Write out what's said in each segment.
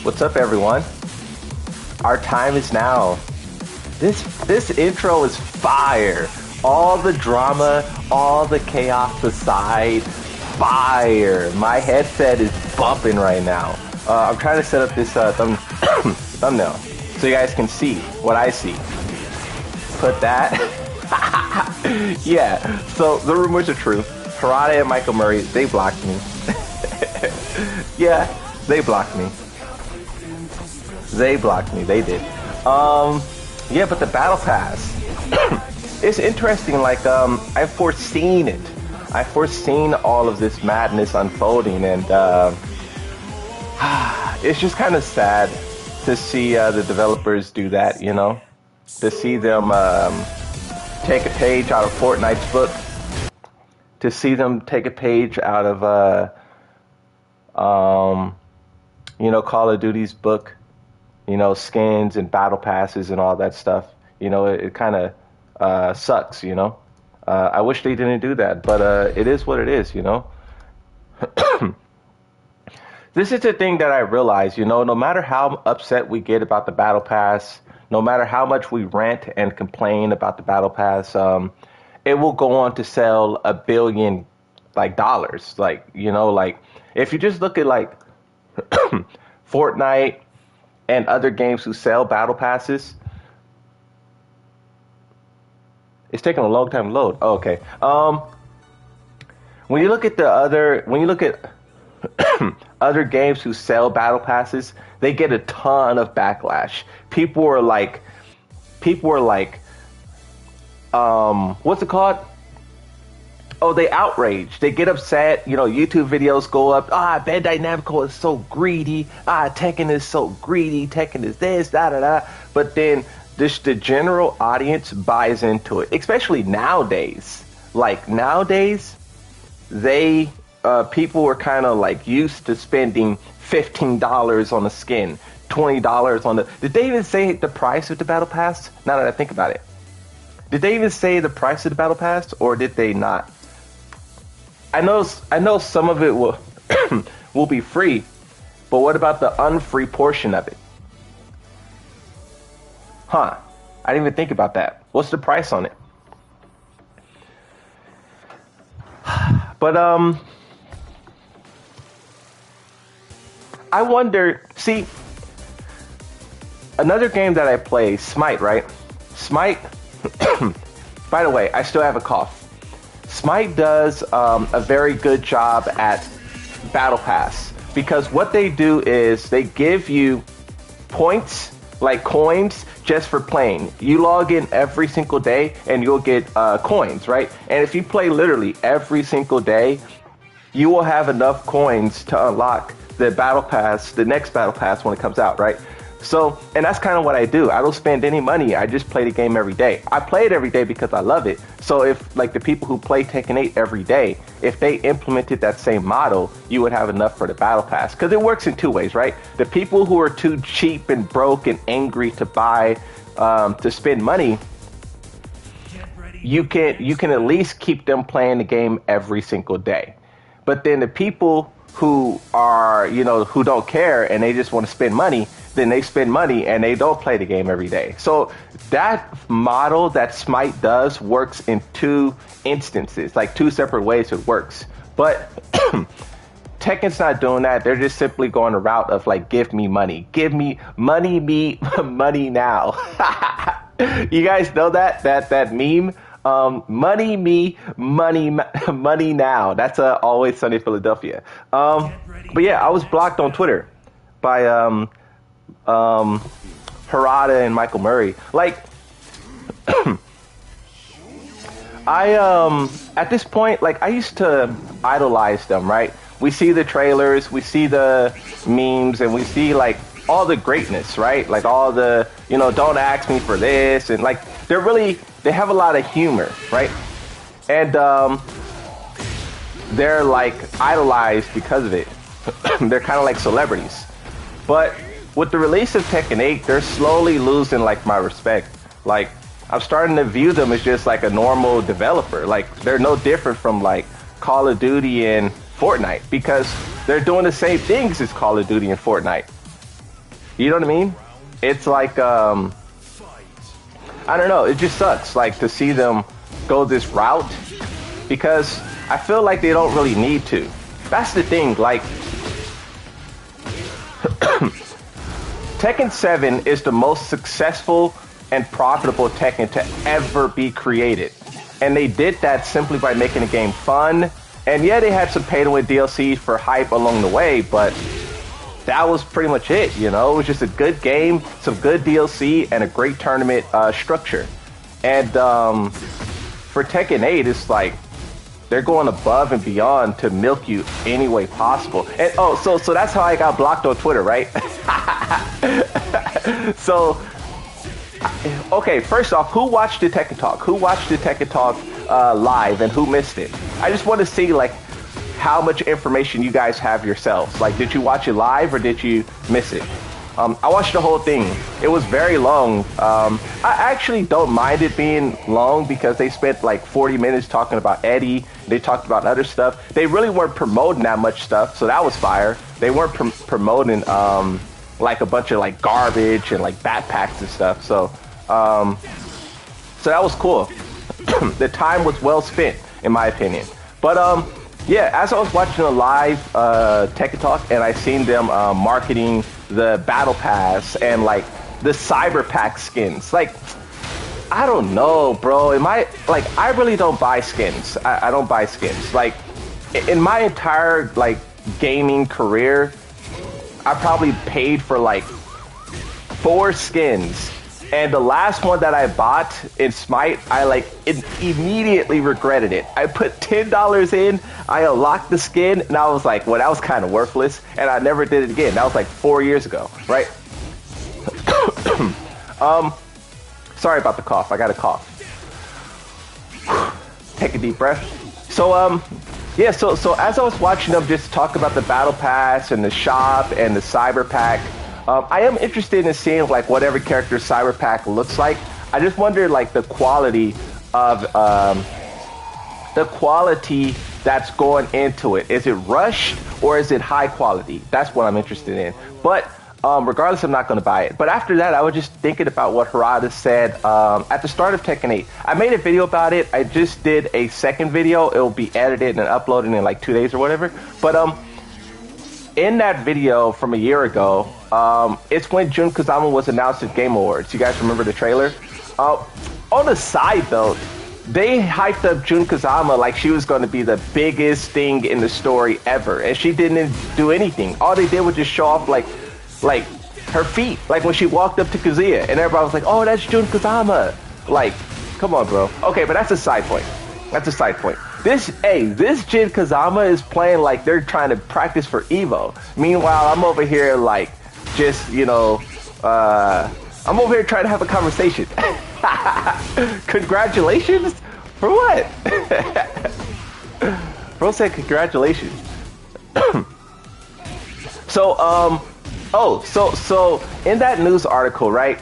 What's up, everyone? Our time is now. This intro is fire. All the drama, all the chaos aside, fire. My headset is bumping right now. I'm trying to set up this thumbnail so you guys can see what I see. Put that. Yeah. So the rumors are true. Harada and Michael Murray, they blocked me. Yeah, they blocked me. They blocked me. They did. Yeah, but the battle pass. It's interesting. Like, I've foreseen it. I've foreseen all of this madness unfolding, and it's just kind of sad to see the developers do that. You know, to see them take a page out of Fortnite's book. To see them take a page out of you know, Call of Duty's book. You know, skins and battle passes and all that stuff. You know, it kind of sucks, you know. I wish they didn't do that, but it is what it is, you know. This is the thing that I realize, you know, no matter how upset we get about the battle pass, no matter how much we rant and complain about the battle pass, it will go on to sell $1 billion, like, dollars. Like, you know, like, if you just look at, like, Fortnite and other games who sell battle passes. It's taking a long time to load. Oh, okay. When you look at other games who sell battle passes, they get a ton of backlash. People are like, what's it called? Oh, they outrage. They get upset. You know, YouTube videos go up. Bandai Namco is so greedy. Tekken is so greedy. Tekken is this, da. But then the general audience buys into it, especially nowadays. Like nowadays, people are kind of like used to spending $15 on a skin, $20 on the. Did they even say the price of the battle pass? Now that I think about it, did they even say the price of the battle pass, or did they not? I know some of it will will be free, but what about the unfree portion of it? Huh? I didn't even think about that. What's the price on it? But I wonder. See, another game that I play, Smite, right? Smite. By the way, I still have a cough. Smite does a very good job at Battle Pass, because what they do is they give you points, like coins, just for playing. You log in every single day and you'll get coins, right? And if you play literally every single day, you will have enough coins to unlock the Battle Pass, the next Battle Pass when it comes out, right? So, and that's kind of what I do. I don't spend any money. I just play the game every day. I play it every day because I love it. So if, like, the people who play Tekken 8 every day, if they implemented that same model, you would have enough for the Battle Pass. Because it works in two ways, right? The people who are too cheap and broke and angry to buy, to spend money, you can at least keep them playing the game every single day. But then the people who are, you know, who don't care and they just want to spend money, then they spend money and they don't play the game every day. So that model that Smite does works in two instances, like two separate ways it works. But Tekken's not doing that. They're just simply going the route of like, give me money. Give me money, money now. You guys know that meme? Money now. That's Always Sunny Philadelphia. But yeah, I was blocked on Twitter by Harada and Michael Murray. Like, I at this point, like, I used to idolize them, right? We see the trailers, we see the memes, and we see like all the greatness, right? Like all the, you know, don't ask me for this, and like they have a lot of humor, right? And they're like idolized because of it. They're kind of like celebrities. But with the release of Tekken 8, they're slowly losing like my respect. Like, I'm starting to view them as just like a normal developer. Like, they're no different from like Call of Duty and Fortnite, because they're doing the same things as Call of Duty and Fortnite. You know what I mean? It's like I don't know. It just sucks, like, to see them go this route because I feel like they don't really need to. That's the thing. Like, Tekken 7 is the most successful and profitable Tekken to ever be created. And they did that simply by making the game fun. And yeah, they had some pay-to-win DLC for hype along the way, but that was pretty much it, you know? It was just a good game, some good DLC, and a great tournament structure. And for Tekken 8, it's like they're going above and beyond to milk you any way possible. And so that's how I got blocked on Twitter, right? So, okay, first off, who watched the Tekken Talk? Who watched the Tekken Talk live and who missed it? I just want to see, like, how much information you guys have yourselves. Like, did you watch it live or did you miss it? I watched the whole thing. It was very long. I actually don't mind it being long because they spent like 40 minutes talking about Eddie. They talked about other stuff. They really weren't promoting that much stuff, so that was fire. They weren't promoting like a bunch of like garbage and like backpacks and stuff. So that was cool. The time was well spent, in my opinion. But yeah, as I was watching a live Tekken Talk and I seen them marketing the Battle Pass and like the Cyber Pack skins, like, I don't know, bro. I really don't buy skins. I don't buy skins. Like, in my entire like gaming career, I probably paid for like 4 skins. And the last one that I bought in Smite, I like immediately regretted it. I put $10 in, I unlocked the skin, and I was like, well, that was kind of worthless, and I never did it again. That was like 4 years ago, right? Sorry about the cough. I got a cough. Take a deep breath. So, yeah, so as I was watching them just talk about the Battle Pass and the shop and the Cyber Pack, I am interested in seeing like what every character's Cyber Pack looks like. I just wonder like the quality of that's going into it. Is it rushed or is it high quality? That's what I'm interested in. But regardless, I'm not going to buy it. But after that, I was just thinking about what Harada said at the start of Tekken 8. I made a video about it. I just did a second video. It will be edited and uploaded in like 2 days or whatever. But in that video from a year ago, it's when Jin Kazama was announced at Game Awards. You guys remember the trailer? On a side note, they hyped up Jin Kazama like she was going to be the biggest thing in the story ever, and she didn't do anything. All they did was just show off like her feet, like when she walked up to Kazuya, and everybody was like, "Oh, that's Jin Kazama!" Like, come on, bro. Okay, but that's a side point. That's a side point. This Jin Kazama is playing like they're trying to practice for Evo. Meanwhile, I'm over here like just, you know, I'm over here trying to have a conversation. Congratulations? For what? Bro said congratulations. So, so in that news article, right?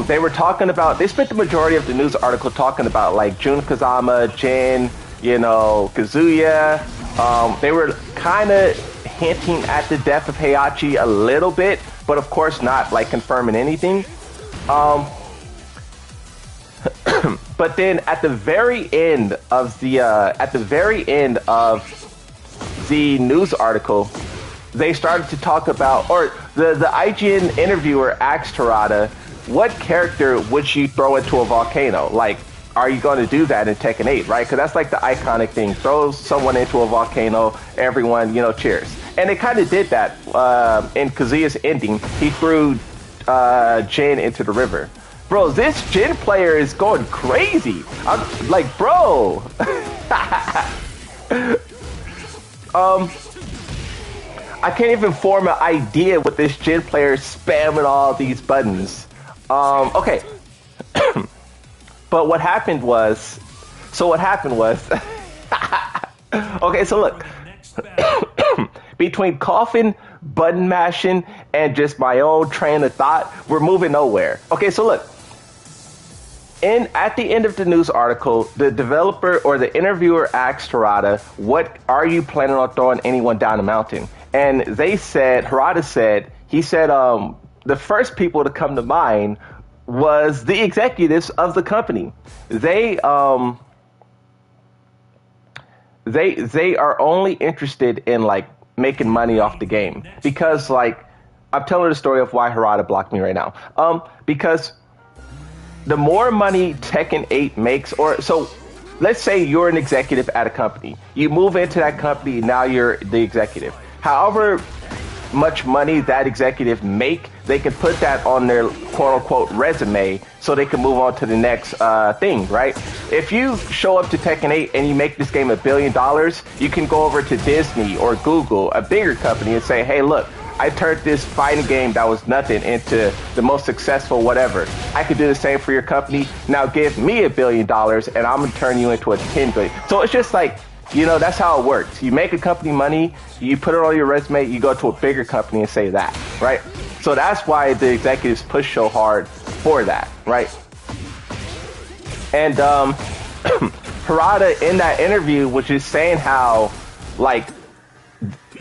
They were talking about, they spent the majority of the news article talking about like Jin Kazama, Jin, you know, Kazuya. They were kind of hinting at the death of Heihachi a little bit, but of course not like confirming anything. But then at the very end of the news article, they started to talk about, or the IGN interviewer asked Harada, what character would you throw into a volcano? Like, are you going to do that in Tekken 8, right? Because that's like the iconic thing. Throw someone into a volcano, everyone, you know, cheers. And they kind of did that in Kazuya's ending. He threw Jin into the river. Bro, this Jin player is going crazy. I'm like, bro. I can't even form an idea with this Jin player spamming all these buttons. Okay. But what happened was, okay, so look, between coughing, button mashing, and just my own train of thought, we're moving nowhere. Okay, so look, at the end of the news article, the developer or the interviewer asked Harada, what are you planning on throwing anyone down the mountain? And Harada said he said the first people to come to mind was the executives of the company. They are only interested in like making money off the game, because like I'm telling the story of why Harada blocked me right now. Because the more money Tekken 8 makes, or so let's say you're an executive at a company. You move into that company, now you're the executive. However much money that executive make, they can put that on their quote unquote resume so they can move on to the next thing, right? If you show up to Tekken 8 and you make this game $1 billion, you can go over to Disney or Google, a bigger company, and say, hey, look, I turned this fighting game that was nothing into the most successful whatever. I could do the same for your company. Now give me $1 billion and I'm gonna turn you into a 10 billion. So it's just like, you know, that's how it works. You make a company money, you put it on your resume, you go to a bigger company and say that, right? So that's why the executives push so hard for that, right? And Harada in that interview was just saying how, like,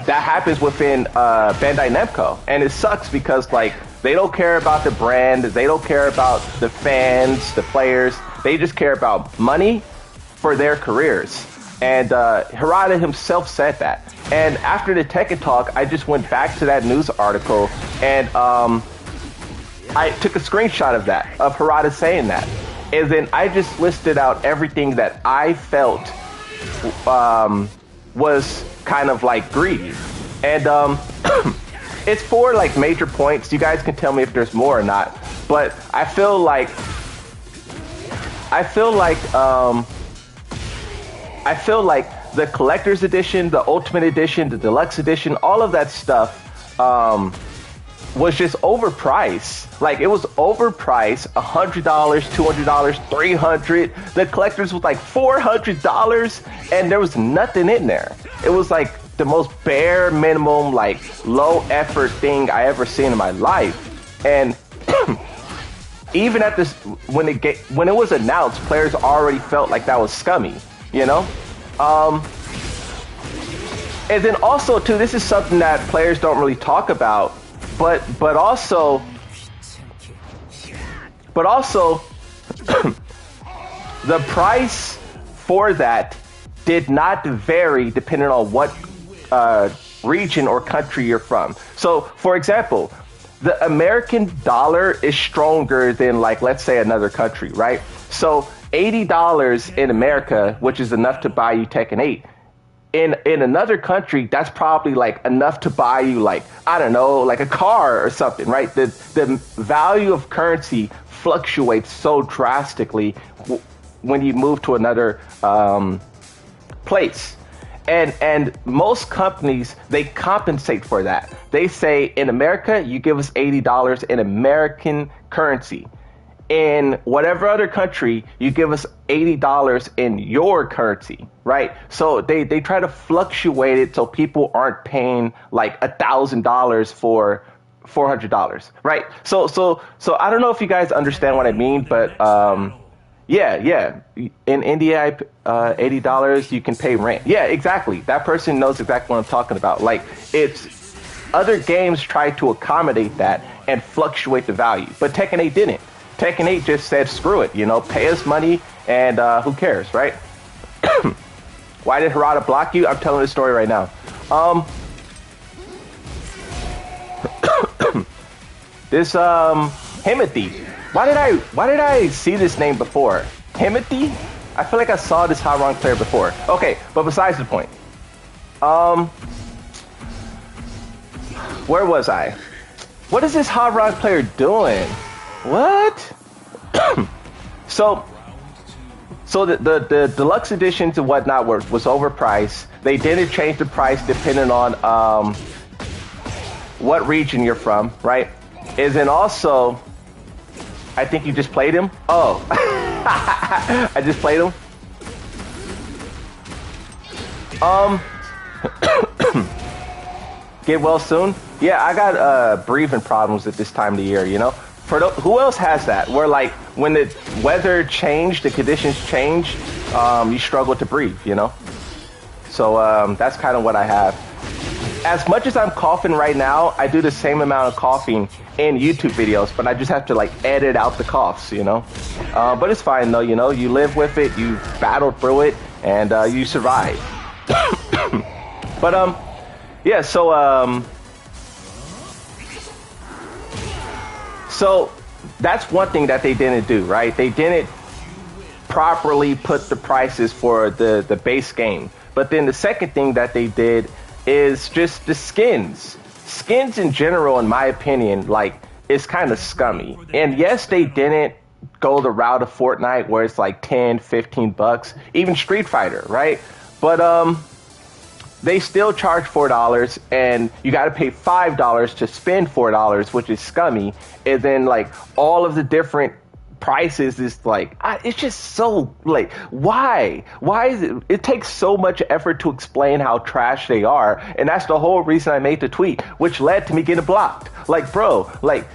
that happens within Bandai Namco, and it sucks because like they don't care about the brand, they don't care about the fans, the players, they just care about money for their careers. And Harada himself said that. And after the Tekken talk, I just went back to that news article and I took a screenshot of that, of Harada saying that. And then I just listed out everything that I felt was kind of like greedy. And it's 4 like major points. You guys can tell me if there's more or not. But I feel like the collector's edition, the ultimate edition, the deluxe edition, all of that stuff was just overpriced. Like it was overpriced, $100, $200, $300. The collector's was like $400, and there was nothing in there. It was like the most bare minimum, like low effort thing I ever seen in my life. And even at this, when it was announced, players already felt like that was scummy, you know. And then also too, this is something that players don't really talk about, but also the price for that did not vary depending on what region or country you're from. So, for example, the American dollar is stronger than, like, let's say another country, right? So $80 in America, which is enough to buy you Tekken 8, in another country, that's probably like enough to buy you, like, I don't know, like a car or something, right? The value of currency fluctuates so drastically when you move to another place. And most companies, they compensate for that. They say, in America, you give us $80 in American currency. In whatever other country, you give us $80 in your currency, right? So they try to fluctuate it so people aren't paying like $1,000 for $400, right? So I don't know if you guys understand what I mean, but yeah. In India, $80, you can pay rent. Yeah, exactly. That person knows exactly what I'm talking about. Like, it's other games try to accommodate that and fluctuate the value, but Tekken 8 didn't. Tekken 8 just said, screw it, you know, pay us money and who cares, right? Why did Harada block you? I'm telling the story right now. This Himothy. Why did I see this name before? Himothy? I feel like I saw this Hot Wrong player before. Okay, but besides the point. Where was I? What is this Hot Wrong player doing? What? So the deluxe editions and whatnot was overpriced. They didn't change the price depending on what region you're from, right? And then also, I think you just played him. Oh, I just played him. Get well soon. Yeah, I got breathing problems at this time of the year, you know. Who else has that? Where, like, when the weather changed, the conditions change, you struggle to breathe, you know? So that's kind of what I have. as much as I'm coughing right now, I do the same amount of coughing in YouTube videos, but I just have to like edit out the coughs, you know. But it's fine though, you know. You live with it, you battle through it, and you survive. But yeah. So that's one thing that they didn't do, right? They didn't properly put the prices for the base game. But then the second thing that they did is just the skins. Skins in general, in my opinion, like, it's kind of scummy. And yes, they didn't go the route of Fortnite where it's like 10, 15 bucks, even Street Fighter, right? But they still charge $4, and you got to pay $5 to spend $4, which is scummy. And then like all of the different prices is like, it's just so like, why is it takes so much effort to explain how trash they are, and that's the whole reason I made the tweet, which led to me getting blocked. Like, bro, like,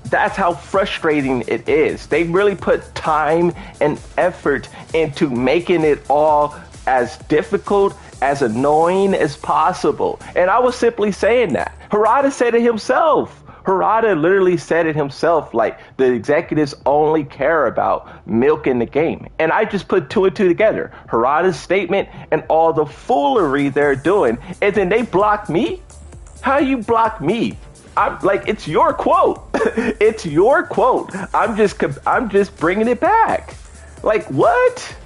that's how frustrating it is. They really put time and effort into making it all as difficult, as annoying as possible, and I was simply saying that. Harada said it himself. Harada literally said it himself, like, the executives only care about milking the game. And I just put two and two together. Harada's statement and all the foolery they're doing. And then they block me? How you block me? I'm like, it's your quote. It's your quote. I'm just bringing it back. Like, what?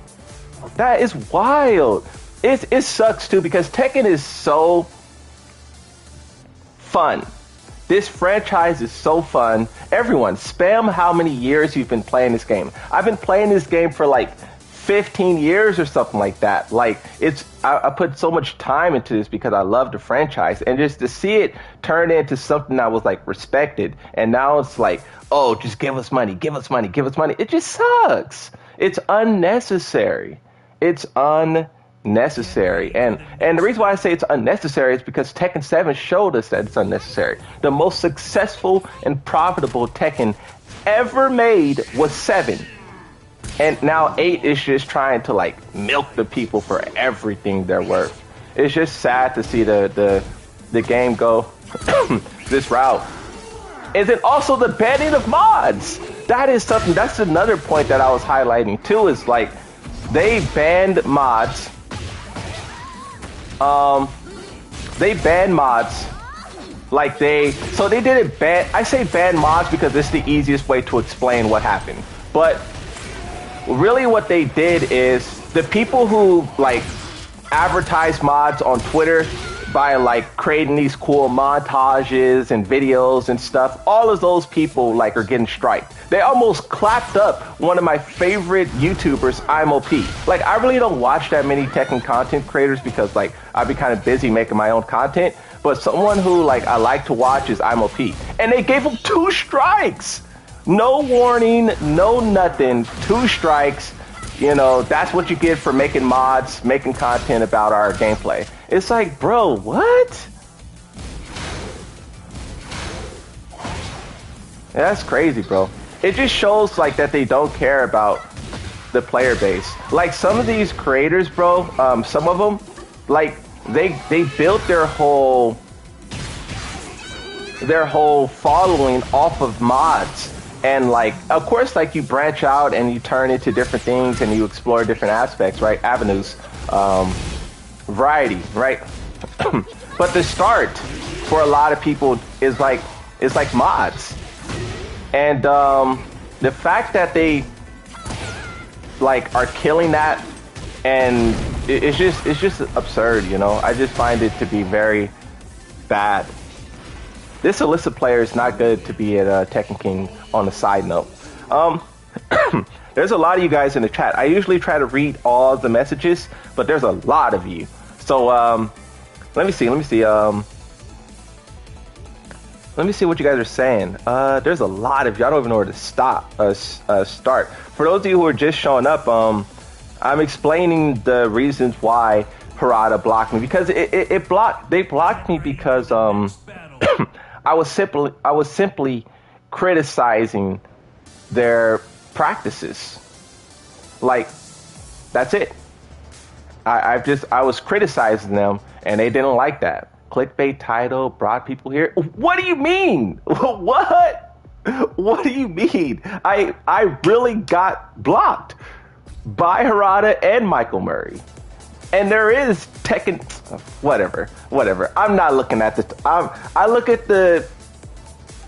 That is wild. It sucks too, because Tekken is so fun. This franchise is so fun. Everyone, spam how many years you've been playing this game. I've been playing this game for like 15 years or something like that. Like, I put so much time into this because I love the franchise, and just to see it turn into something that was like respected, and now it's like, oh, just give us money, give us money, give us money. It just sucks. It's unnecessary. It's unnecessary. And the reason why I say it's unnecessary is because Tekken 7 showed us that it's unnecessary. The most successful and profitable Tekken ever made was 7. And now 8 is just trying to like milk the people for everything they're worth. It's just sad to see the game go this route. And then also the banning of mods. That's another point that I was highlighting too, is like, they banned mods. They banned mods. Like, they didn't ban. I say ban mods because it's the easiest way to explain what happened. But really what they did is, the people who like advertise mods on Twitter by like creating these cool montages and videos and stuff, all of those people like are getting striked. They almost clapped up one of my favorite YouTubers, IMOP. Like, I really don't watch that many Tekken content creators because like I'd be kind of busy making my own content, but someone who like I like to watch is IMOP. And they gave him 2 strikes. No warning, no nothing, 2 strikes. You know, that's what you get for making mods, making content about our gameplay. It's like, bro, what? Yeah, that's crazy, bro. It just shows like that they don't care about the player base. Like, some of these creators, bro, some of them, like, they built their whole following off of mods. And like, of course, like, you branch out and you turn into different things and you explore different aspects, right? Avenues, variety, right? But the start for a lot of people is like mods. And the fact that they like are killing that, and it's just absurd, you know. I just find it to be very bad. This illicit player is not good to be at Tekken King. On a side note, there's a lot of you guys in the chat. I usually try to read all the messages, but there's a lot of you. So let me see what you guys are saying. There's a lot of you. I don't even know where to start. For those of you who are just showing up, I'm explaining the reasons why Harada blocked me, because they blocked me because I was simply criticizing their practices. Like, that's it. I was criticizing them, and they didn't like that. clickbait title brought people here. What do you mean? What? What do you mean? I really got blocked by Harada and Michael Murray. And there is Tekken, whatever. I'm not looking at the, I look at the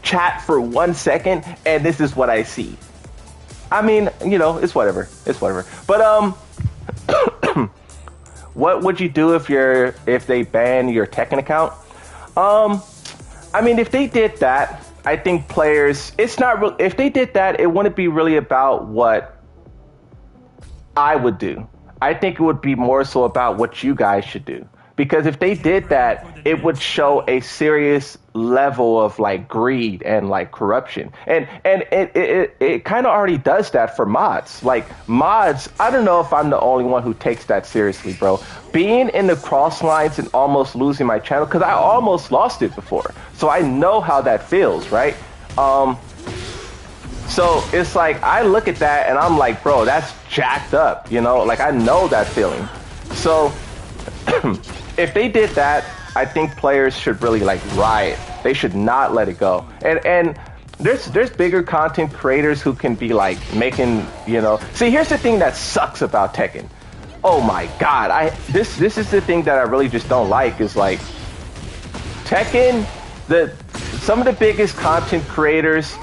chat for 1 second and this is what I see. I mean, you know, it's whatever. But, what would you do if they ban your Tekken account? I mean, if they did that, I think players, if they did that, it wouldn't be really about what I would do. I think it would be more so about what you guys should do. Because if they did that, it would show a serious level of like greed and like corruption. And it kind of already does that for mods. Like mods, I don't know if I'm the only one who takes that seriously, bro. Being in the cross lines and almost losing my channel, because I almost lost it before. So I know how that feels, right? So it's like, I look at that and I'm like, bro, that's jacked up, you know? Like, I know that feeling. So if they did that, I think players should really like riot. They should not let it go. And there's bigger content creators who can be like making, you know. See, here's the thing that sucks about Tekken. Oh my God, this is the thing that I really just don't like is like Tekken. Some of the biggest content creators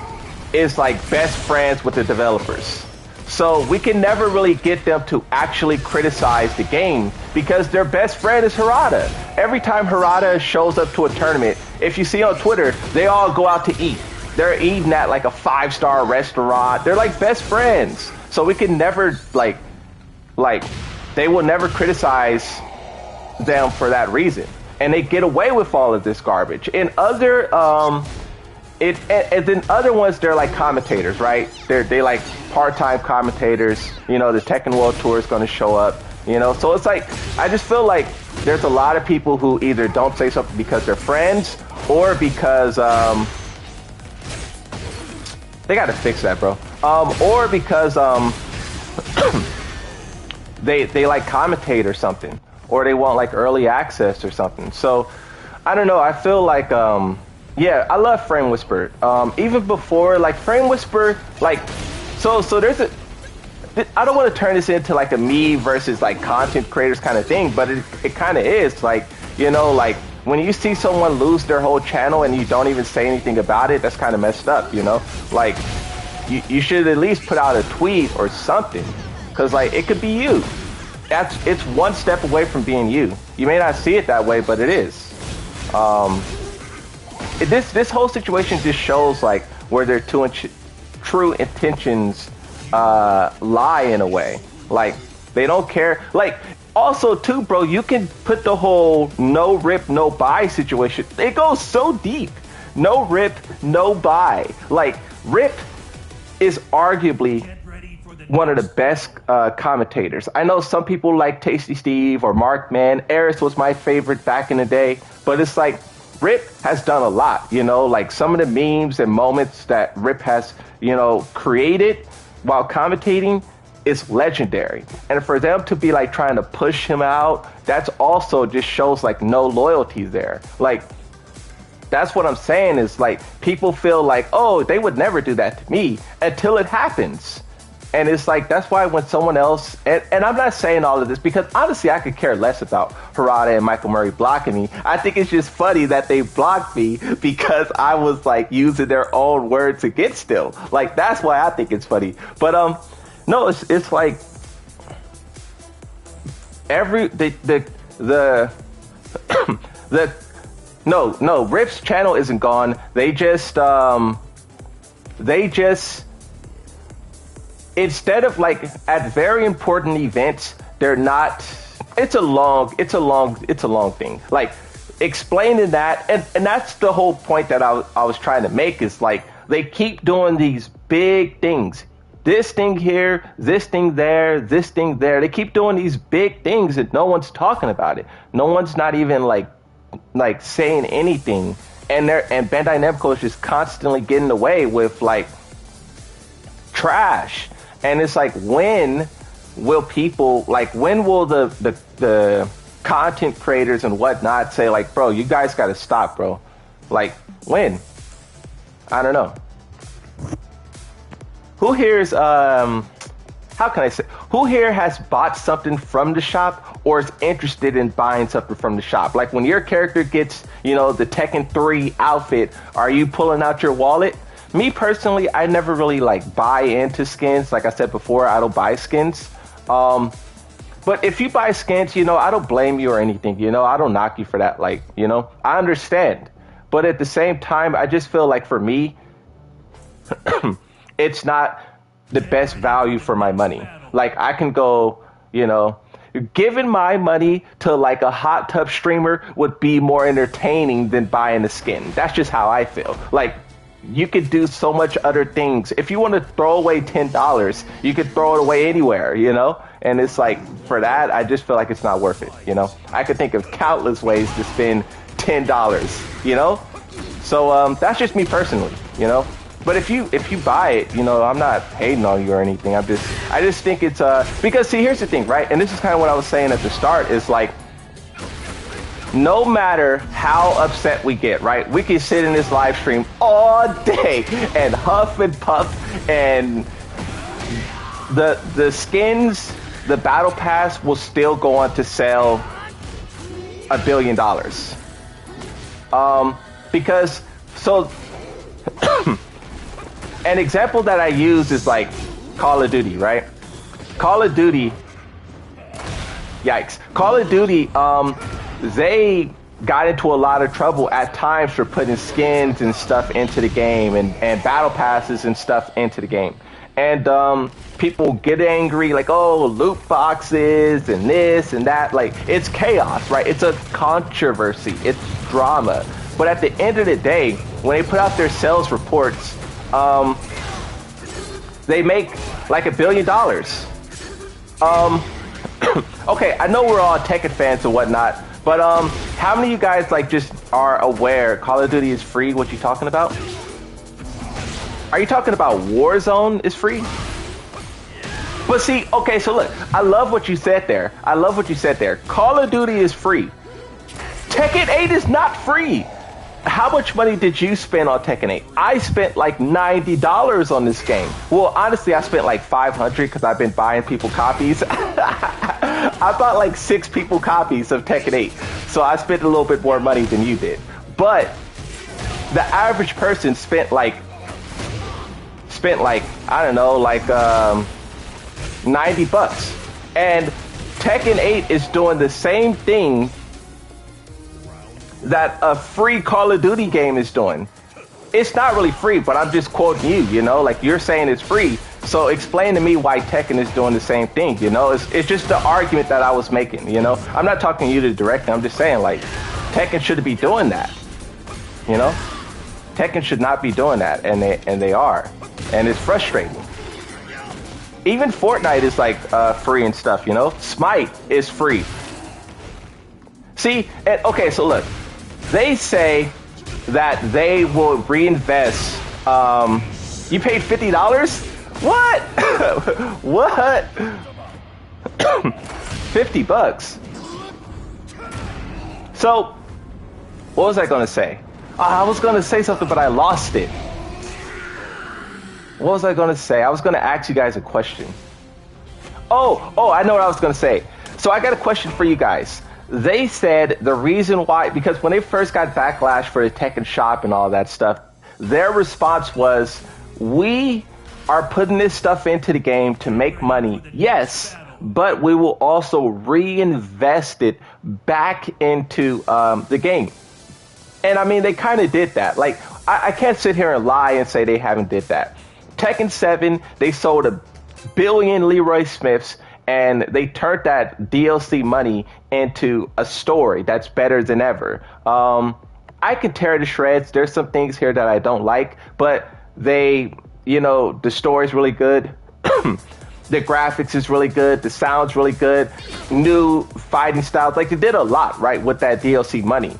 is like best friends with the developers. So we can never really get them to actually criticize the game because their best friend is Harada. Every time Harada shows up to a tournament, if you see on Twitter, they all go out to eat. They're eating at like a 5-star restaurant. They're like best friends. So we can never like they will never criticize them for that reason. And they get away with all of this garbage. In other and then other ones, they're like commentators, right? They like part-time commentators. You know, the Tekken World Tour is going to show up. You know, so it's like I just feel like there's a lot of people who either don't say something because they're friends or because they got to fix that, bro. Or because they like commentate or something, or they want like early access or something. So I don't know. I feel like yeah, I love Frame Whisper. Even before, like, Frame Whisper, like, so there's I don't want to turn this into, like, a me versus, like, content creators kind of thing, but it kind of is. Like, you know, like, when you see someone lose their whole channel and you don't even say anything about it, that's kind of messed up, you know? Like, you should at least put out a tweet or something, because, like, it could be you. It's one step away from being you. You may not see it that way, but it is. This whole situation just shows like where their true intentions lie in a way. Like they don't care. Like also too, bro, you can put the whole no rip, no buy situation. It goes so deep. No rip, no buy. Like Rip is arguably one of the best commentators. I know some people like Tasty Steve or Mark Man. Eris was my favorite back in the day, but it's like Rip has done a lot, you know, like some of the memes and moments that Rip has, you know, created while commentating is legendary. And for them to be like trying to push him out, that's also just shows like no loyalty there. Like, that's what I'm saying is like people feel like, oh, they would never do that to me until it happens. And it's like, that's why when someone else, and I'm not saying all of this because honestly, I could care less about Harada and Michael Murray blocking me. I think it's just funny that they blocked me because I was like using their own words against them. Like, that's why I think it's funny. But, no, it's like no, Rip's channel isn't gone. They just, instead of like at very important events, they're not. It's a long thing. Like explaining that, and that's the whole point that I was trying to make is like they keep doing these big things. This thing here, this thing there, this thing there. They keep doing these big things and no one's talking about it. No one's not even like saying anything. And Bandai Namco is just constantly getting away with like trash. And it's like, when will people, like, when will the content creators and whatnot say like, bro, you guys got to stop, bro. Like, when? I don't know. Who here is how can I say? Who here has bought something from the shop or is interested in buying something from the shop? Like when your character gets, you know, the Tekken 3 outfit, are you pulling out your wallet? Me personally, I never really like buy into skins. Like I said before, I don't buy skins. But if you buy skins, you know, I don't blame you or anything. You know, I don't knock you for that. Like, you know, I understand. But at the same time, I just feel like for me, it's not the best value for my money. Like I can go, you know, giving my money to like a hot tub streamer would be more entertaining than buying a skin. That's just how I feel. Like you could do so much other things. If you want to throw away $10, you could throw it away anywhere, you know? And it's like, for that, I just feel like it's not worth it, you know? I could think of countless ways to spend $10, you know? So that's just me personally, you know? But if you buy it, you know, I'm not hating on you or anything. I just think it's because see, here's the thing, right? And this is kind of what I was saying at the start is like, no matter how upset we get, right? We can sit in this live stream all day and huff and puff, and the skins, the battle pass will still go on to sell $1 billion. Because so. An example that I use is like Call of Duty, right? Call of Duty, yikes. Call of Duty, they got into a lot of trouble at times for putting skins and stuff into the game and battle passes and stuff into the game. And people get angry, like, oh, loot boxes and this and that. Like, it's chaos, right? It's a controversy. It's drama. But at the end of the day, when they put out their sales reports, they make like $1 billion. Okay, I know we're all Tekken fans and whatnot, but how many of you guys like just are aware Call of Duty is free? What you talking about? Are you talking about Warzone is free? But see, okay, so look, I love what you said there. I love what you said there. Call of Duty is free. Tekken 8 is not free. How much money did you spend on Tekken 8? I spent like $90 on this game. Well, honestly, I spent like $500 because I've been buying people copies. I bought like 6 people copies of Tekken 8. So I spent a little bit more money than you did. But the average person spent like, I don't know, like $90. And Tekken 8 is doing the same thing that a free Call of Duty game is doing. It's not really free, but I'm just quoting you, you know, like you're saying it's free. So explain to me why Tekken is doing the same thing, you know? It's just the argument that I was making, you know? I'm not talking to you directly. I'm just saying, like, Tekken should be doing that, you know? Tekken should not be doing that, and they are. And it's frustrating. Even Fortnite is like free and stuff, you know? Smite is free. See, and, okay, so look. They say that they will reinvest. You paid $50? What? What? $50. So, what was I going to say? I was going to say something, but I lost it. What was I going to say? I was going to ask you guys a question. Oh, I know what I was going to say. So I got a question for you guys. They said the reason why, because when they first got backlash for the Tekken shop and all that stuff, their response was, we are putting this stuff into the game to make money, yes, but we will also reinvest it back into the game. And I mean, they kind of did that. Like, I can't sit here and lie and say they haven't did that. Tekken 7, they sold 1 billion Leroy Smiths, and they turned that DLC money into a story that's better than ever. I can tear to shreds. There's some things here that I don't like, but they, you know, the story's really good. The graphics is really good. The sound's really good. New fighting styles. Like, they did a lot, right, with that DLC money.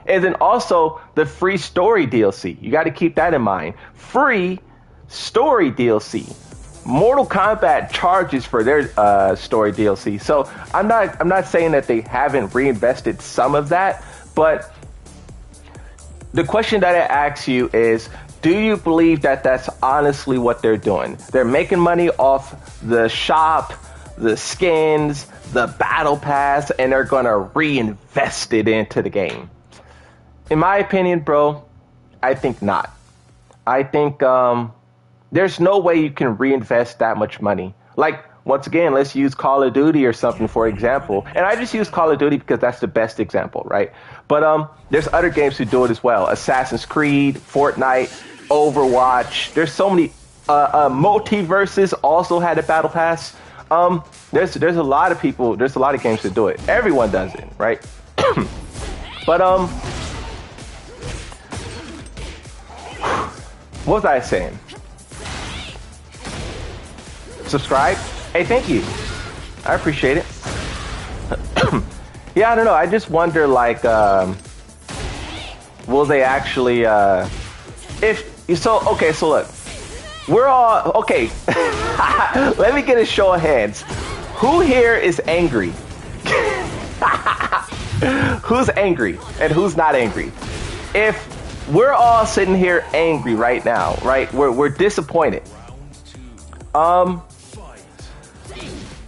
And then also the free story DLC. You got to keep that in mind. Free story DLC. Mortal Kombat charges for their story DLC. So I'm not saying that they haven't reinvested some of that, but the question that I ask you is, do you believe that that's honestly what they're doing? They're making money off the shop, the skins, the battle pass, and they're gonna reinvest it into the game. In my opinion, bro, I think not. I think there's no way you can reinvest that much money. Like, once again, let's use Call of Duty or something, for example. And I just use Call of Duty because that's the best example, right? But there's other games who do it as well. Assassin's Creed, Fortnite, Overwatch. There's so many. Multiverses also had a battle pass. There's a lot of people. There's a lot of games that do it. Everyone does it, right? But what was I saying? Subscribe? Hey, thank you. I appreciate it. Yeah, I don't know. I just wonder, like, will they actually, okay, so look. We're all, okay. Let me get a show of hands. Who here is angry? Who's angry and who's not angry? If we're all sitting here angry right now, right? We're disappointed.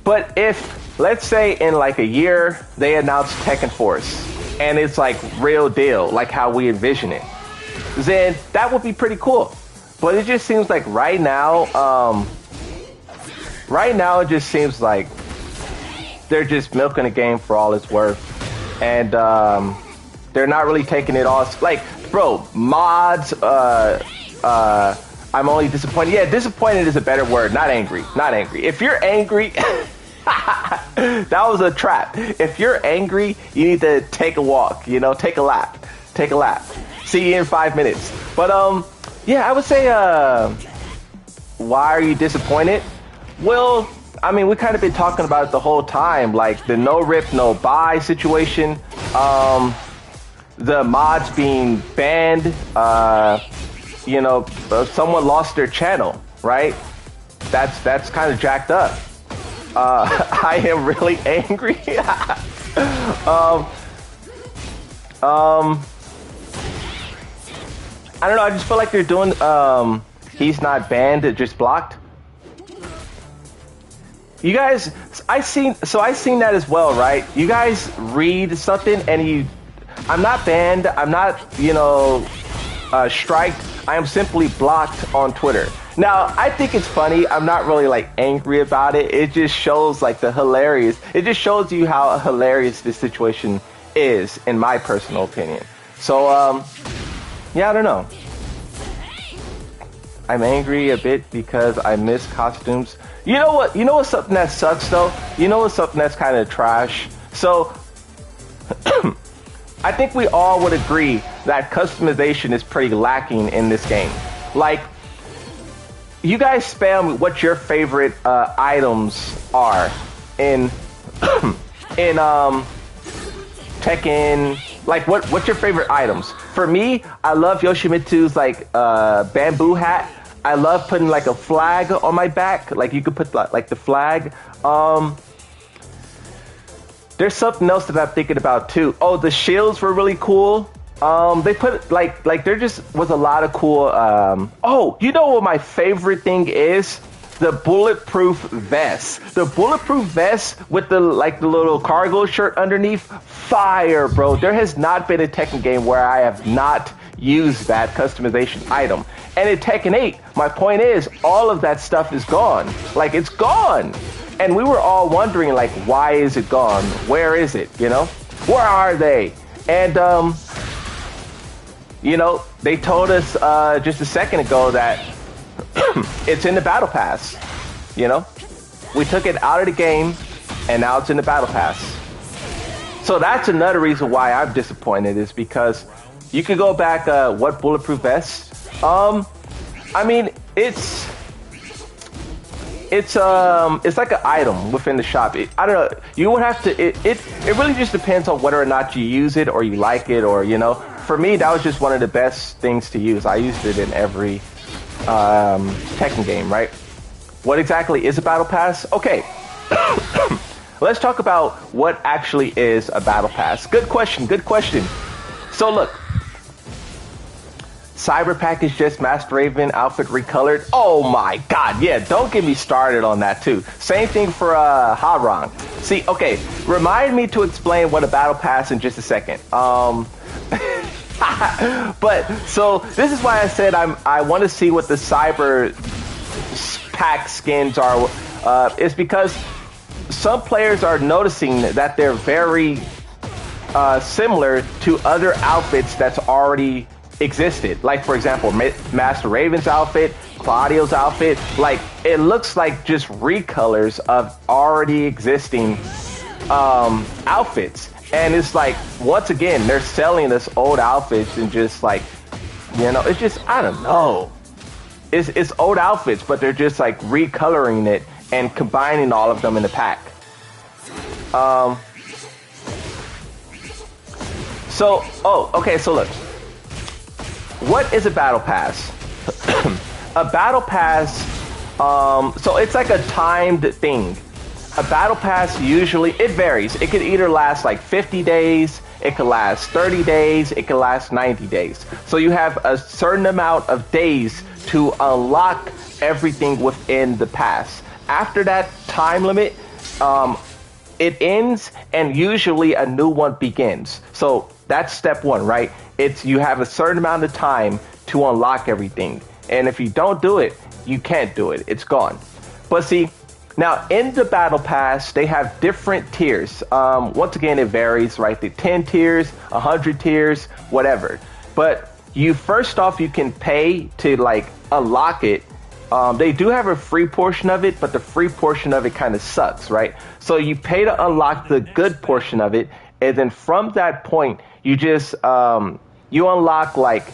But if, let's say in like a year, they announce Tekken Force and it's like real deal, like how we envision it, then that would be pretty cool. But it just seems like right now it just seems like they're just milking the game for all it's worth. And they're not really taking it all. Like, bro, mods, I'm only disappointed. Yeah, disappointed is a better word. Not angry. Not angry. If you're angry, that was a trap. If you're angry, you need to take a walk. You know, take a lap. Take a lap. See you in 5 minutes. But yeah, I would say, why are you disappointed? Well, I mean, we kind of been talking about it the whole time, like the no rip, no buy situation, the mods being banned, you know, someone lost their channel, right? That's kind of jacked up. I am really angry. I don't know. I just feel like they're doing. He's not banned; it just blocked. You guys, I seen that as well, right? You guys read something and I'm not banned. I'm not, you know, striked. I am simply blocked on Twitter. Now, I think it's funny. I'm not really like angry about it. It just shows like the hilarious. It just shows you how hilarious this situation is, in my personal opinion. So, yeah, I don't know. I'm angry a bit because I miss costumes. You know what? You know what's something that sucks though? You know what's something that's kind of trash? So, I think we all would agree that customization is pretty lacking in this game. Like, you guys spam what your favorite items are in in Tekken. Like, what's your favorite items? For me, I love Yoshimitsu's like bamboo hat. I love putting like a flag on my back. Like, you could put like the flag. There's something else that I'm thinking about too. Oh, the shields were really cool. They put like there just was a lot of cool. Oh, you know what my favorite thing is? The bulletproof vest. The bulletproof vest with the little cargo shirt underneath. Fire, bro. There has not been a Tekken game where I have not used that customization item. And in Tekken 8, my point is, all of that stuff is gone. Like, it's gone. And we were all wondering, like, why is it gone? Where is it? You know? Where are they? And, you know, they told us just a second ago that it's in the battle pass. You know? We took it out of the game, and now it's in the battle pass. So that's another reason why I'm disappointed, is because you could go back, what bulletproof vest? I mean, it's like an item within the shop. I don't know. You would have to. It really just depends on whether or not you use it or you like it, or, you know. For me, that was just one of the best things to use. I used it in every Tekken game, right? What exactly is a battle pass? Okay. Let's talk about what actually is a battle pass. Good question, good question. So look, Cyber Pack is just Master Raven outfit recolored. Oh my god, yeah, don't get me started on that too. Same thing for Harang. See, okay, remind me to explain what a battle pass in just a second. But so this is why I said I want to see what the Cyber Pack skins are. It's because some players are noticing that they're very similar to other outfits that's already existed. Like, for example, Master Raven's outfit, Claudio's outfit. Like, it looks like just recolors of already existing outfits. And it's like, once again, they're selling us old outfits and just like, you know, it's just, I don't know. It's old outfits, but they're just like recoloring it and combining all of them in the pack. Okay, so look. What is a battle pass? A battle pass, so it's like a timed thing. A battle pass usually, it varies. It could either last like 50 days, it could last 30 days, it could last 90 days. So you have a certain amount of days to unlock everything within the pass. After that time limit, it ends and usually a new one begins. So that's step one, right? It's you have a certain amount of time to unlock everything. And if you don't do it, you can't do it. It's gone. But see, now in the battle pass, they have different tiers. Once again, it varies, right? The 10 tiers, 100 tiers, whatever. But you first off, you can pay to like unlock it. They do have a free portion of it, but the free portion of it kind of sucks, right? So you pay to unlock the good portion of it, and then from that point, you just you unlock like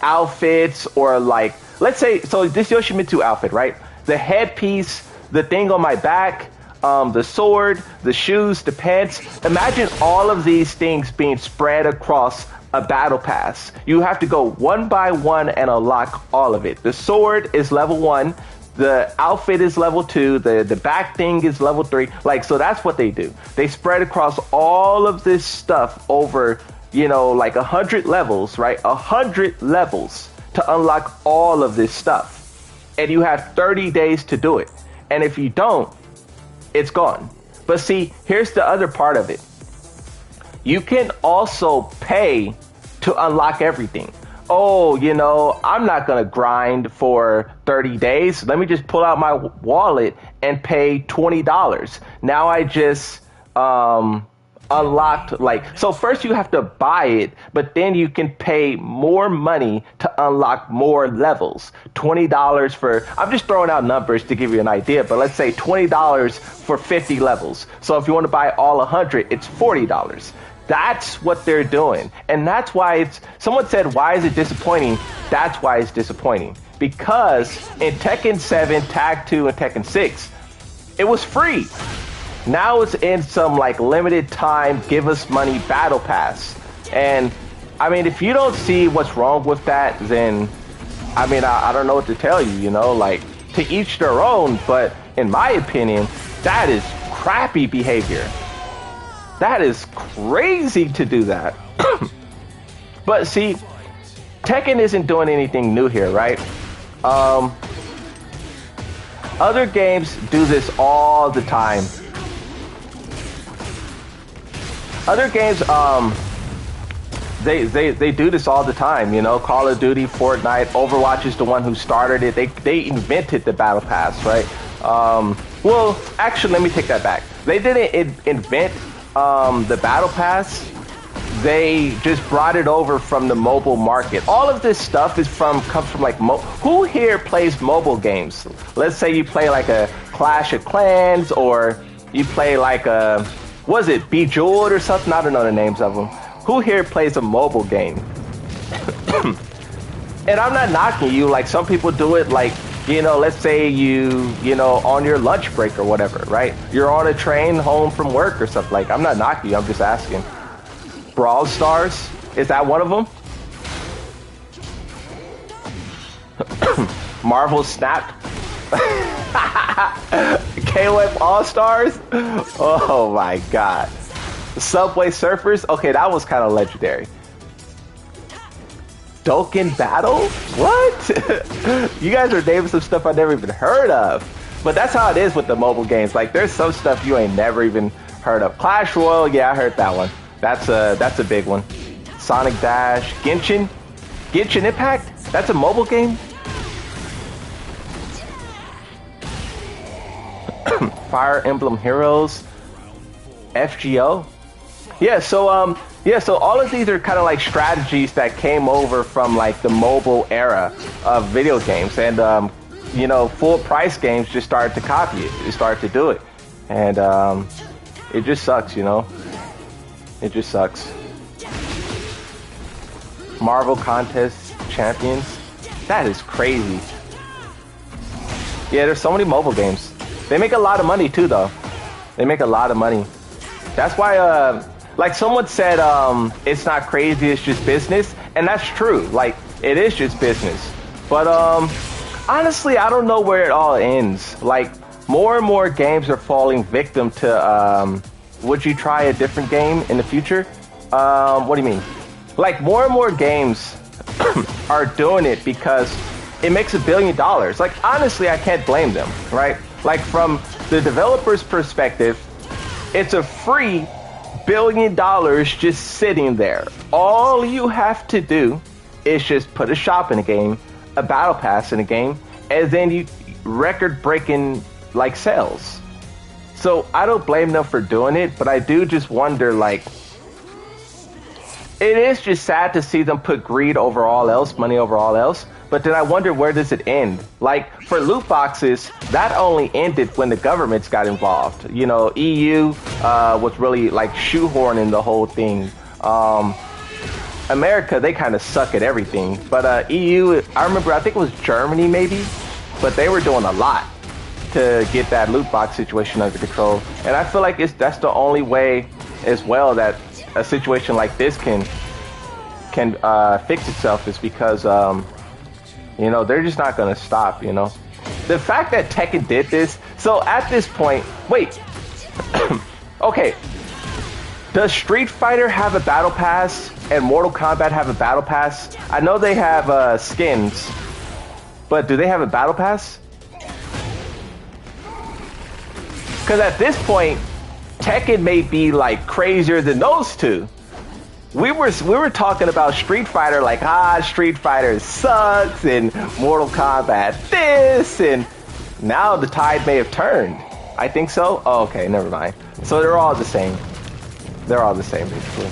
outfits or like, let's say, so this Yoshimitsu outfit, right? The headpiece, the thing on my back, the sword, the shoes, the pants. Imagine all of these things being spread across a battle pass. You have to go one by one and unlock all of it. The sword is level 1, the outfit is level 2, the back thing is level 3. Like, so that's what they do. They spread across all of this stuff over, you know, like 100 levels, right? 100 levels to unlock all of this stuff. And you have 30 days to do it. And if you don't, it's gone. But see, here's the other part of it. You can also pay to unlock everything. Oh, you know, I'm not going to grind for 30 days. Let me just pull out my wallet and pay $20. Now I just unlocked, like, so first you have to buy it, but then you can pay more money to unlock more levels. $20 for, I'm just throwing out numbers to give you an idea, but let's say $20 for 50 levels. So if you want to buy all 100, it's $40. That's what they're doing. And that's why it's, someone said, why is it disappointing? That's why it's disappointing. Because in Tekken 7, Tag 2, and Tekken 6, it was free. Now it's in some like limited time, give us money battle pass. And I mean, if you don't see what's wrong with that, then I mean, I don't know what to tell you, you know, like to each their own. But in my opinion, that is crappy behavior. That is crazy to do that. But see, Tekken isn't doing anything new here, right? Other games do this all the time. Other games, they do this all the time, you know. Call of Duty, Fortnite, Overwatch is the one who started it. They invented the battle pass, right? Well, actually, let me take that back. They didn't invent the battle pass. They just brought it over from the mobile market. All of this stuff comes from like who here plays mobile games? Let's say you play like a Clash of Clans, or you play like a, was it Bejeweled or something? I don't know the names of them. Who here plays a mobile game? And I'm not knocking you. Like, some people do it, like, you know, let's say you know, on your lunch break or whatever, right? You're on a train home from work or something. Like, I'm not knocking you, I'm just asking. Brawl Stars, is that one of them? Marvel Snap? KOF All-Stars? Oh my god. Subway Surfers? Okay, that was kind of legendary. Dokkan Battle? What? You guys are naming some stuff I never even heard of. But that's how it is with the mobile games. Like, there's some stuff you ain't never even heard of. Clash Royale, yeah, I heard that one. That's a big one. Sonic Dash, Genshin Impact? That's a mobile game? Fire Emblem Heroes, FGO. Yeah, so all of these are kind of like strategies that came over from like the mobile era of video games, and you know, full price games just started to copy it. They started to do it, and it just sucks, you know. It just sucks. Marvel Contest Champions. That is crazy. Yeah, there's so many mobile games. They make a lot of money too, though. They make a lot of money. That's why, like someone said, it's not crazy, it's just business. And that's true. Like, it is just business. But, honestly, I don't know where it all ends. Like, more and more games are falling victim to, would you try a different game in the future? What do you mean? Like, more and more games are doing it because it makes $1 billion. Like, honestly, I can't blame them, right? Like, from the developer's perspective, it's a free $1 billion just sitting there. All you have to do is just put a shop in a game, a battle pass in a game, and then you record-breaking, like, sales. So I don't blame them for doing it, but I do just wonder, like, it is just sad to see them put greed over all else, money over all else. But then I wonder, where does it end? Like, for loot boxes, that only ended when the governments got involved. You know, EU was really, like, shoehorning the whole thing. America, they kind of suck at everything. But EU, I remember, I think it was Germany maybe, but they were doing a lot to get that loot box situation under control. And I feel like that's the only way as well that a situation like this can fix itself, is because you know, they're just not gonna stop, you know. The fact that Tekken did this, so at this point, wait, okay, does Street Fighter have a battle pass and Mortal Kombat have a battle pass? I know they have skins, but do they have a battle pass? Because at this point, Tekken may be like crazier than those two. We were talking about Street Fighter like, Street Fighter sucks, and Mortal Kombat this, and now the tide may have turned. I think so? Oh, okay, never mind. So they're all the same. They're all the same, basically.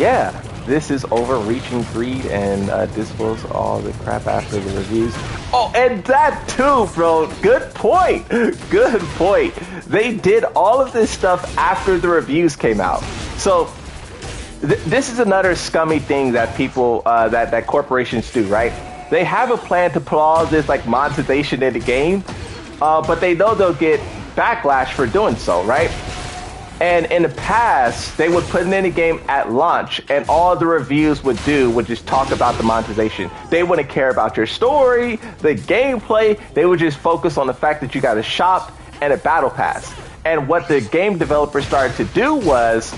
Yeah, this is overreaching greed, and disclose all the crap after the reviews. Oh, and that too, bro. Good point. Good point. They did all of this stuff after the reviews came out. So this is another scummy thing that people, that corporations do, right? They have a plan to put all this like monetization in the game, but they know they'll get backlash for doing so, right? And in the past, they would put it in the game at launch, and all the reviews would just talk about the monetization. They wouldn't care about your story, the gameplay. They would just focus on the fact that you got a shop and a battle pass. And what the game developers started to do was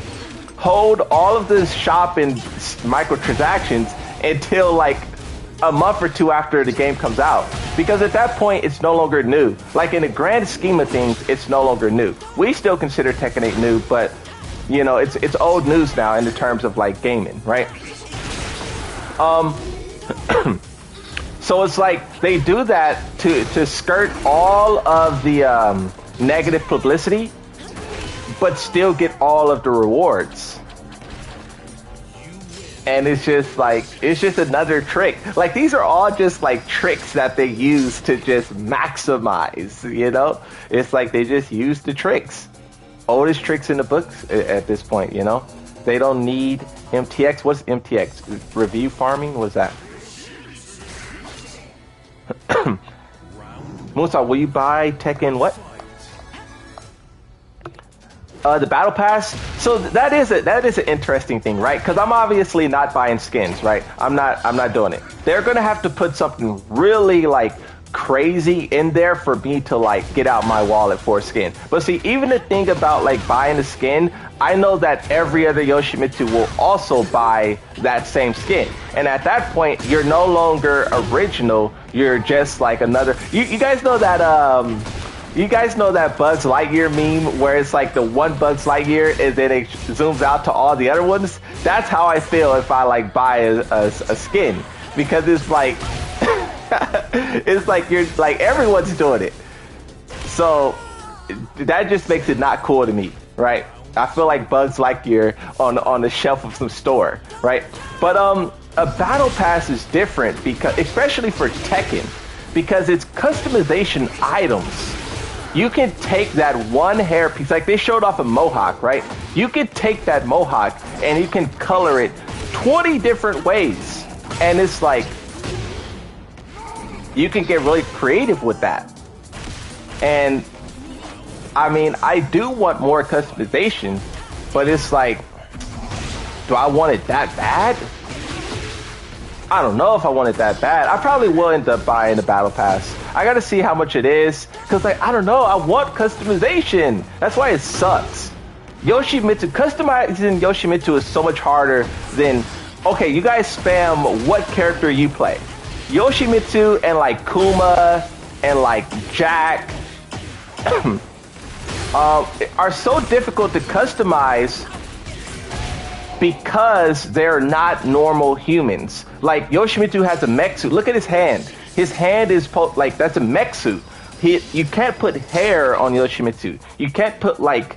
hold all of this shop and microtransactions until like a month or two after the game comes out, because at that point it's no longer new. Like, in the grand scheme of things, it's no longer new. We still consider Tekken 8 new, but you know, it's old news now in the terms of like gaming, right? So it's like they do that to skirt all of the negative publicity, but still get all of the rewards. And it's just like, it's just another trick. Like, these are all just like tricks that they use to just maximize, you know? It's like they just use the tricks. Oldest tricks in the books at this point, you know? They don't need MTX. What's MTX? Review farming? What's that? Musa, will you buy Tekken what? The battle pass. So that is an interesting thing, right? Because I'm obviously not buying skins, right? I'm not doing it. They're gonna have to put something really like crazy in there for me to like get out my wallet for a skin. But see, even the thing about like buying a skin, I know that every other Yoshimitsu will also buy that same skin. And at that point, you're no longer original. You're just like another. You guys know that you guys know that Buzz Lightyear meme where it's like the one Buzz Lightyear and then it zooms out to all the other ones? That's how I feel if I like buy a skin, because it's like it's like you're like everyone's doing it. So that just makes it not cool to me, right? I feel like Buzz Lightyear on the shelf of some store, right? But a battle pass is different because, especially for Tekken, because it's customization items. You can take that one hair piece, like they showed off a mohawk, right? You can take that mohawk and you can color it 20 different ways, and it's like you can get really creative with that. And I mean, I do want more customization, but it's like, do I want it that bad? I don't know if I want it that bad. I probably will end up buying the battle pass. I gotta see how much it is, because like, I don't know, I want customization. That's why it sucks. Yoshimitsu, customizing Yoshimitsu is so much harder than, okay, you guys spam what character you play. Yoshimitsu and like Kuma and like Jack are so difficult to customize because they're not normal humans. Like Yoshimitsu has a mech suit. Look at his hand. His hand is like, that's a mech suit. You can't put hair on Yoshimitsu. You can't put like,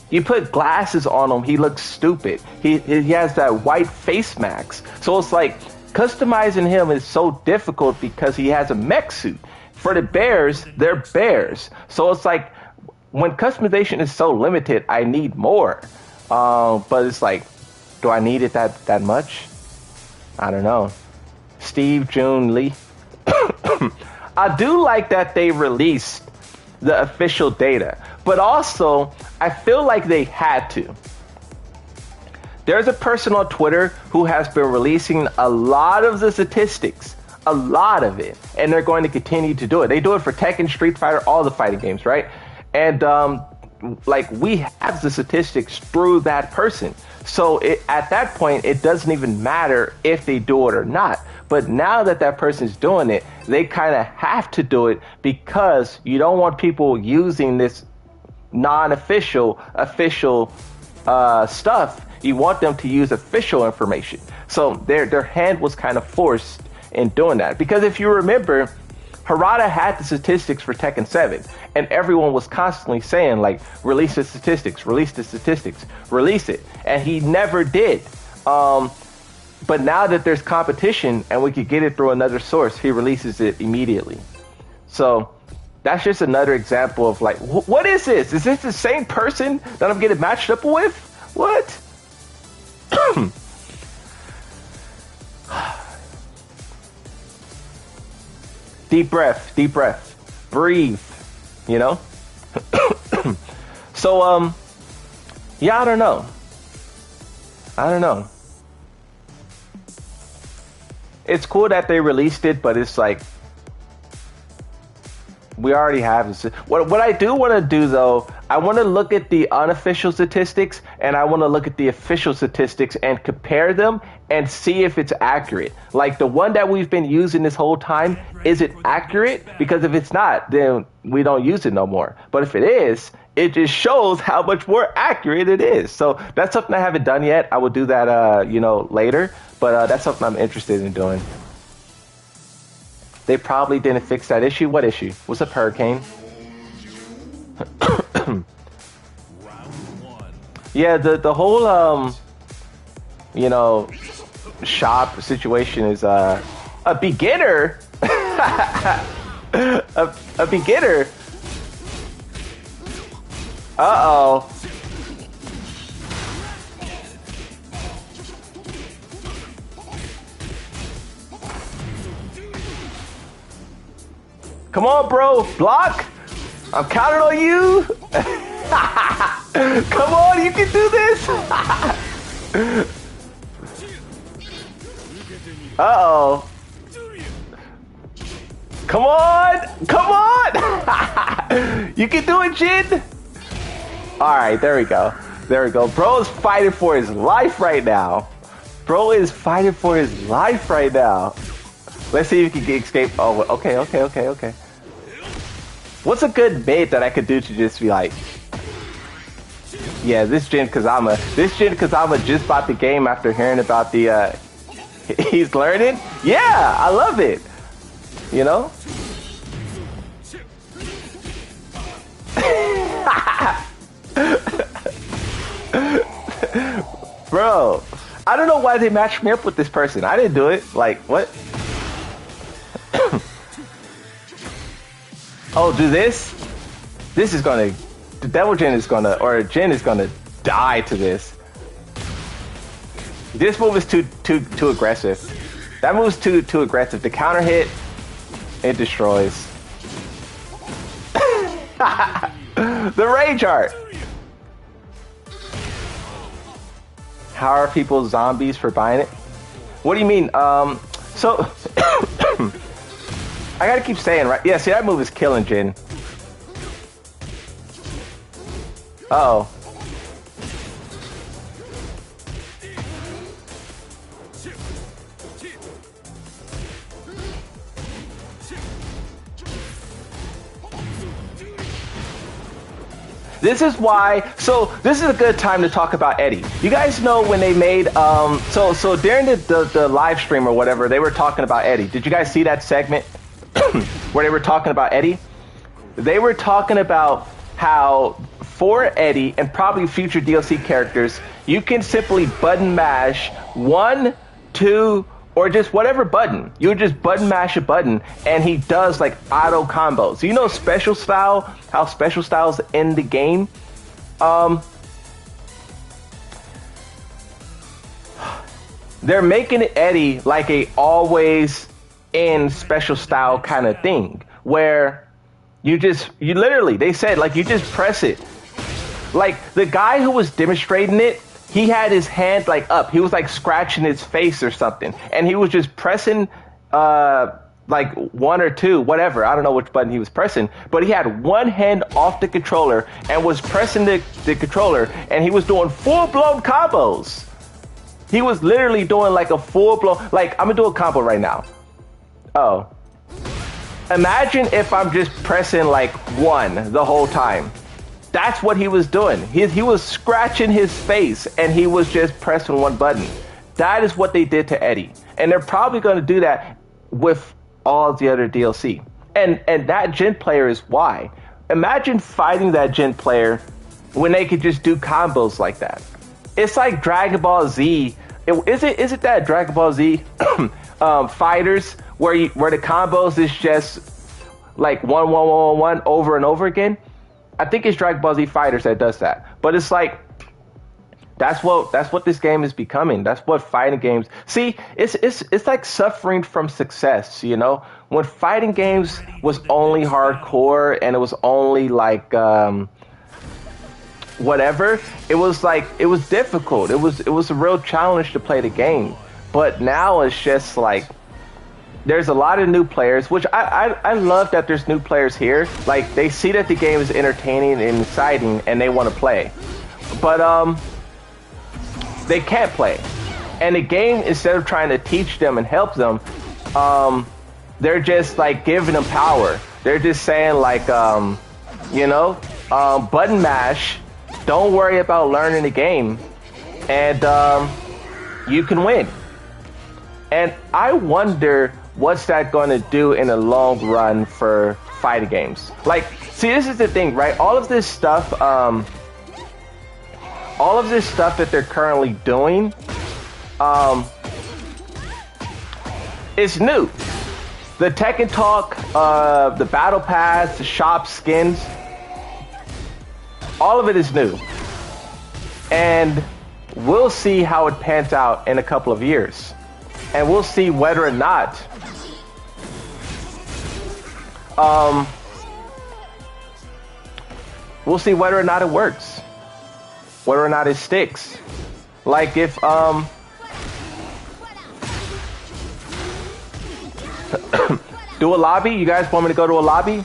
you put glasses on him, he looks stupid. He has that white face mask. So it's like, customizing him is so difficult because he has a mech suit. For the bears, they're bears. So it's like, when customization is so limited, I need more. But it's like, do I need it that much? I don't know. Steve, June, Lee. I do like that they released the official data, but also I feel like they had to. There's a person on Twitter who has been releasing a lot of the statistics, a lot of it, and they're going to continue to do it. They do it for Tekken, Street Fighter, all the fighting games, right? And like, we have the statistics through that person. So at that point, it doesn't even matter if they do it or not. But now that that person's doing it, they kind of have to do it because you don't want people using this non-official, official stuff. You want them to use official information. So their hand was kind of forced in doing that. Because if you remember, Harada had the statistics for Tekken 7, and everyone was constantly saying, like, release the statistics, release the statistics, release it. And he never did. But now that there's competition and we could get it through another source, he releases it immediately. So that's just another example of like, what is this? Is this the same person that I'm getting matched up with? What? Deep breath, breathe, you know? So, yeah, I don't know. It's cool that they released it, but it's like, we already have this. What I do want to do, though, I want to look at the unofficial statistics and I want to look at the official statistics and compare them and see if it's accurate. Like the one that we've been using this whole time, is it accurate? Because if it's not, then we don't use it no more. But if it is, it just shows how much more accurate it is. So that's something I haven't done yet. I will do that, later. But that's something I'm interested in doing. They probably didn't fix that issue. What issue? What's up, Hurricane? Yeah, the whole shop situation is a beginner. a beginner. Uh-oh. Come on, bro. Block. I'm counting on you. Come on, you can do this. Uh-oh. Come on! Come on! You can do it, Jin! Alright, there we go. There we go. Bro is fighting for his life right now. Bro is fighting for his life right now. Let's see if he can escape. Oh, okay, okay, okay, okay. What's a good bait that I could do to just be like... Yeah, this Jin Kazama. This Jin Kazama just bought the game after hearing about the... He's learning? Yeah, I love it. You know? Bro, I don't know why they matched me up with this person. I didn't do it. Like, what? Oh, do this? This is gonna... The Devil Jin is gonna... Or Jin is gonna die to this. This move is too aggressive. That move's too aggressive. The counter hit, it destroys. The rage art. How are people zombies for buying it? What do you mean? So I gotta keep saying, right? Yeah, see, that move is killing Jin. Uh-oh. This is why, so this is a good time to talk about Eddie. You guys know when they made, so during the live stream or whatever, they were talking about Eddie. Did you guys see that segment where they were talking about Eddie? They were talking about how for Eddie and probably future DLC characters, you can simply button mash 1, 2, or just whatever button. You would just button mash a button and he does like auto combos. You know special style, how special styles in the game? They're making Eddie like a always in special style kind of thing where you literally, they said like you just press it. Like the guy who was demonstrating it, he had his hand like up. He was like scratching his face or something. And he was just pressing like 1 or 2, whatever. I don't know which button he was pressing. But he had one hand off the controller and was pressing the controller. And he was doing full-blown combos. He was literally doing like a full-blown... Like, I'm going to do a combo right now. Oh. Imagine if I'm just pressing like 1 the whole time. That's what he was doing. He was scratching his face and he was just pressing 1 button. That is what they did to Eddie. And they're probably going to do that with all the other DLC. And that Jin player is why. Imagine fighting that Jin player when they could just do combos like that. It's like Dragon Ball Z. Is it that Dragon Ball Z fighters where the combos is just like 1, 1, 1, 1, 1 over and over again? I think it's Dragon Ball Z Fighters that does that. But it's like, that's what this game is becoming. That's what fighting games... See, it's like suffering from success, you know? When fighting games was only hardcore and it was only like, whatever, it was like, it was difficult. It was a real challenge to play the game. But now it's just like, there's a lot of new players, which I love that there's new players here. Like, they see that the game is entertaining and exciting, and they want to play. But, they can't play. And the game, instead of trying to teach them and help them, they're just, like, giving them power. They're just saying, like, you know, button mash, don't worry about learning the game, and, you can win. And I wonder... what's that going to do in the long run for fighting games? Like, see, this is the thing, right? All of this stuff that they're currently doing, is new. The Tekken talk, the battle pass, the shop skins, all of it is new. And we'll see how it pans out in a couple of years. And we'll see whether or not we'll see whether or not it works, whether or not it sticks. Like if Do a lobby? You guys want me to go to a lobby?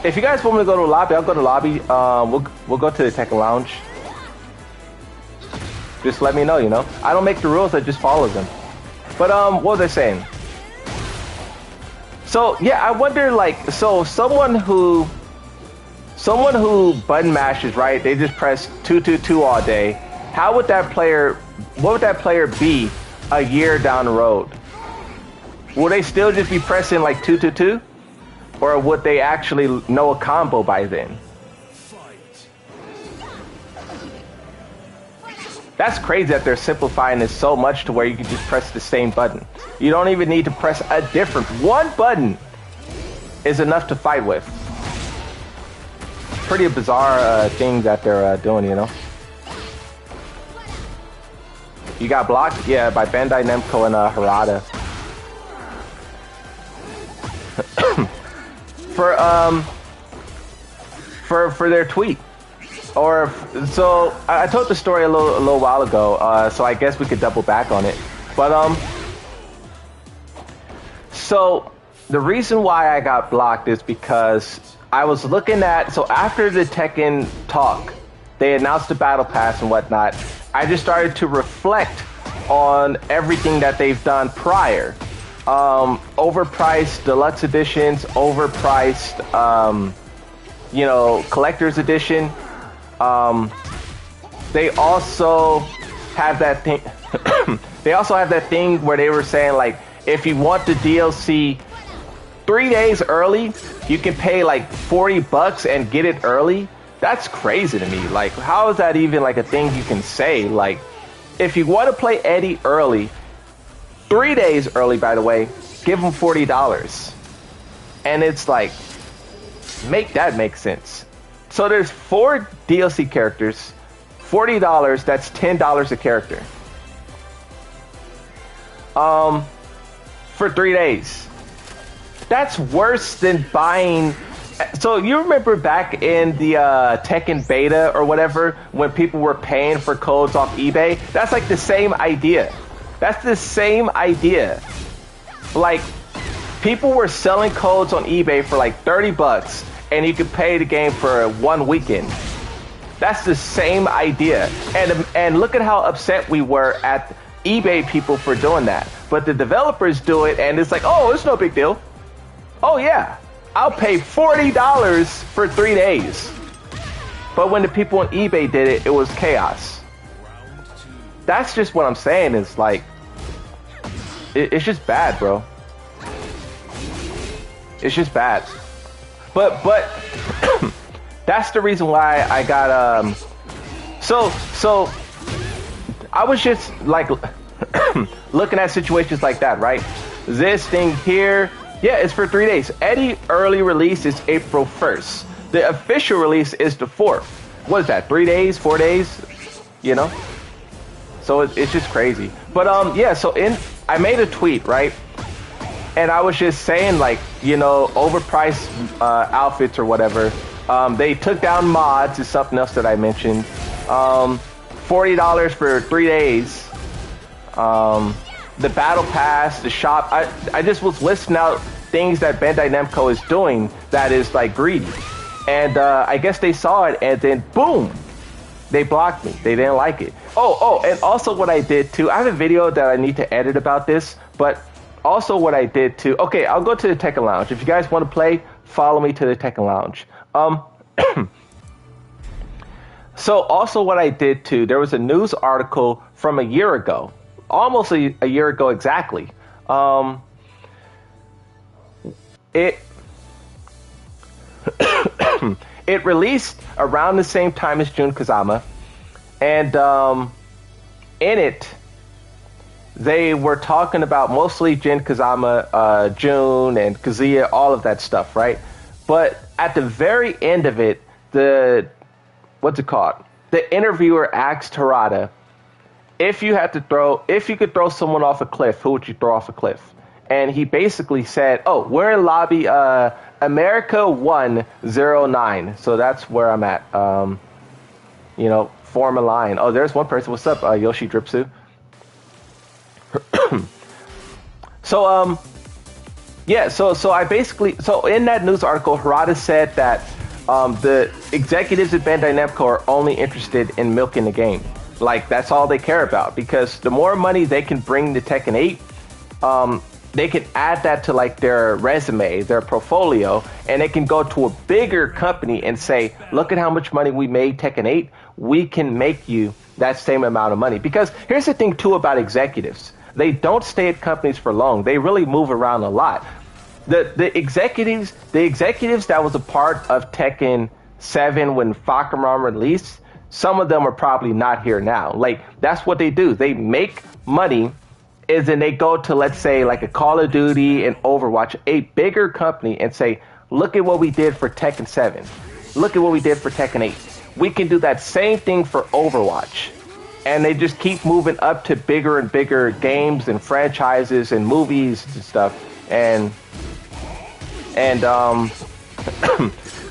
If you guys want me to go to a lobby, I'll go to lobby. We'll go to the Tekken Lounge. Just let me know, you know. I don't make the rules, I just follow them. But what was I saying? So yeah, I wonder, like, so someone who button mashes, right? They just press 222 all day. How would that player? What would that player be a year down the road? Will they still just be pressing like 222, or would they actually know a combo by then? That's crazy that they're simplifying this so much to where you can just press the same button. You don't even need to press a different one button is enough to fight with. Pretty bizarre thing that they're doing, you know. You got blocked, yeah, by Bandai Namco and Harada. for their tweet. Or so I told the story a little while ago, so I guess we could double back on it. But so the reason why I got blocked is because I was looking at, so after the Tekken talk, they announced the battle pass and whatnot. I just started to reflect on everything that they've done prior. Overpriced deluxe editions, overpriced, you know, collector's edition. They also have that thing. They also have that thing where they were saying, like, if you want the DLC 3 days early, you can pay like $40 and get it early. That's crazy to me. Like, how is that even like a thing you can say? Like, if you want to play Eddie early, 3 days early, by the way, give them $40. And it's like, make that make sense. So there's 4 DLC characters, $40, that's $10 a character. For 3 days. That's worse than buying. So you remember back in the Tekken beta or whatever, when people were paying for codes off eBay? That's like the same idea. That's the same idea. Like, people were selling codes on eBay for like $30, and you could pay the game for 1 weekend. That's the same idea. And look at how upset we were at eBay people for doing that. But the developers do it, and it's like, oh, it's no big deal. Oh yeah, I'll pay $40 for 3 days. But when the people on eBay did it, it was chaos. That's just what I'm saying. Is like, it's just bad, bro. It's just bad. But that's the reason why I got so I was just like looking at situations like that, right? This thing here, yeah, it's for 3 days. Eddie early release is April 1st. The official release is the 4th. What is that? 3 days, 4 days? You know? So it's just crazy. But yeah, so I made a tweet, right? And I was just saying, like, you know, overpriced outfits or whatever. They took down mods is something else that I mentioned. $40 for 3 days. The battle pass, the shop. I just was listing out things that Bandai Namco is doing that is like greedy. And I guess they saw it, and then boom, they blocked me. They didn't like it. Oh, and also what I did too, I have a video that I need to edit about this, but also what I did too. Okay, I'll go to the Tekken Lounge. If you guys want to play, follow me to the Tekken Lounge. So also what I did too, there was a news article from a year ago, almost a year ago exactly. It released around the same time as Jin Kazama, and in it they were talking about mostly Jin Kazama, June and Kazuya, all of that stuff, right? But at the very end of it, the interviewer asked Harada, if you could throw someone off a cliff, who would you throw off a cliff? And he basically said, oh, we're in lobby America 109. So that's where I'm at. You know, form a line. Oh, there's one person. What's up, Yoshi Dripsu? So, Yeah, so I basically, so in that news article, Harada said that the executives at Bandai Namco are only interested in milking the game. Like, that's all they care about, because the more money they can bring to Tekken 8, they can add that to like their resume, their portfolio, and they can go to a bigger company and say, look at how much money we made Tekken 8. We can make you that same amount of money. Because here's the thing too about executives. They don't stay at companies for long. They really move around a lot. The executives that was a part of Tekken 7 when Fakaram released, some of them are probably not here now. Like, that's what they do. They make money, is then they go to, let's say, like a Call of Duty and Overwatch, a bigger company, and say, look at what we did for Tekken 7. Look at what we did for Tekken 8. We can do that same thing for Overwatch. And they just keep moving up to bigger and bigger games and franchises and movies and stuff. And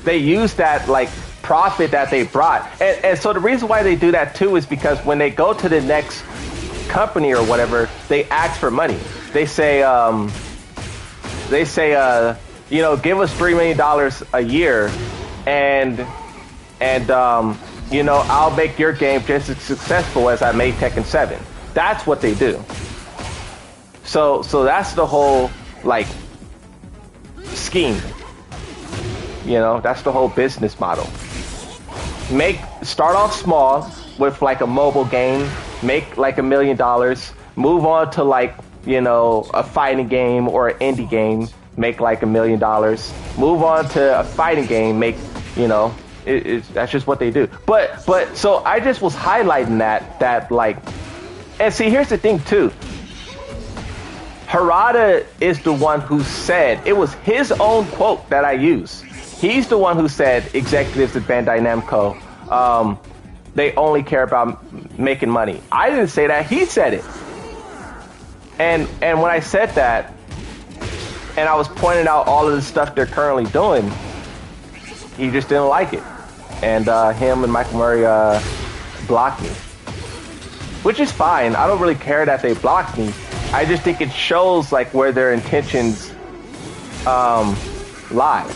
they use that like profit that they brought. And so the reason why they do that too is because when they go to the next company or whatever, they ask for money. They say, you know, give us $3 million a year, and you know, I'll make your game just as successful as I made Tekken 7. That's what they do. So that's the whole like scheme. You know, that's the whole business model. Start off small with like a mobile game, make like $1 million, move on to like, you know, a fighting game or an indie game, make like $1 million, move on to a fighting game, make, you know, that's just what they do. But so I just was highlighting that like, and see, here's the thing too. Harada is the one who said, it was his own quote that I use. He's the one who said executives at Bandai Namco, they only care about making money. I didn't say that. He said it. And when I said that, and I was pointing out all of the stuff they're currently doing, he just didn't like it. And him and Michael Murray blocked me. Which is fine. I don't really care that they blocked me. I just think it shows like where their intentions lie.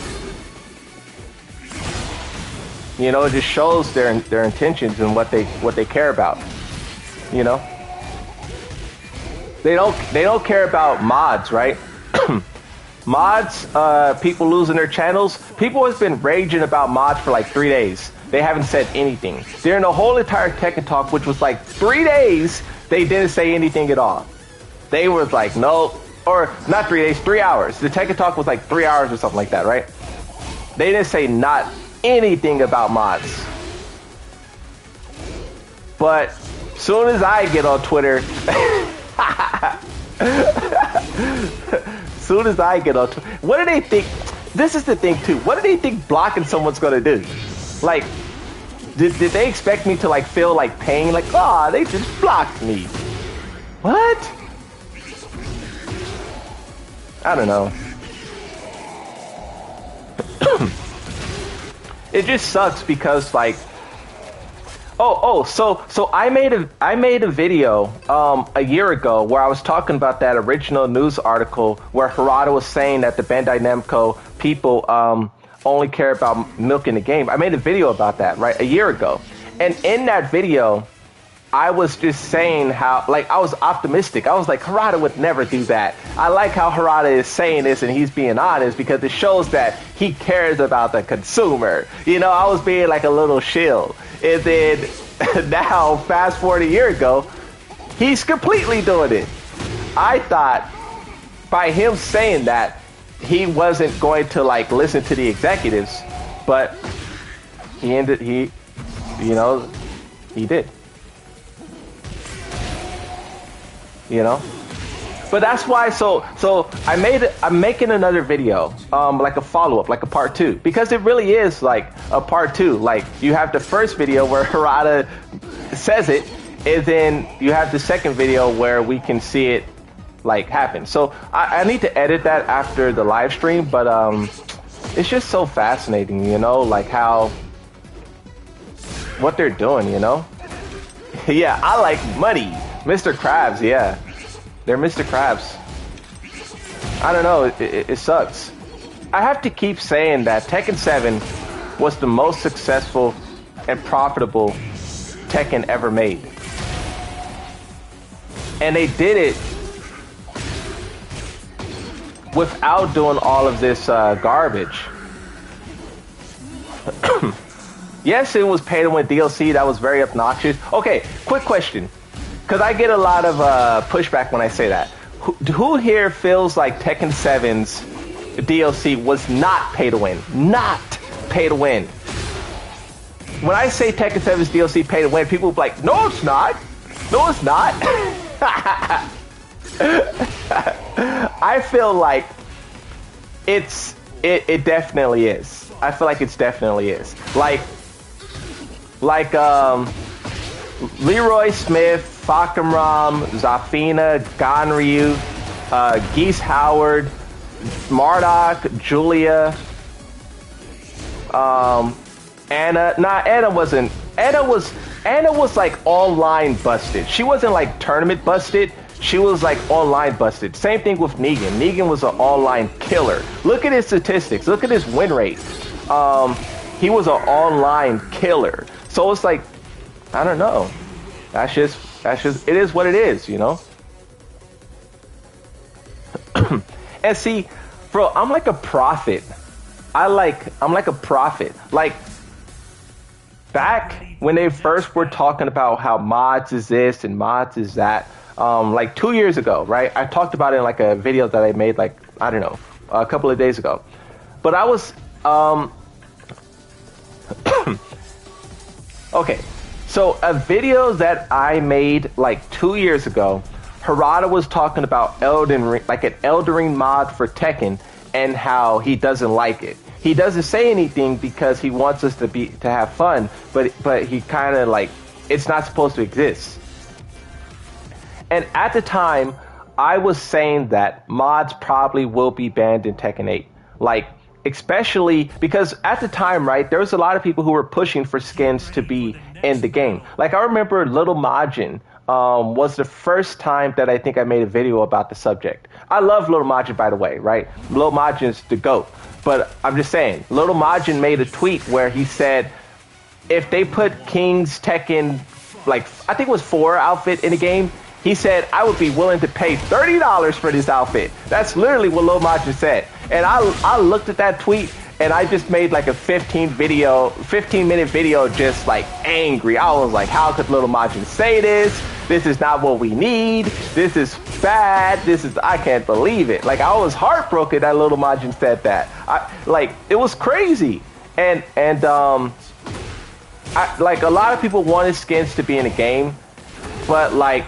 You know, it just shows their intentions and what they care about. You know, they don't care about mods, right? Mods, people losing their channels. People have been raging about mods for like 3 days. They haven't said anything. During the whole entire Tekken Talk, which was like 3 days, they didn't say anything at all. They was like, no, or not 3 days, 3 hours. The Tekken Talk was like 3 hours or something like that, right? They didn't say not anything about mods. But soon as I get on Twitter, soon as I get on Twitter, what do they think? This is the thing too. What do they think blocking someone's gonna do? Like, did they expect me to like feel like pain? Like, oh, they just blocked me. What? I don't know. It just sucks because like, so I made a video a year ago where I was talking about that original news article where Harada was saying that the Bandai Namco people only care about milking the game. I made a video about that, right, a year ago. And in that video, I was just saying how, like, I was optimistic. I was like, Harada would never do that. I like how Harada is saying this and he's being honest because it shows that he cares about the consumer. You know, I was being like a little shill. And then now, fast forward a year ago, he's completely doing it. I thought by him saying that, he wasn't going to like listen to the executives, but he did. You know, but that's why. So I'm making another video, like a follow-up, like a part 2, because it really is like a part 2. Like, you have the first video where Harada says it, and then you have the second video where we can see it like happen. So I need to edit that after the live stream, but it's just so fascinating, you know, like what they're doing, you know. Yeah, I like money. Mr. Krabs, yeah. They're Mr. Krabs. I don't know, it sucks. I have to keep saying that Tekken 7 was the most successful and profitable Tekken ever made. And they did it without doing all of this garbage. Yes, it was pay to win DLC. That was very obnoxious. Okay, quick question. Because I get a lot of pushback when I say that. Who here feels like Tekken 7's DLC was not pay to win? Not pay to win. When I say Tekken 7's DLC pay to win, people will be like, no, it's not. No, it's not. I feel like it definitely is. I feel like it's definitely is. Like Leroy Smith, Fakamram, Zafina, Ganryu, Geese Howard, Marduk, Julia, Anna. Nah, Anna wasn't. Anna was like online busted. She wasn't like tournament busted. She was like online busted. Same thing with Negan. Negan was an online killer. Look at his statistics. Look at his win rate. He was an online killer. So it's like, I don't know. That's just, it is what it is, you know? And see, bro, I'm like a prophet. I'm like a prophet. Like, back when they first were talking about how mods is this and mods is that, like 2 years ago, right? I talked about it in like a video that I made, like, I don't know, a couple of days ago. But I was, okay. So a video that I made like 2 years ago, Harada was talking about Elden Ring, like an Elden Ring mod for Tekken, and how he doesn't like it. He doesn't say anything because he wants us to have fun, but he kind of like, it's not supposed to exist. And at the time, I was saying that mods probably will be banned in Tekken 8. Like, especially because at the time, right, there was a lot of people who were pushing for skins to be in the game. Like, I remember Little Majin was the first time that I think I made a video about the subject. I love Little Majin, by the way, right? Little Majin's the GOAT. But I'm just saying, Little Majin made a tweet where he said, if they put King's Tekken, like, I think it was 4 outfit in the game, he said, I would be willing to pay $30 for this outfit. That's literally what Little Majin said. And I looked at that tweet, and I just made like a 15-minute video just like angry. I was like, how could Little Majin say this? This is not what we need. This is bad. I can't believe it. Like, I was heartbroken that Little Majin said that. Like, it was crazy. And like, a lot of people wanted skins to be in a game, but like,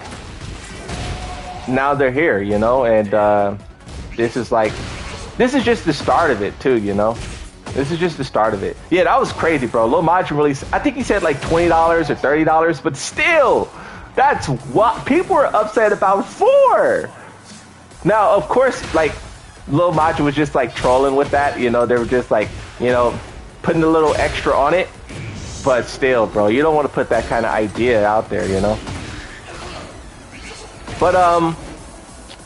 now they're here, you know, and this is just the start of it too, you know. This is just the start of it. Yeah, that was crazy, bro. Lil Majin really, I think he said like $20 or $30, but still, that's what people were upset about for. Now, of course, like, Lil Majin was just like trolling with that, you know. They were just like, you know, putting a little extra on it, but still, bro, you don't want to put that kind of idea out there, you know. But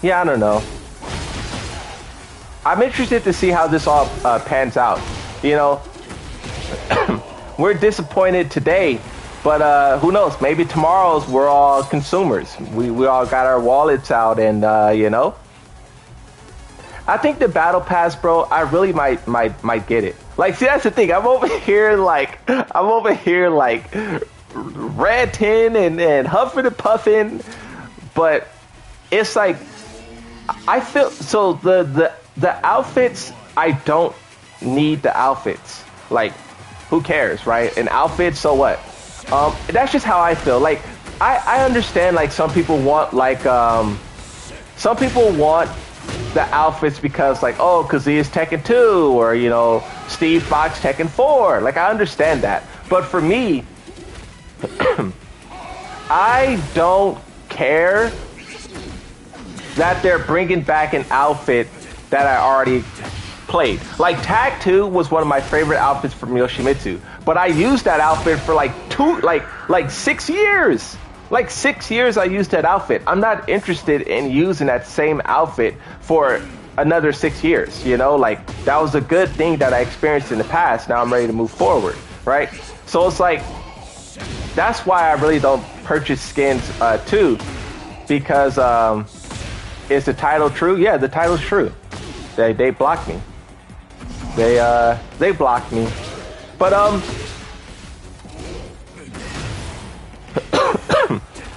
yeah, I don't know. I'm interested to see how this all pans out. You know, we're disappointed today, but who knows? Maybe tomorrow's we're all consumers. We all got our wallets out, and you know, I think the battle pass, bro. I really might get it. Like, see, that's the thing. I'm over here like ranting and huffing and puffing, but it's like, I feel so the outfits, I don't need the outfits. Like, who cares, right? An outfit, so what? That's just how I feel. Like, I understand, like, some people want, like, some people want the outfits because, like, oh, because he is Tekken 2, or, you know, Steve Fox Tekken 4. Like, I understand that. But for me, I don't care that they're bringing back an outfit that I already played. Like, Tag 2 was one of my favorite outfits from Yoshimitsu, but I used that outfit for like 6 years. Like 6 years I used that outfit. I'm not interested in using that same outfit for another 6 years. You know, like that was a good thing that I experienced in the past. Now I'm ready to move forward, right? So it's like that's why I really don't purchase skins too, because is the title true? Yeah, the title's true. They blocked me. They blocked me, but I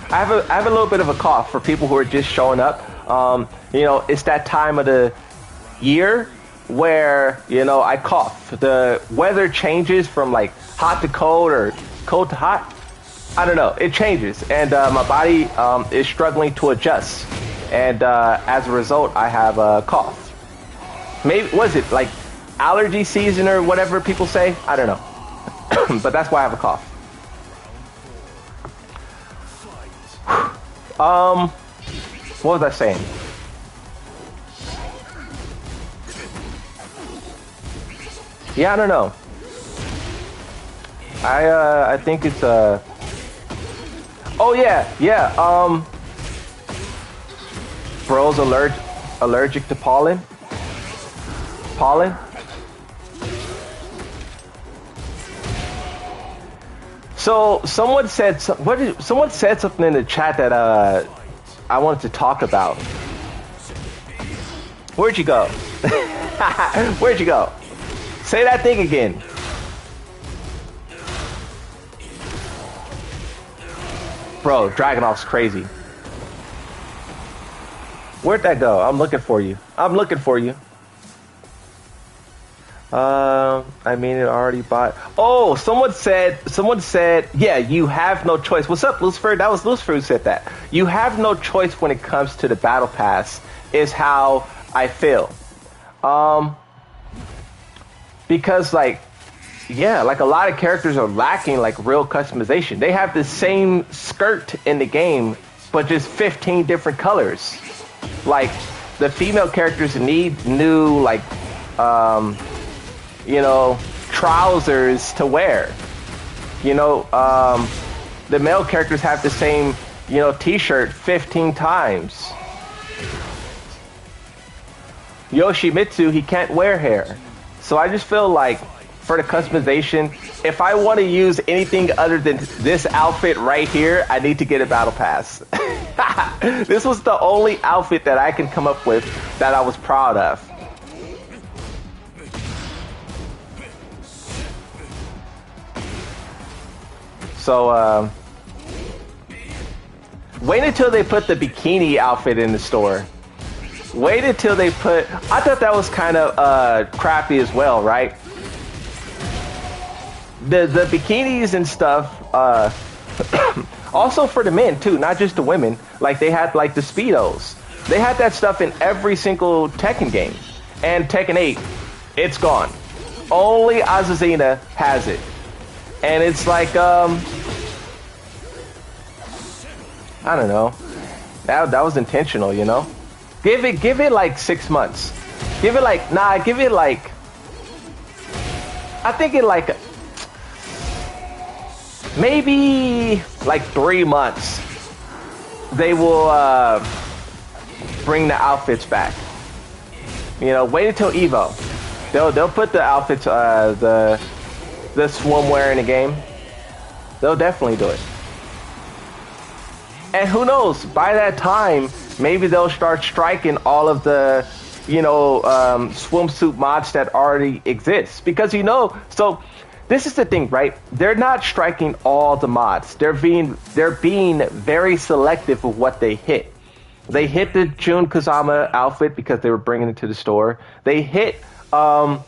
have a little bit of a cough for people who are just showing up. You know, it's that time of the year where, you know, I cough. The weather changes from like hot to cold or cold to hot. I don't know. It changes, and my body is struggling to adjust, and as a result, I have a cough. Maybe was it like allergy season or whatever people say? I don't know, but that's why I have a cough. What was I saying? Yeah, I don't know. I think it's oh yeah. Bro's allergic to pollen. Pollen. So someone said someone said something in the chat that I wanted to talk about. Where'd you go? Where'd you go? Say that thing again. Bro, Dragonoff's crazy. Where'd that go? I'm looking for you. I'm looking for you. I mean, it already bought. Oh, someone said, yeah, you have no choice. What's up, Lucifer? That was Lucifer who said that. You have no choice when it comes to the battle pass, is how I feel. Because like, yeah, like a lot of characters are lacking like real customization. They have the same skirt in the game, but just 15 different colors. Like the female characters need new like, you know, trousers to wear. You know, the male characters have the same, you know, t-shirt 15 times. Yoshimitsu, he can't wear hair. So I just feel like for the customization, if I want to use anything other than this outfit right here, I need to get a battle pass. This was the only outfit that I can come up with that I was proud of. So, wait until they put the bikini outfit in the store. Wait until they put... I thought that was kind of crappy as well, right? The bikinis and stuff, also for the men too, not just the women. Like they had like the Speedos. They had that stuff in every single Tekken game. And Tekken 8, it's gone. Only Azazina has it. And it's like, I don't know. That was intentional, you know? Give it like 6 months. Give it like, give it like, I think it like, maybe like 3 months. They will bring the outfits back. You know, wait until Evo. They'll put the outfits, the swimwear in the game. They'll definitely do it. And who knows, by that time, maybe they'll start striking all of the, you know, swimsuit mods that already exist. Because, you know, so this is the thing, right? They're not striking all the mods. They're being very selective of what they hit. They hit the Jin Kazama outfit because they were bringing it to the store. They hit a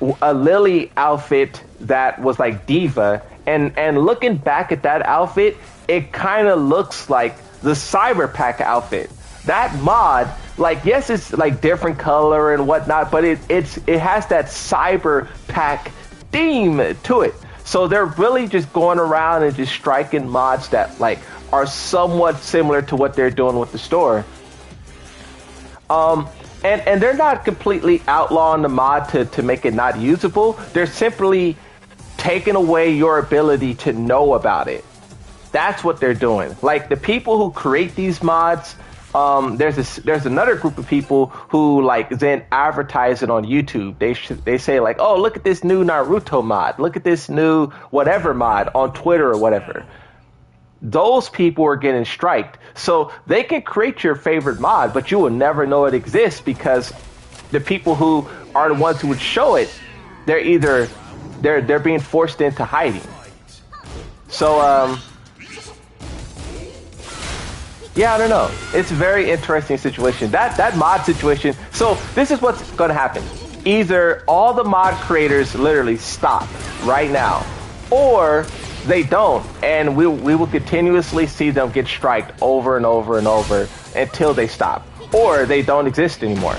Lily outfit that was like Diva. And looking back at that outfit, it kind of looks like the Cyber Pack outfit. That mod, like, yes, it's like different color and whatnot, but it has that Cyber Pack theme to it. So they're really just going around and just striking mods that like are somewhat similar to what they're doing with the store. And they're not completely outlawing the mod to make it not usable. They're simply taking away your ability to know about it. That's what they're doing. Like the people who create these mods, there's another group of people who like then advertise it on YouTube. They say like, oh, look at this new Naruto mod, look at this new whatever mod on Twitter or whatever. Those people are getting striked, so they can create your favorite mod, but you will never know it exists because the people who are the ones who would show it, they're being forced into hiding. So yeah, I don't know. It's a very interesting situation. That mod situation. So this is what's going to happen. Either all the mod creators literally stop right now, or they don't, and we will continuously see them get striked over and over and over until they stop, or they don't exist anymore.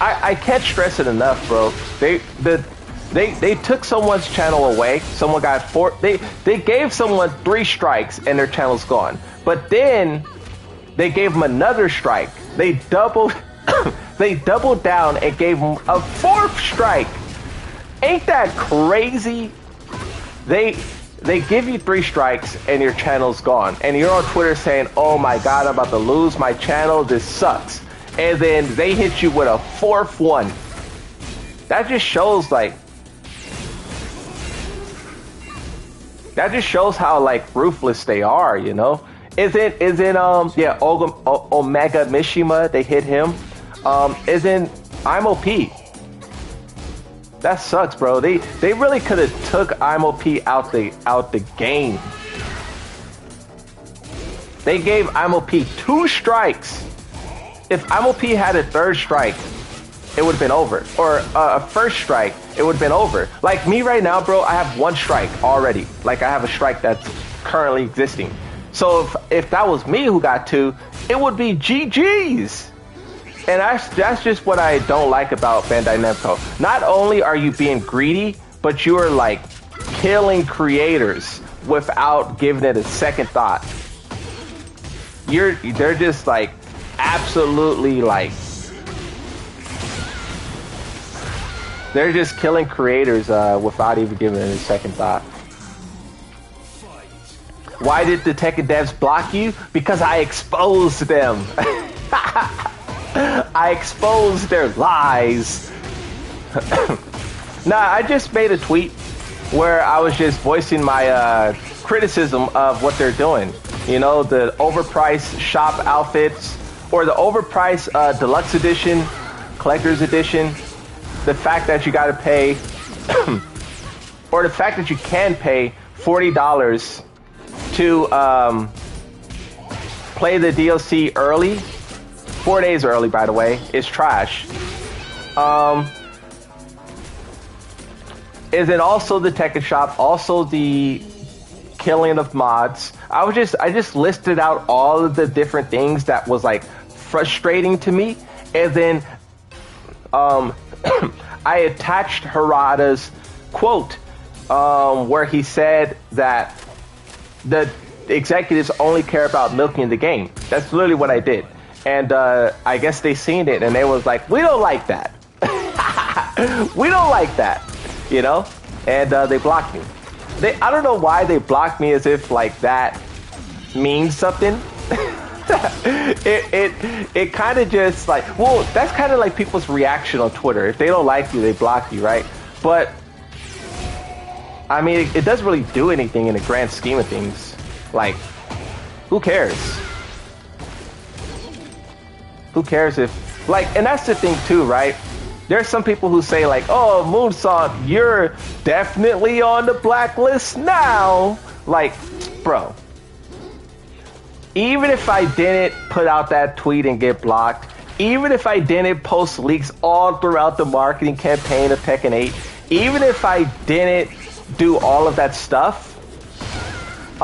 I can't stress it enough, bro. They took someone's channel away. Someone got they gave someone 3 strikes and their channel's gone. But then they gave them another strike. They doubled they doubled down and gave them a 4th strike. Ain't that crazy? They give you 3 strikes and your channel's gone. And you're on Twitter saying, oh my God, I'm about to lose my channel. This sucks. And then they hit you with a 4th one. That just shows like, that just shows how like ruthless they are, you know? Omega Mishima, they hit him. Isn't IMOP. That sucks, bro. They really could have took IMOP out the game. They gave IMOP 2 strikes. If IMOP had a 3rd strike, it would have been over. Or a 1st strike, it would have been over. Like me right now, bro, I have 1 strike already. Like I have a strike that's currently existing. So if that was me who got 2, it would be GG's. And that's just what I don't like about Bandai Namco. Not only are you being greedy, but you are like killing creators without giving it a second thought. They're just like absolutely like, they're just killing creators without even giving it a second thought. Why did the Tekken devs block you? Because I exposed them. I exposed their lies. Nah, I just made a tweet where I was just voicing my criticism of what they're doing. You know, the overpriced shop outfits, or the overpriced deluxe edition, collector's edition, the fact that you gotta pay, or the fact that you can pay $40 to play the DLC early. 4 days early, by the way, is trash. Is it also the Tekken shop, also the killing of mods? I just listed out all of the different things that was like frustrating to me, and then I attached Harada's quote where he said that the executives only care about milking the game. That's literally what I did. And I guess they seen it and they was like, we don't like that. We don't like that, you know? And they blocked me. I don't know why they blocked me, as if like that means something. It kind of just like, well, that's kind of like people's reaction on Twitter. If they don't like you, they block you, right? But I mean, it doesn't really do anything in the grand scheme of things. Like, who cares? Who cares if, like, and that's the thing too, right? There's some people who say like, oh, Moonsong, you're definitely on the blacklist now. Like, bro, even if I didn't put out that tweet and get blocked, even if I didn't post leaks all throughout the marketing campaign of Tekken 8, even if I didn't do all of that stuff,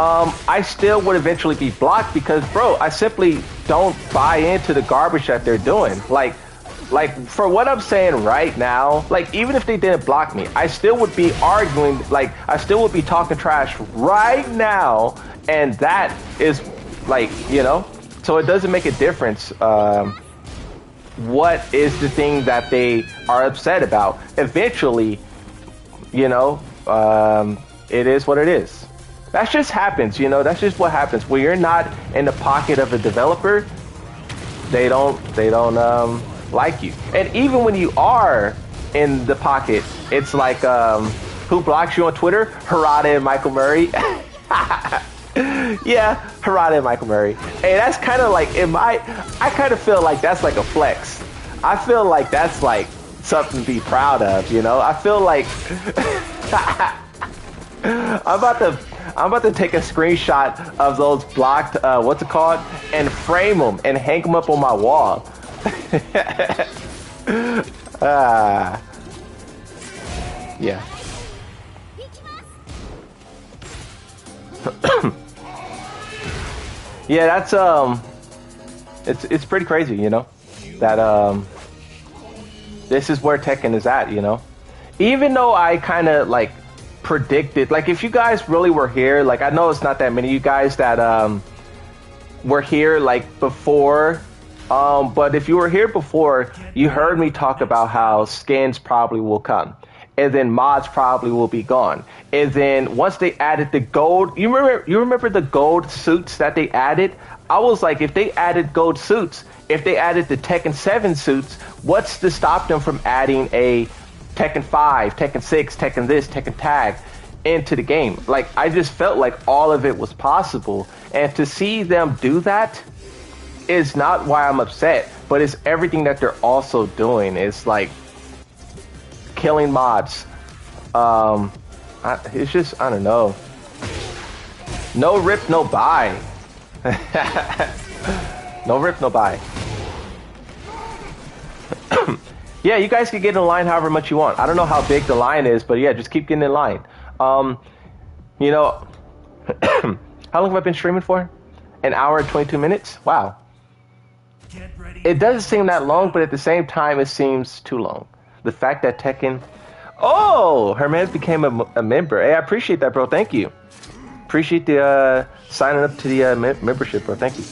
I still would eventually be blocked because, bro, I simply don't buy into the garbage that they're doing. Like for what I'm saying right now, like even if they didn't block me, I still would be arguing, like I still would be talking trash right now, and that is like, you know, so it doesn't make a difference. What is the thing that they are upset about? Eventually, you know, it is what it is. That just happens, you know, that's just what happens. When you're not in the pocket of a developer, they don't like you. And even when you are in the pocket, it's like who blocks you on Twitter? Harada and Michael Murray. Yeah, Harada and Michael Murray. Hey, that's kind of like I kind of feel like that's like a flex. I feel like that's like something to be proud of, you know? I feel like I'm about to take a screenshot of those blocked what's it called, and frame them and hang them up on my wall. Yeah. Yeah, that's it's pretty crazy, you know, that this is where Tekken is at, you know. Even though I kind of like predicted, like if you guys really were here, like I know it's not that many of you guys that were here like before, but if you were here before, you heard me talk about how skins probably will come, and then mods probably will be gone, and then once they added the gold, you remember the gold suits that they added? I was like, if they added gold suits, if they added the Tekken 7 suits, what's to stop them from adding a Tekken 5, Tekken 6, Tekken this, Tekken Tag into the game? Like, I just felt like all of it was possible. And to see them do that is not why I'm upset, but it's everything that they're also doing. It's like killing mods. It's just, I don't know. No rip, no buy. No rip, no buy. Yeah, you guys can get in line however much you want. I don't know how big the line is, but yeah, just keep getting in line. You know, how long have I been streaming for? An hour and 22 minutes? Wow. It doesn't seem that long, but at the same time, it seems too long. The fact that Tekken... Oh, Herman became a member. Hey, I appreciate that, bro. Thank you. Appreciate the signing up to the membership, bro. Thank you.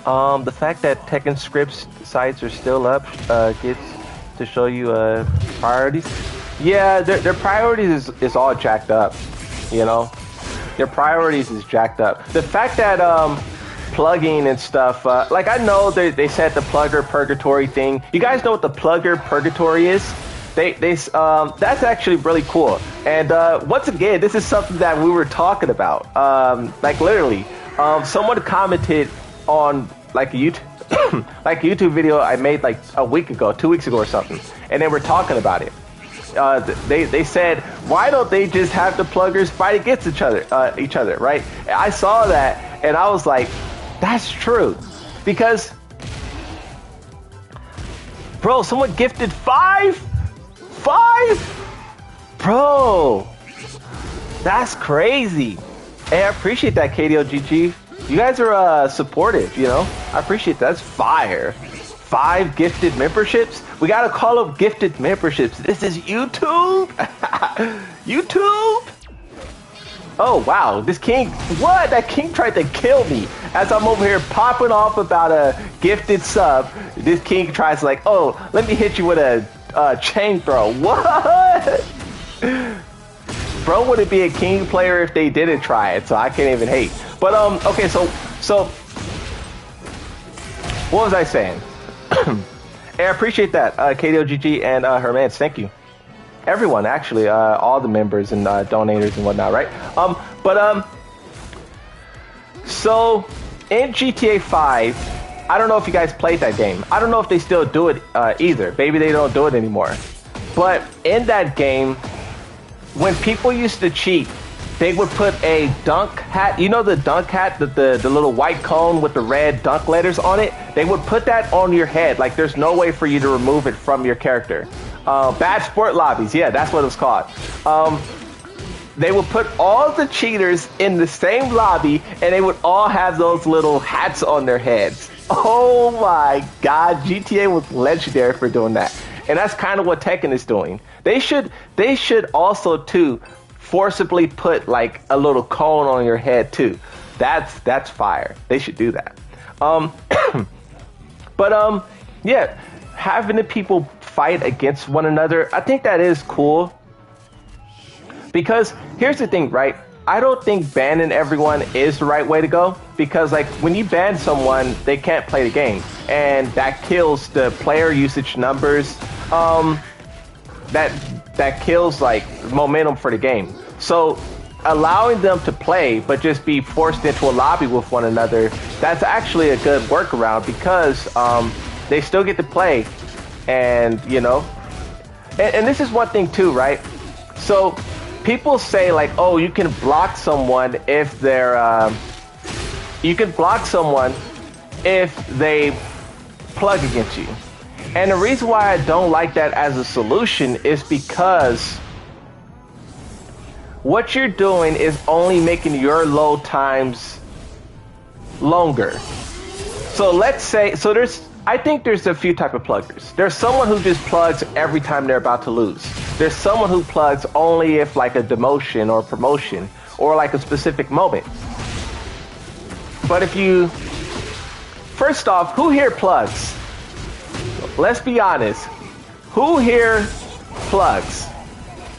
The fact that Tekken scripts sites are still up gets to show you priorities. Yeah, their priorities is all jacked up, you know. Their priorities is jacked up. The fact that plugging and stuff, like I know they said the plugger purgatory thing. You guys know what the plugger purgatory is? That's actually really cool. And once again, this is something that we were talking about. Like literally, someone commented on like a YouTube, like a YouTube video I made like a week ago, 2 weeks ago or something, and they were talking about it. They said, why don't they just have the pluggers fight against each other, right? I saw that and I was like, that's true, because bro, someone gifted five, bro, that's crazy. Hey, I appreciate that, KDOGG. You guys are supportive, you know. I appreciate that. That's fire. 5 gifted memberships. We gotta call them gifted memberships. This is YouTube. YouTube. Oh wow, this king. What? That king tried to kill me as I'm over here popping off about a gifted sub. This king tries like, oh, let me hit you with a chain throw. What? Bro wouldn't be a king player if they didn't try it, so I can't even hate. But okay, so what was I saying? Hey, I appreciate that, KDOGG and Hermans, thank you. Everyone, actually, all the members and donators and whatnot, right? So in GTA 5, I don't know if you guys played that game. I don't know if they still do it either. Maybe they don't do it anymore. But in that game, when people used to cheat, they would put a dunk hat. You know the dunk hat, the little white cone with the red dunk letters on it? They would put that on your head. Like there's no way for you to remove it from your character. Bad sport lobbies. Yeah, that's what it's called. They would put all the cheaters in the same lobby and they would all have those little hats on their heads. Oh my God, GTA was legendary for doing that. And that's kind of what Tekken is doing. They should also too forcibly put like a little cone on your head too. That's fire. They should do that. But yeah, having the people fight against one another, I think that is cool. Because here's the thing, right? I don't think banning everyone is the right way to go, because like when you ban someone, they can't play the game, and that kills the player usage numbers. That kills like momentum for the game. So allowing them to play but just be forced into a lobby with one another, that's actually a good workaround, because they still get to play, and you know, and this is one thing too, right? So people say like, oh, you can block someone if they're you can block someone if they plug against you. And the reason why I don't like that as a solution is because what you're doing is only making your load times longer. So let's say, I think there's a few type of pluggers. There's someone who just plugs every time they're about to lose. There's someone who plugs only if like a demotion or promotion or like a specific moment. But if you, first off, who here plugs? Let's be honest. Who here plugs?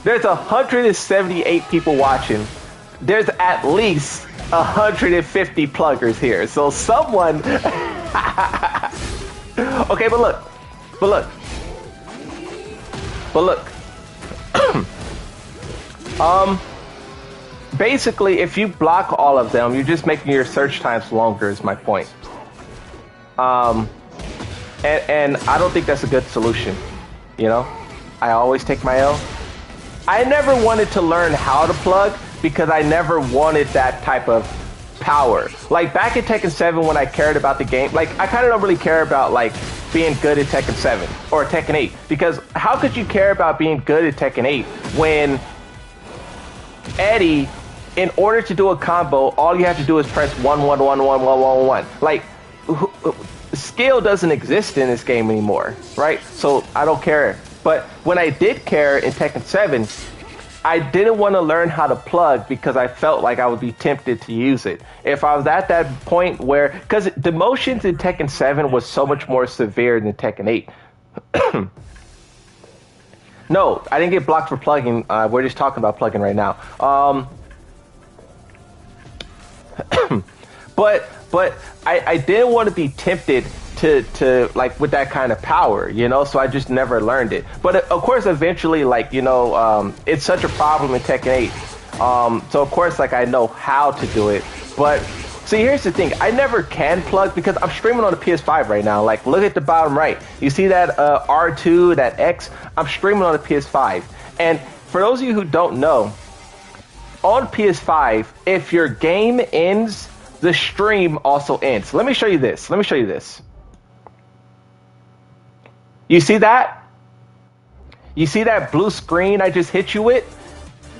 There's 178 people watching. There's at least 150 pluggers here. So someone... Okay, but look. Basically, if you block all of them, you're just making your search times longer, is my point. And I don't think that's a good solution. You know, I always take my L. I never wanted to learn how to plug because I never wanted that type of power. Like back in Tekken 7 when I cared about the game, like I kind of don't really care about like being good at Tekken 7 or Tekken 8, because how could you care about being good at Tekken 8 when Eddie, in order to do a combo, all you have to do is press 1-1-1-1-1-1-1. Like skill doesn't exist in this game anymore, right? So I don't care. But when I did care in Tekken 7, I didn't want to learn how to plug because I felt like I would be tempted to use it. If I was at that point where, because the motions in Tekken 7 was so much more severe than Tekken 8. No, I didn't get blocked for plugging. We're just talking about plugging right now. But I didn't want to be tempted to like with that kind of power, you know, so I just never learned it. But of course, eventually, like, you know, it's such a problem in Tekken 8. So of course, like I know how to do it. But see, here's the thing. I never can plug because I'm streaming on the PS5 right now. Like, look at the bottom right. You see that R2, that X? I'm streaming on the PS5. And for those of you who don't know, on PS5, if your game ends, the stream also ends. Let me show you this. You see that? You see that blue screen I just hit you with?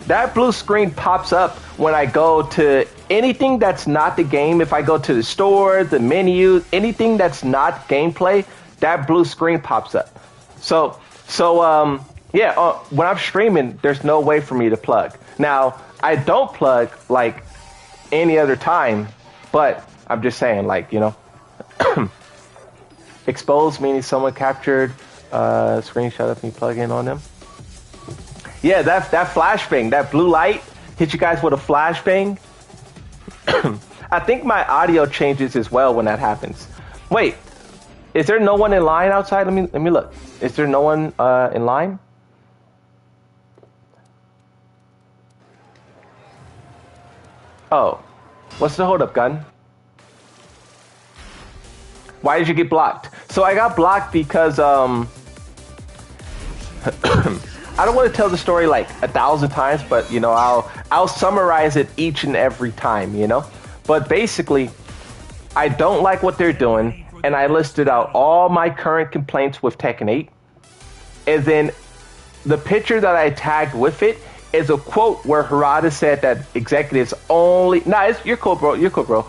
That blue screen pops up when I go to anything that's not the game. If I go to the store, the menu, anything that's not gameplay, that blue screen pops up. So yeah, when I'm streaming, there's no way for me to plug. Now, I don't plug like any other time, but I'm just saying, like, you know. Exposed meaning someone captured a screenshot of me plugging on them. Yeah, that flashbang, that blue light hit you guys with a flashbang. I think my audio changes as well when that happens. Wait, is there no one in line outside? Let me look. Is there no one in line? Oh, what's the hold up, gun? Why did you get blocked? So I got blocked because I don't want to tell the story like 1,000 times, but you know, I'll summarize it each and every time, you know. But basically, I don't like what they're doing, and I listed out all my current complaints with Tekken 8, and then the picture that I tagged with it is a quote where Harada said that executives only. You're cool, bro. You're cool, bro.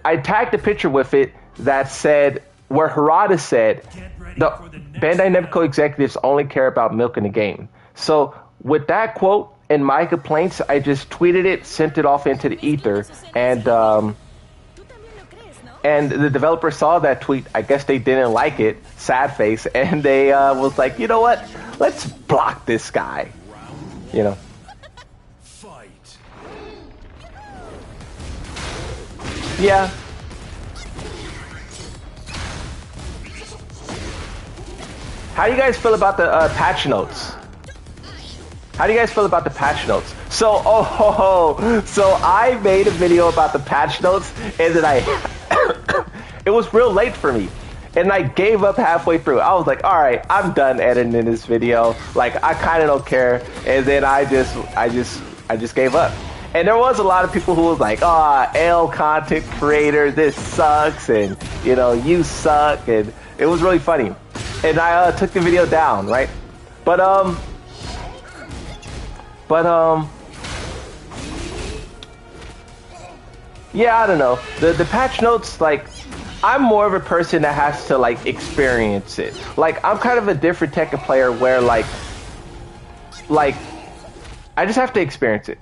I tagged the picture with it that said, where Harada said, the Bandai Namco executives only care about milking the game. So with that quote and my complaints, I just tweeted it, sent it off into the ether, and the developer saw that tweet. I guess they didn't like it, sad face, and they was like, you know what? Let's block this guy, you know. Yeah. How do you guys feel about the patch notes? How do you guys feel about the patch notes? So, so I made a video about the patch notes, and then it was real late for me, and I gave up halfway through. I was like, all right, I'm done editing this video. Like, I kind of don't care. And then I just gave up. And there was a lot of people who was like, L content creator, this sucks, and you know, you suck, and it was really funny. And I took the video down, right? But yeah, I don't know. The patch notes, like, I'm more of a person that has to like experience it. Like, I'm kind of a different Tekken player where like I just have to experience it.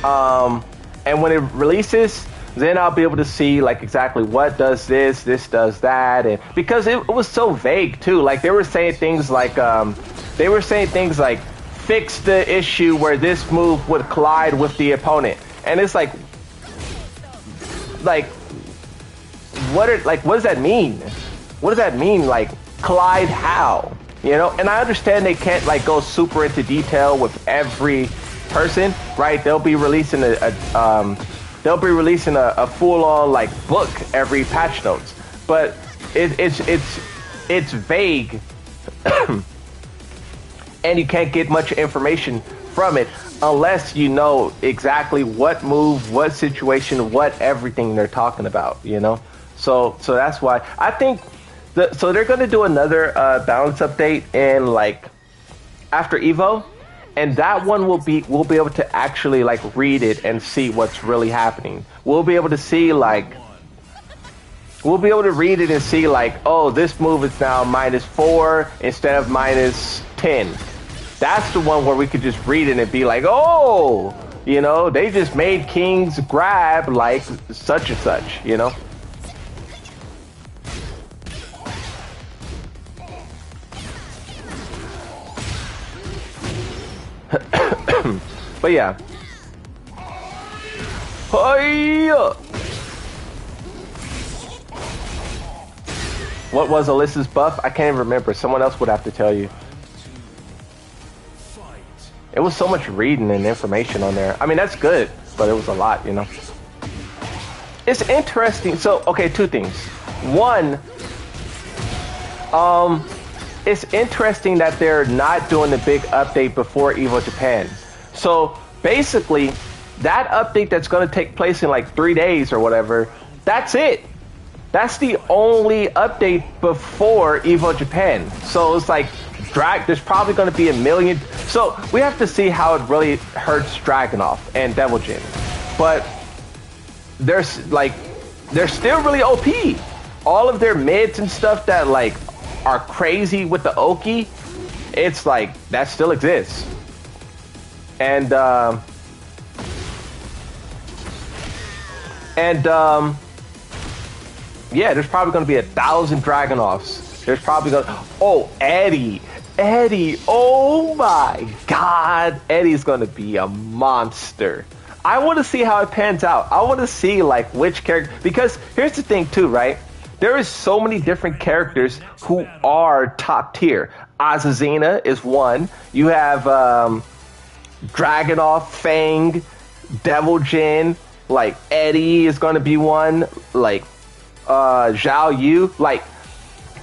And when it releases, then I'll be able to see like exactly what does this does that, and because it was so vague too. Like they were saying things like fix the issue where this move would collide with the opponent, and it's like what does that mean? What does that mean? Like, collide how? You know? And I understand they can't like go super into detail with every person, right? They'll be releasing a full-on like book every patch notes, but it's vague, and you can't get much information from it unless you know exactly what move, what situation, what everything they're talking about, you know? So that's why I think so they're going to do another balance update in like after Evo, and that one we'll be able to actually like read it and see what's really happening. We'll be able to see like read it and see like, oh, this move is now -4 instead of -10. That's the one where we could just read it and be like, oh, you know, they just made King's grab like such and such, you know? But yeah. Hi-ya! What was Alyssa's buff? I can't even remember. Someone else would have to tell you. It was so much reading and information on there. I mean, that's good, but it was a lot, you know. It's interesting. So, okay, two things. One, it's interesting that they're not doing the big update before Evo Japan. So, basically, that update that's going to take place in like 3 days or whatever, that's it. That's the only update before Evo Japan. So, it's like, there's probably going to be a million. So we have to see how it really hurts Dragunov and Devil Jin. But they're still really OP. All of their mids and stuff that like are crazy with the Oki, it's like that still exists. And yeah, there's probably going to be 1,000 Dragunovs. There's probably going to... Oh, Eddie, oh my god, Eddie's gonna be a monster. I want to see how it pans out. I want to see like which character, because here's the thing too, right? There is so many different characters who are top tier. Azazina is one. You have Dragunov, Fang, Devil Jin, like Eddie is gonna be one, like Zhao Yu. Like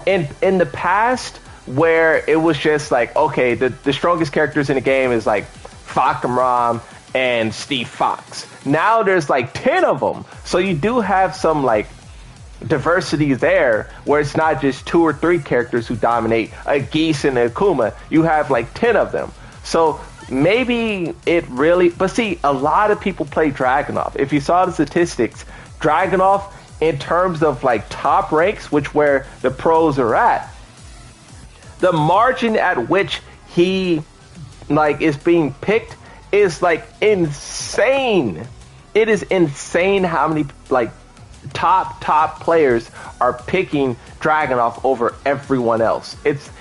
in the past, where it was just like, okay, the strongest characters in the game is like Fakamram and Steve Fox. Now there's like 10 of them. So you do have some like diversity there where it's not just 2 or 3 characters who dominate, a Geese and a Akuma. You have like 10 of them. So maybe it really, but see, a lot of people play Dragunov. If you saw the statistics, Dragunov in terms of like top ranks, which where the pros are at, the margin at which he like is being picked is like insane. It is insane how many like top players are picking Dragunov over everyone else.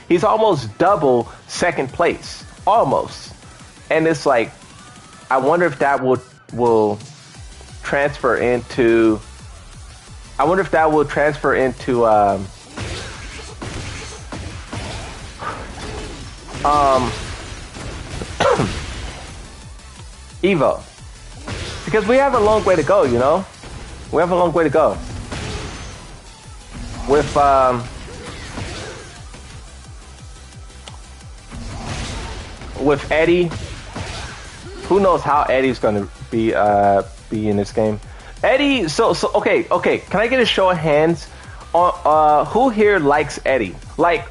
He's almost double second place, almost. and it's like, I wonder if that will transfer into. I wonder if that will transfer into Evo, because we have a long way to go. You know, we have a long way to go with Eddie. Who knows how Eddie's gonna be in this game? Eddie, so okay. Can I get a show of hands on who here likes Eddie? Like,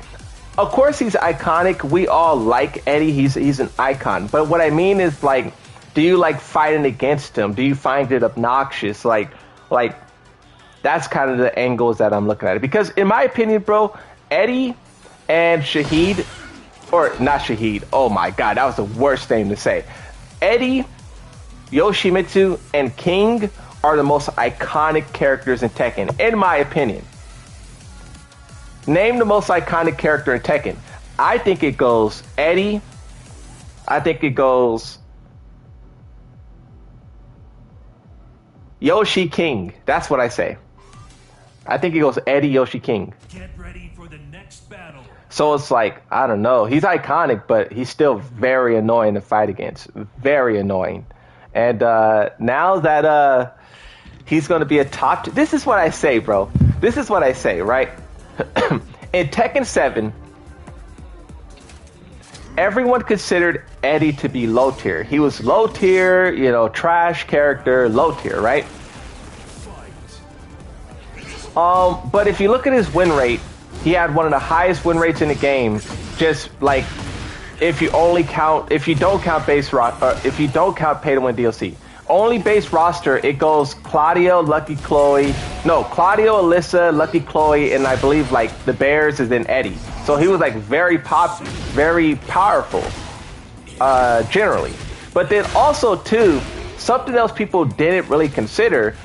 of course he's iconic. We all like Eddie. He's an icon. But what I mean is, like, do you like fighting against him? Do you find it obnoxious? Like that's kind of the angles that I'm looking at it. Because in my opinion, bro, Eddie and Shahid, or not Shahid. Oh my God, that was the worst name to say. Eddie, Yoshimitsu, and King are the most iconic characters in Tekken, in my opinion. Name the most iconic character in Tekken. I think it goes Eddie. I think it goes Yoshi, King. That's what I say. I think it goes Eddie, Yoshi, King. Get ready for the next battle. So it's like, I don't know. He's iconic, but he's still very annoying to fight against. Very annoying. And now that he's going to be a top... This is what I say, bro. This is what I say, right? In Tekken 7, everyone considered Eddie to be low tier. He was low tier, you know, trash character, low tier, right? But if you look at his win rate, he had one of the highest win rates in the game. Just like, if you don't count if you don't count pay to win DLC, only base roster, it goes Claudio, Claudio, Alyssa, Lucky Chloe, and I believe like the Bears is then Eddie. So he was like very powerful, generally. But then also too, something else people didn't really consider.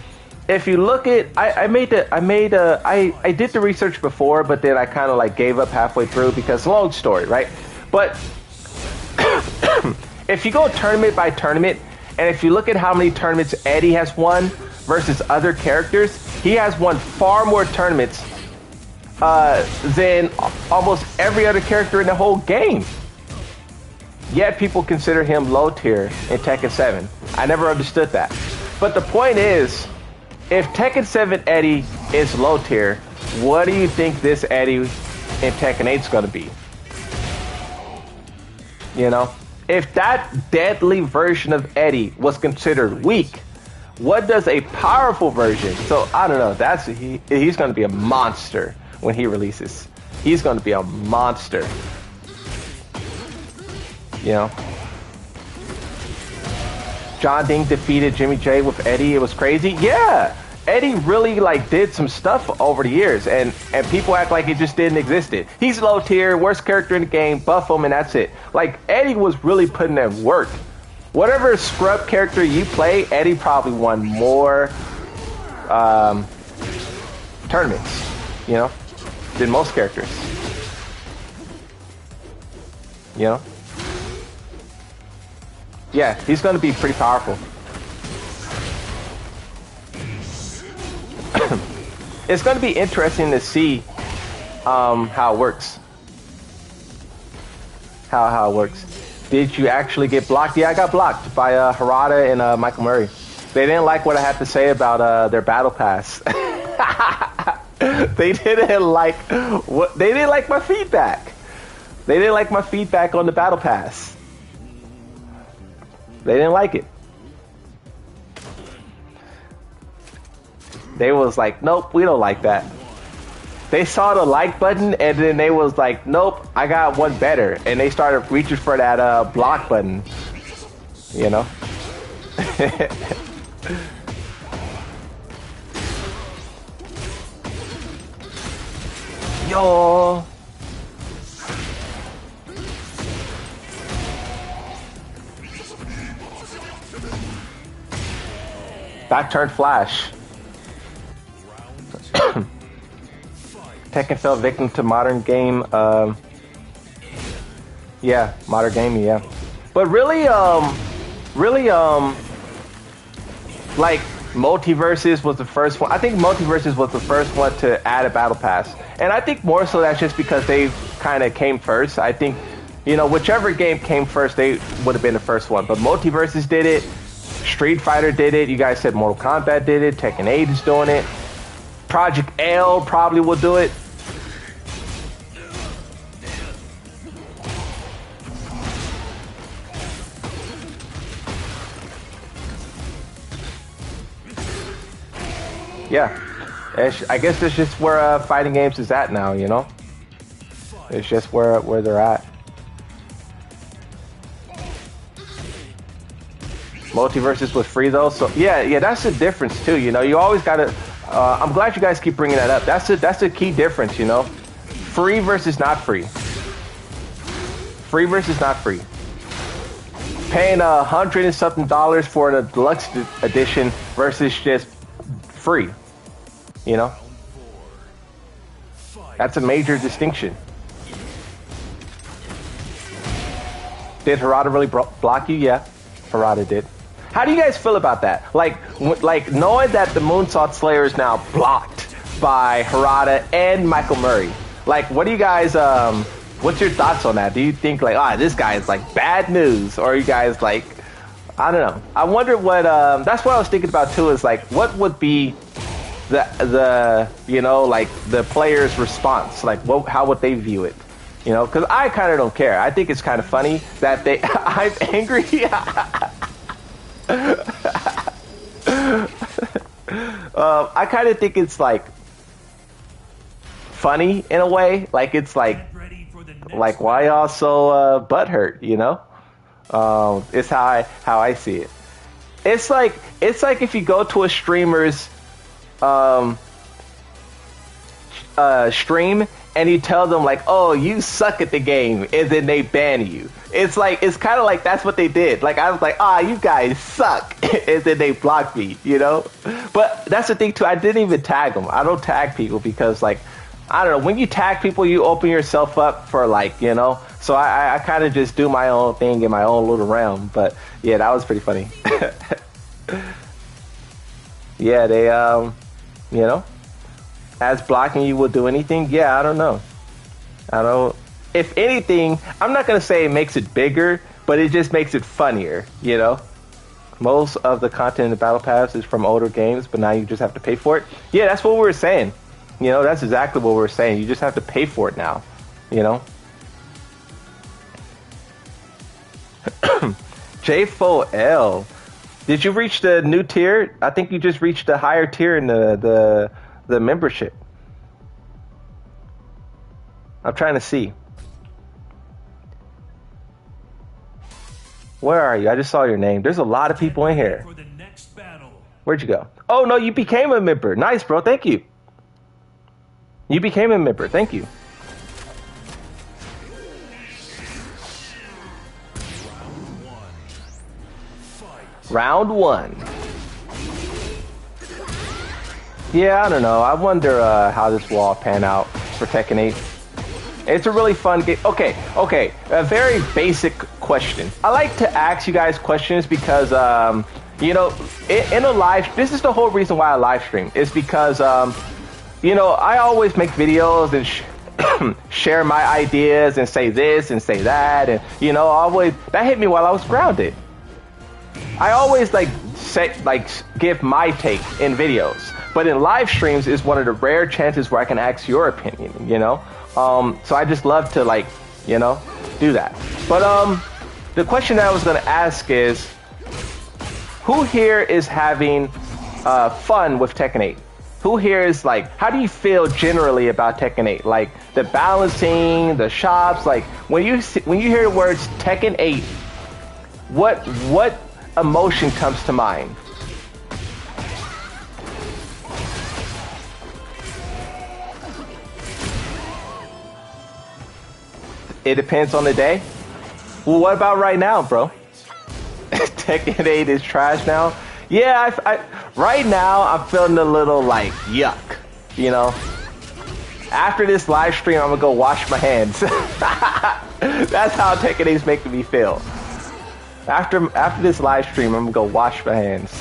If you look at, I did the research before, but then I kind of like gave up halfway through because long story, right? But if you go tournament by tournament, and if you look at how many tournaments Eddie has won versus other characters, he has won far more tournaments than almost every other character in the whole game. Yet people consider him low tier in Tekken 7. I never understood that. But the point is, if Tekken 7 Eddie is low tier, what do you think this Eddie in Tekken 8 is going to be? You know? If that deadly version of Eddie was considered weak, what does a powerful version? So I don't know. He's going to be a monster when he releases. He's going to be a monster. You know. John Ding defeated Jimmy J with Eddie. It was crazy. Yeah, Eddie really like did some stuff over the years, and people act like it just didn't exist. He's low tier, worst character in the game, buff him, and that's it. Like, Eddie was really putting in work. Whatever scrub character you play, Eddie probably won more tournaments, you know, than most characters. You know? Yeah, he's going to be pretty powerful. It's going to be interesting to see how it works. How it works. Did you actually get blocked? Yeah, I got blocked by Harada and Michael Murray. They didn't like what I had to say about their battle pass. They didn't like my feedback. They didn't like my feedback on the battle pass. They didn't like it. They was like, nope, we don't like that. They saw the like button and then they was like, nope, I got one better. And they started reaching for that block button. You know? Yo. Back turn flash. Tekken fell victim to modern game. Yeah, modern gaming. Yeah. But really, like Multiverses was the first one. I think Multiverses was the first one to add a battle pass, and I think more so that's just because they kind of came first. I think, you know, whichever game came first, they would have been the first one. But Multiverses did it. Street Fighter did it. You guys said Mortal Kombat did it. Tekken 8 is doing it. Project L probably will do it. Yeah, I guess it's just where fighting games is at now, you know? It's just where they're at. Multiverses was free though, so yeah, that's the difference too, you know? You always gotta, I'm glad you guys keep bringing that up. That's a key difference, you know? Free versus not free. Free versus not free. Paying $100 and something for the deluxe edition versus just free. You know, that's a major distinction. Did Harada really block you? Yeah, Harada did. How do you guys feel about that? Like knowing that the Moonsault Slayer is now blocked by Harada and Michael Murray. Like, what do you guys? What's your thoughts on that? Do you think like, this guy is like bad news, or are you guys like, I don't know. I wonder what. That's what I was thinking about too. Is like, what would be the you know, like the player's response, like how would they view it, you know? Because I kind of don't care. I think it's kind of funny that they I'm angry. I kind of think it's like funny in a way, like it's like why y'all so butthurt, you know? It's how I see it. It's like if you go to a streamer's stream and you tell them like, oh, you suck at the game, and then they ban you. It's kind of like that's what they did. Like, I was like, you guys suck, and then they blocked me, you know? But that's the thing too, I didn't even tag them. I don't tag people because, like, I don't know, when you tag people, you open yourself up for, like, you know? So I kind of just do my own thing in my own little realm. But yeah, that was pretty funny. Yeah, they you know, as blocking you will do anything. Yeah, I don't know. If anything, I'm not gonna say it makes it bigger, but it just makes it funnier, you know? Most of the content in the Battle Pass is from older games, but now you just have to pay for it. Yeah, that's what we were saying. You know, that's exactly what we're saying. You just have to pay for it now, you know? J4L. Did you reach the new tier? I think you just reached the higher tier in the membership. I'm trying to see. Where are you? I just saw your name. There's a lot of people in here. Where'd you go? Oh, no, you became a member. Nice, bro. Thank you. You became a member. Thank you. Round one. Yeah, I don't know. I wonder how this will all pan out for Tekken 8. It's a really fun game. Okay. A very basic question. I like to ask you guys questions because, you know, in a live, this is the whole reason why I live stream. Is because, you know, I always make videos and share my ideas and say this and say that. And, you know, that hit me while I was grounded. I always give my take in videos, but in live streams is one of the rare chances where I can ask your opinion, you know? So I just love to, like, you know, do that. But the question that I was going to ask is, who here is having fun with Tekken 8? Who here is like, how do you feel generally about Tekken 8? Like the balancing, the shops, like when you hear the words Tekken 8, what emotion comes to mind? It depends on the day. Well, what about right now, bro? Tekken 8 is trash now. Yeah, right now I'm feeling a little like yuck, you know. After this live stream, I'm gonna go wash my hands. That's how Tekken 8 is making me feel. After this live stream, I'm gonna go wash my hands.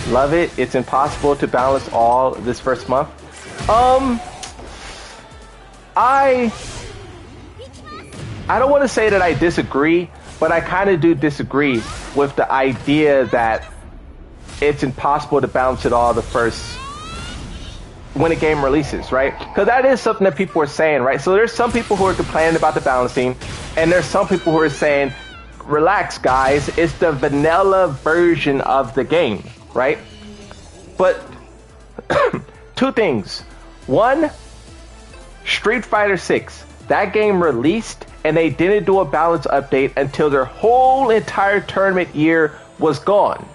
Love it. It's impossible to balance all this first month. I don't want to say that I disagree, but I kind of do disagree with the idea that it's impossible to balance it all the first when a game releases, right? Because that is something that people are saying, right? So there's some people who are complaining about the balancing, and there's some people who are saying, relax, guys, it's the vanilla version of the game, right? But two things. One, Street Fighter 6, that game released and they didn't do a balance update until their whole entire tournament year was gone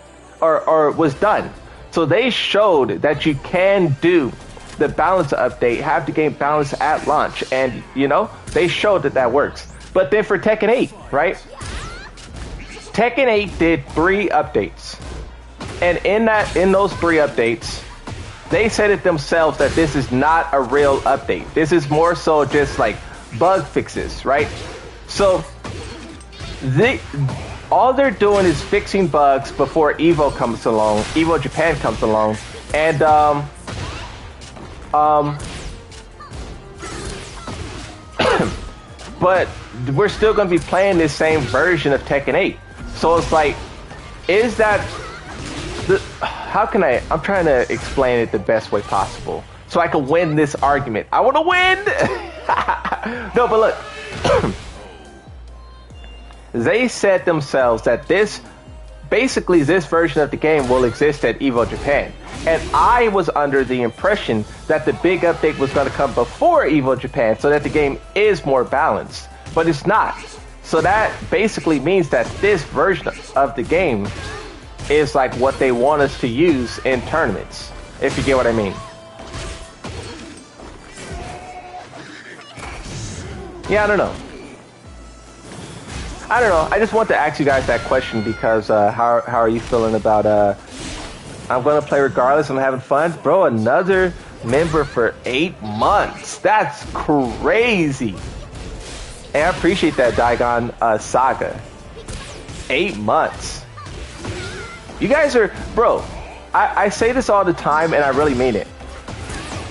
or was done. So they showed that you can do the balance update, have the game balanced at launch, and you know, they showed that that works. But then for Tekken 8, right? Tekken 8 did 3 updates. And in those 3 updates, they said it themselves that this is not a real update. This is more so just like bug fixes, right? So all they're doing is fixing bugs before Evo comes along, Evo Japan comes along, and but we're still going to be playing this same version of Tekken 8. So it's like, is that how can I'm trying to explain it the best way possible so I can win this argument. I want to win. No, but look, they said themselves that this version of the game will exist at Evo Japan. And I was under the impression that the big update was going to come before Evo Japan so that the game is more balanced, but it's not. So that basically means that this version of the game is like what they want us to use in tournaments, if you get what I mean. Yeah, I don't know. I just want to ask you guys that question because how are you feeling about I'm going to play regardless, I'm having fun. Bro, another member for 8 months. That's crazy. And I appreciate that, Daigon Saga. 8 months. You guys are, bro, I say this all the time and I really mean it.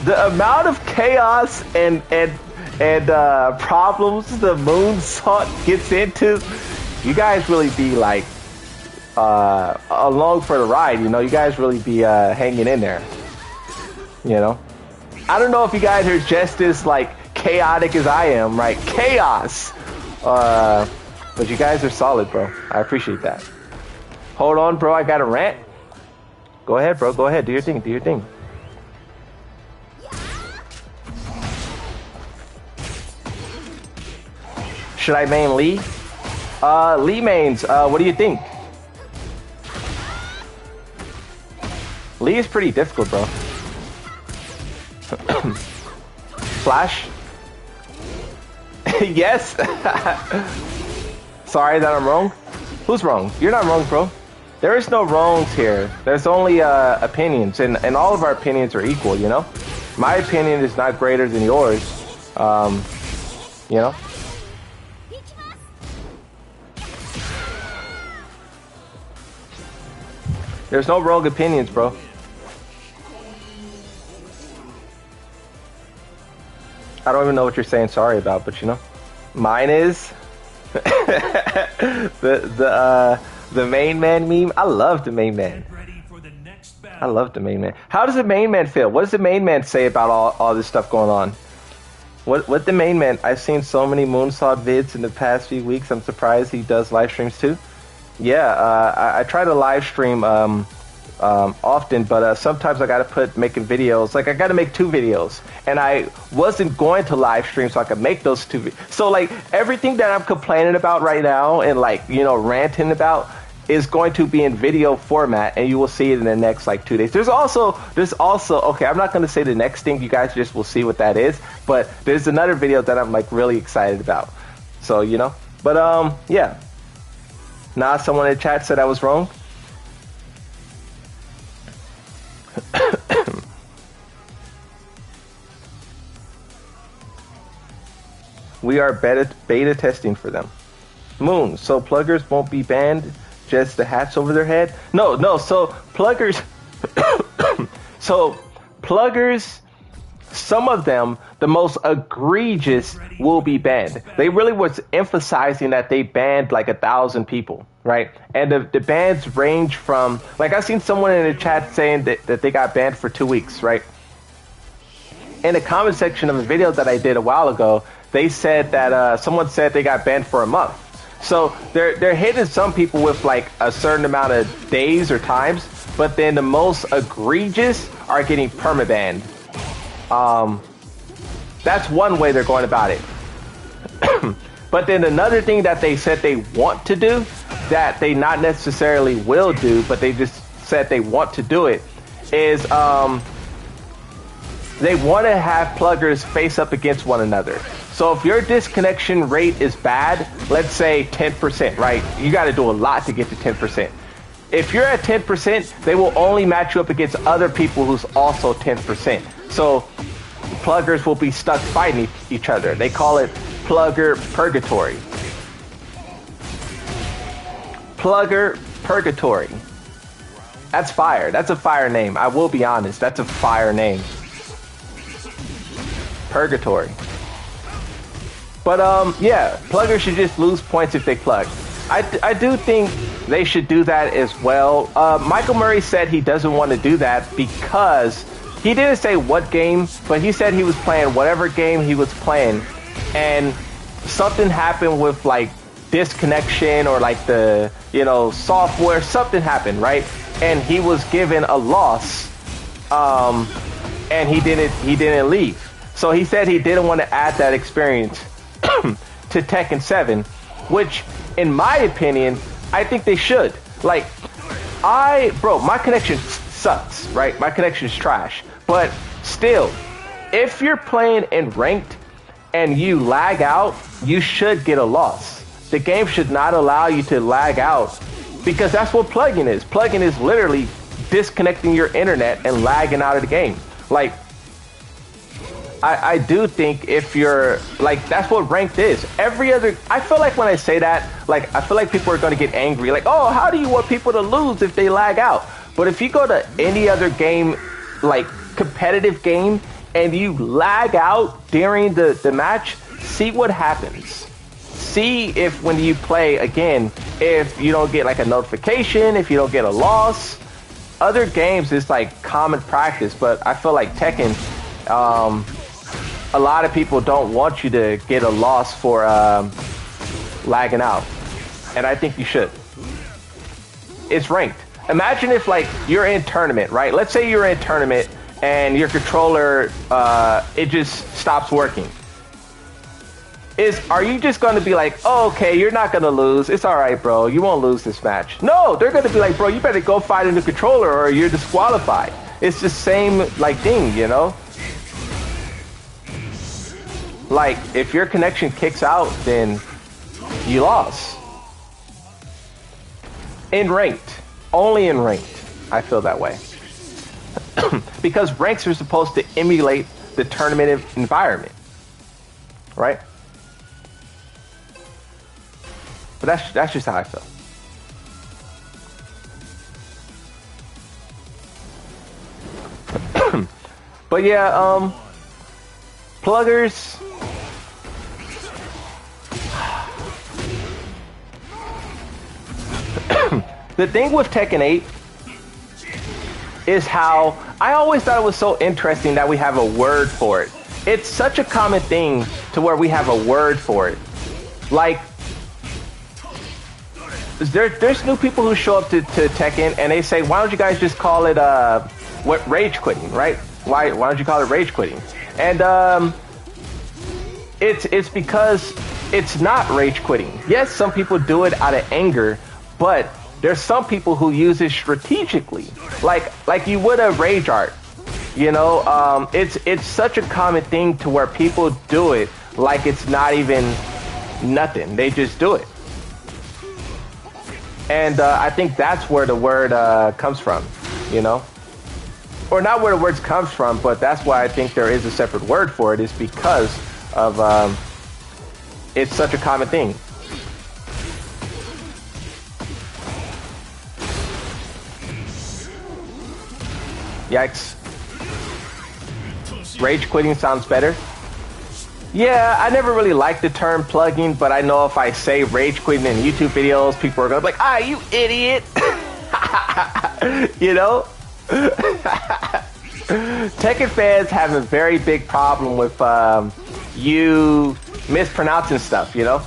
The amount of chaos and problems the Moonsault gets into, you guys really be like along for the ride, you know. You guys really be hanging in there, you know. I don't know if you guys are just as like chaotic as I am, right? Chaos. But you guys are solid, bro. I appreciate that. Hold on, bro. I got a rant. Go ahead, bro. Go ahead. Do your thing. Do your thing. Should I main Lee? Lee mains. What do you think? Lee is pretty difficult, bro. Flash? Yes. Sorry that I'm wrong. Who's wrong? You're not wrong, bro. There is no wrongs here. There's only opinions, and all of our opinions are equal, you know? My opinion is not greater than yours. You know? There's no wrong opinions, bro. I don't even know what you're saying sorry about, but you know, mine is the main man meme. I love the main man. I love the main man. How does the main man feel? What does the main man say about all this stuff going on? What the main man? I've seen so many Moonsault vids in the past few weeks. I'm surprised he does live streams too. Yeah, I try to live stream often, but sometimes I gotta making videos. Like I gotta make 2 videos, and I wasn't going to live stream so I could make those 2 videos. So like everything that I'm complaining about right now and like, you know, ranting about is going to be in video format, and you will see it in the next like 2 days. There's also okay, I'm not gonna say the next thing. You guys just will see what that is, but there's another video that I'm like really excited about. So you know, but yeah. Nah, someone in the chat said I was wrong. We are beta testing for them. Moon, so pluggers won't be banned, just the hats over their head? No, so pluggers... so pluggers, some of them, the most egregious, will be banned. They really was emphasizing that they banned like 1,000 people, right? And the bans range from, like I seen someone in the chat saying that they got banned for 2 weeks, right? In the comment section of a video that I did a while ago, they said that someone said they got banned for a month. So they're hitting some people with like a certain amount of days or times, but then the most egregious are getting permabanned. That's one way they're going about it. But then another thing that they said they want to do, that they not necessarily will do, but they just said they want to do it, is they want to have pluggers face up against one another. So if your disconnection rate is bad, let's say 10%, right? You got to do a lot to get to 10%. If you're at 10%, they will only match you up against other people who's also 10%. So pluggers will be stuck fighting each other. They call it plugger purgatory. Plugger purgatory. That's fire. That's a fire name. I will be honest. That's a fire name. Purgatory. But yeah, pluggers should just lose points if they plug. I do think they should do that as well. Michael Murray said he doesn't want to do that because he didn't say what game, but he said he was playing whatever game he was playing, and something happened with like disconnection or like the software. Something happened, right? And he was given a loss, and he didn't leave. So he said he didn't want to add that experience to Tekken 7, which, in my opinion, I think they should. Like, my connection sucks, right? My connection is trash. But still, if you're playing in ranked and you lag out, you should get a loss. The game should not allow you to lag out, because that's what plugging is. Plugging is literally disconnecting your internet and lagging out of the game. Like, I do think if you're like, that's what ranked is. Every other, I feel like when I say that, like, I feel like people are going to get angry. Like, oh, how do you want people to lose if they lag out? But if you go to any other game, like competitive game, and you lag out during the match, see what happens. See if when you play again, if you don't get like a notification, if you don't get a loss. Other games is like common practice, but I feel like Tekken, a lot of people don't want you to get a loss for lagging out, and I think you should. It's ranked. Imagine if like you're in tournament, right? Let's say you're in tournament and your controller it just stops working. Are you just going to be like, oh, okay, you're not going to lose, it's all right, bro, you won't lose this match? No, they're going to be like, bro, you better go fight a new controller or you're disqualified. It's the same like thing, you know? Like, if your connection kicks out, then you lost. In ranked. Only in ranked. I feel that way. Because ranks are supposed to emulate the tournament environment. Right? But that's just how I feel. But yeah, pluggers. The thing with Tekken 8 is how I always thought it was so interesting that we have a word for it. It's such a common thing to where we have a word for it. Like, there's new people who show up to Tekken and they say, why don't you guys just call it rage quitting, right? Why don't you call it rage quitting? And it's because it's not rage quitting. Yes, some people do it out of anger, but there's some people who use it strategically, like you would a rage art. You know, it's such a common thing to where people do it like it's not even nothing. They just do it. And I think that's where the word comes from, you know? Or not where the word comes from, but that's why I think there is a separate word for it, is because of it's such a common thing. Yikes. Rage quitting sounds better. Yeah, I never really liked the term plugging, but I know if I say rage quitting in YouTube videos, people are gonna be like, ah, you idiot. You know? Tekken fans have a very big problem with you mispronouncing stuff, you know?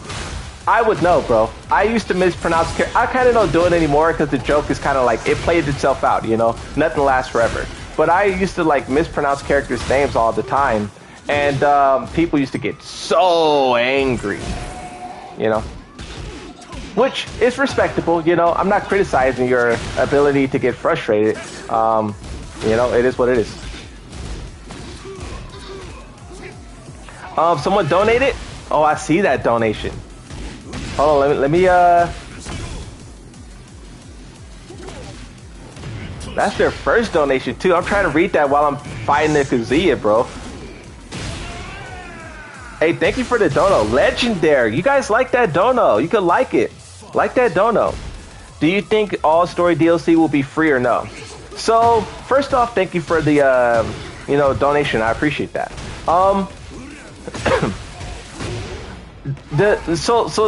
I would know, bro. I used to mispronounce. I kind of don't do it anymore because the joke is kind of like, it plays itself out, you know? Nothing lasts forever. But I used to like mispronounce characters' names all the time. And people used to get so angry, you know? Which is respectable, you know? I'm not criticizing your ability to get frustrated. You know, it is what it is. Someone donated? Oh, I see that donation. Hold on, let me That's their first donation too. I'm trying to read that while I'm fighting the Kazuya, bro. Hey, thank you for the dono. Legendary. You guys like that dono? You could like it. Like that dono. Do you think all story DLC will be free or no? So, first off, thank you for the you know, donation. I appreciate that. So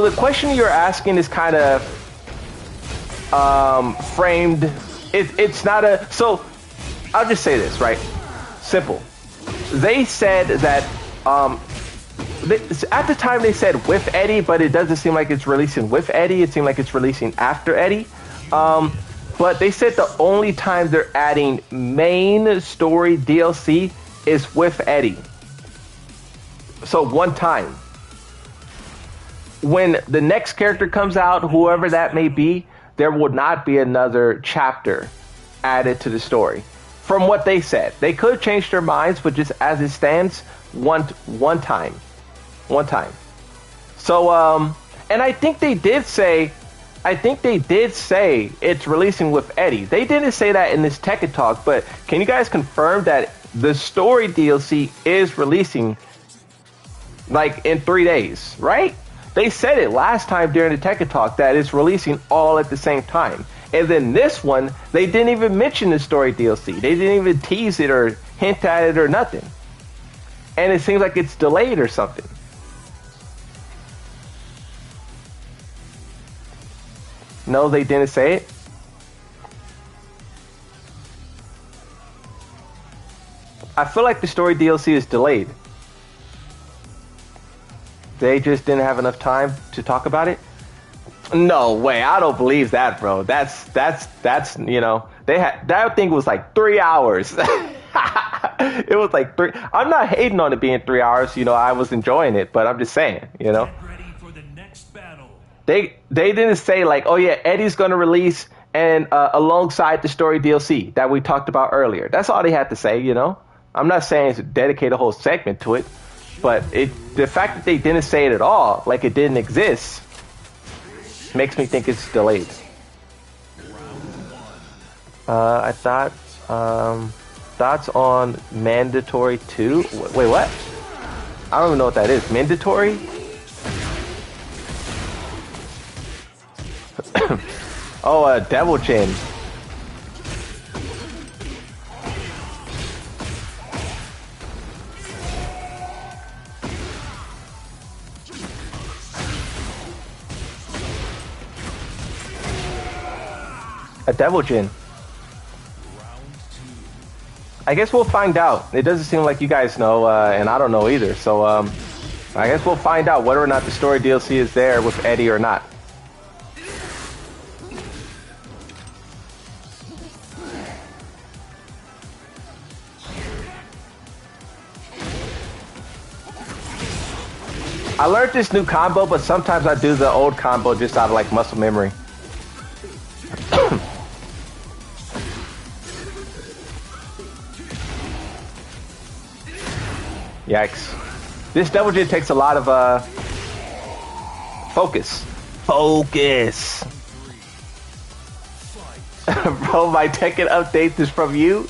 the question you're asking is kind of framed. It's not a. So I'll just say this, right? Simple. They said that at the time they said with Eddie, but it doesn't seem like it's releasing with Eddie. It seemed like it's releasing after Eddie. But they said the only time they're adding main story DLC is with Eddie. So one time. When the next character comes out, whoever that may be, there would not be another chapter added to the story. From what they said. They could change their minds, but just as it stands, one time. One time. So, and I think they did say it's releasing with Eddie. They didn't say that in this Tekken talk, but can you guys confirm that the story DLC is releasing like in 3 days, right? They said it last time during the Tekken talk that it's releasing all at the same time. And then this one, they didn't even mention the story DLC. They didn't even tease it or hint at it or nothing. And it seems like it's delayed or something. No, they didn't say it. I feel like the story DLC is delayed. They just didn't have enough time to talk about it. No way, I don't believe that, bro. That's you know, they had that thing was like 3 hours. It was like 3. I'm not hating on it being 3 hours. You know, I was enjoying it, but I'm just saying, you know. Get ready for the next battle. They didn't say like, oh yeah, Eddie's gonna release and alongside the story DLC that we talked about earlier. That's all they had to say, you know. I'm not saying to dedicate a whole segment to it, but the fact that they didn't say it at all, like it didn't exist, makes me think it's delayed. I thought thoughts on mandatory 2. Wait, what? I don't even know what that is. Mandatory? Oh, Devil Chin. A Devil Jin. I guess we'll find out. It doesn't seem like you guys know, and I don't know either. So I guess we'll find out whether or not the story DLC is there with Eddie or not. I learned this new combo, but sometimes I do the old combo just out of like muscle memory. Yikes. This Devil Jin takes a lot of focus. Focus. Bro, my Tekken updates is from you.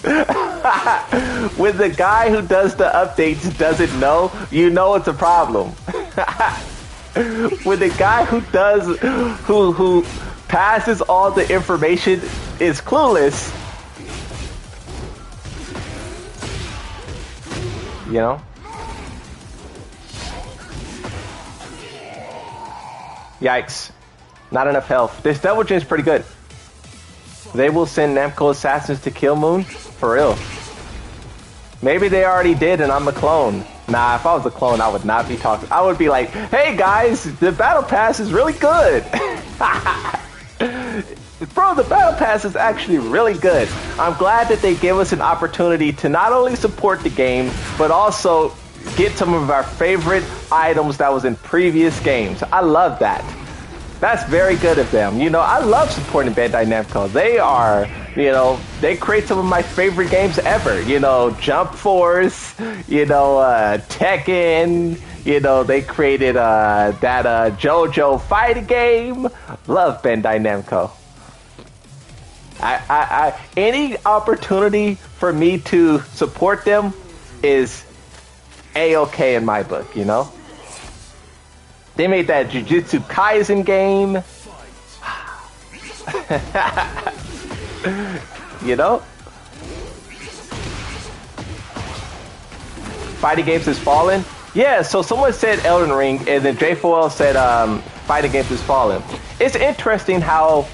When the guy who does the updates doesn't know, you know it's a problem. when the guy who passes all the information is clueless, you know? Yikes. Not enough health. This Devil Jin's pretty good. They will send Namco assassins to kill Moon? For real. Maybe they already did and I'm a clone. Nah, if I was a clone, I would not be talking. I would be like, hey guys, the Battle Pass is really good. Bro, the Battle Pass is actually really good. I'm glad that they give us an opportunity to not only support the game, but also get some of our favorite items that was in previous games. I love that. That's very good of them. You know, I love supporting Bandai Namco. They are, you know, they create some of my favorite games ever. You know, Jump Force, you know, Tekken, you know, they created that JoJo fighting game. Love Bandai Namco. Any opportunity for me to support them is A-okay in my book, you know? They made that Jujutsu Kaisen game. You know? Fighting games is fallen. Yeah, so someone said Elden Ring, and then J4L said Fighting games is fallen. It's interesting how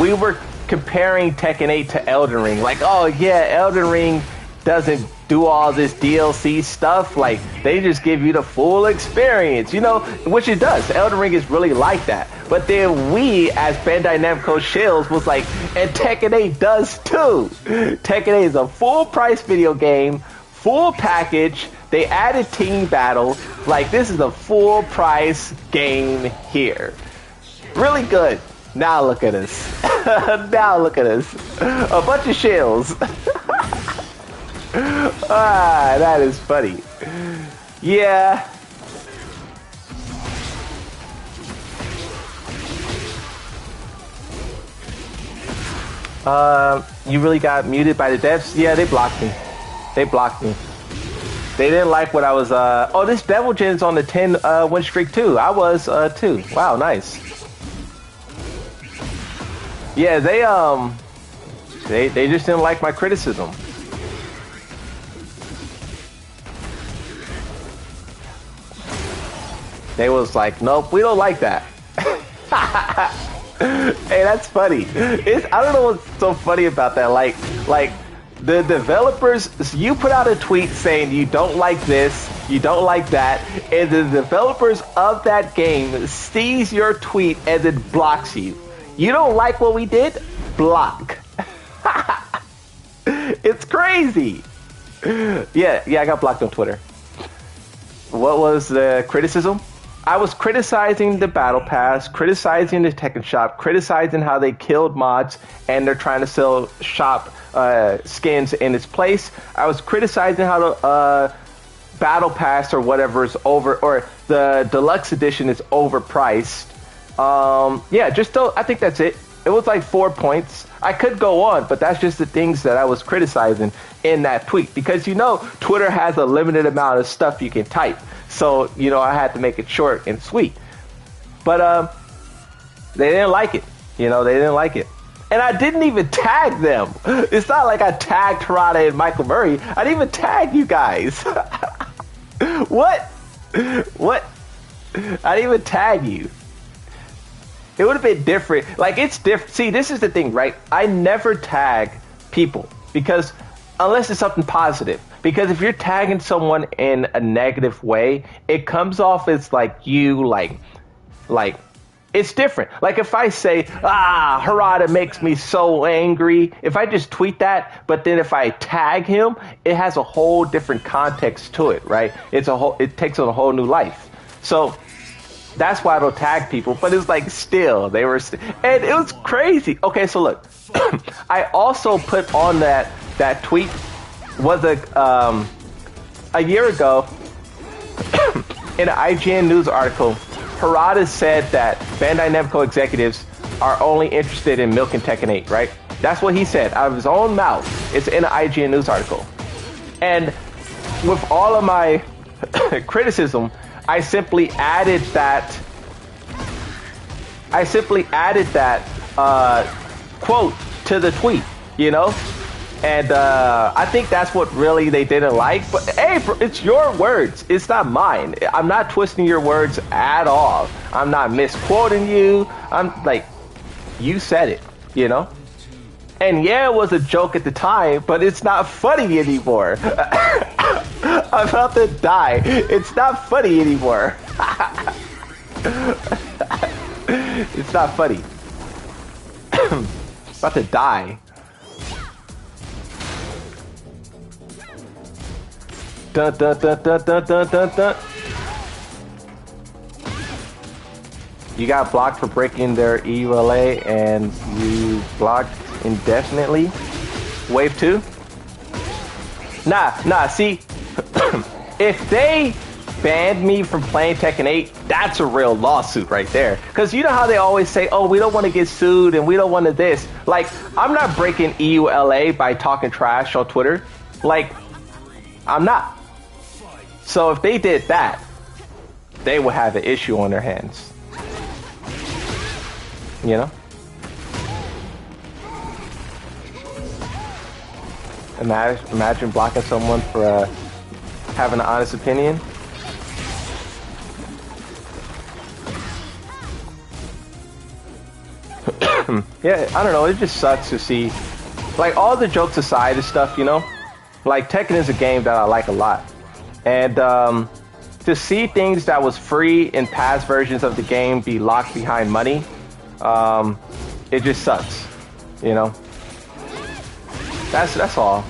we were comparing Tekken 8 to Elden Ring. Like, oh yeah, Elden Ring doesn't do all this DLC stuff. Like, they just give you the full experience, you know, which it does. Elden Ring is really like that. But then we, as Bandai Namco Shills, was like, and Tekken 8 does too. Tekken 8 is a full price video game, full package. They added team battle. Like, this is a full price game here. Really good. Now look at us. Now look at us. A bunch of shells. Ah, that is funny. Yeah. You really got muted by the devs? Yeah, they blocked me. They blocked me. They didn't like what I was, oh, this Devil Jin's on the 10 win streak too. I was too. Wow, nice. Yeah, they just didn't like my criticism. They was like, nope, we don't like that. Hey, that's funny. I don't know what's so funny about that. Like the developers, you put out a tweet saying you don't like this, you don't like that, and the developers of that game sees your tweet and then blocks you. You don't like what we did? Block. It's crazy. Yeah, I got blocked on Twitter. What was the criticism? I was criticizing the Battle Pass, criticizing the Tekken Shop, criticizing how they killed mods and they're trying to sell shop skins in its place. I was criticizing how the Battle Pass or whatever is or the Deluxe Edition is overpriced. Yeah, I think that's it. It was like 4 points. I could go on, but that's just the things that I was criticizing in that tweet. Because, you know, Twitter has a limited amount of stuff you can type. So, you know, I had to make it short and sweet. But they didn't like it. You know, they didn't like it. And I didn't even tag them. It's not like I tagged Harada and Michael Murray. I didn't even tag you guys. What? What? I didn't even tag you. It would have been different. Like, it's different. See, this is the thing, right? I never tag people because unless it's something positive. Because if you're tagging someone in a negative way, it comes off as like you, like it's different. Like if I say, Harada makes me so angry. If I just tweet that, but then if I tag him, it has a whole different context to it, right? It takes on a whole new life. So that's why I don't tag people, but it's like still, and it was crazy. Okay, so look, I also put on that tweet was a year ago in an IGN news article. Harada said that Bandai Namco executives are only interested in milking Tekken 8, right? That's what he said out of his own mouth. It's in an IGN news article. And with all of my criticism, I simply added that I simply added that quote to the tweet, you know? And I think that's what really they didn't like. But hey, bro, it's your words. It's not mine. I'm not twisting your words at all. I'm not misquoting you. I'm like, you said it, you know? And yeah, it was a joke at the time, but it's not funny anymore. I'm about to die. It's not funny anymore. It's not funny. I'm about to die. Dun, dun, dun, dun, dun, dun, dun, dun. You got blocked for breaking their EULA and you blocked indefinitely. Wave 2? Nah, see, if they banned me from playing Tekken 8, that's a real lawsuit right there. Because you know how they always say, oh, we don't want to get sued and we don't want to this. Like, I'm not breaking EULA by talking trash on Twitter. Like, I'm not. So if they did that, they would have an issue on their hands. You know? Imagine blocking someone for having an honest opinion. Yeah, I don't know. It just sucks to see, like, all the jokes aside and stuff, you know? Like, Tekken is a game that I like a lot. And to see things that was free in past versions of the game be locked behind money, it just sucks, you know? That's all.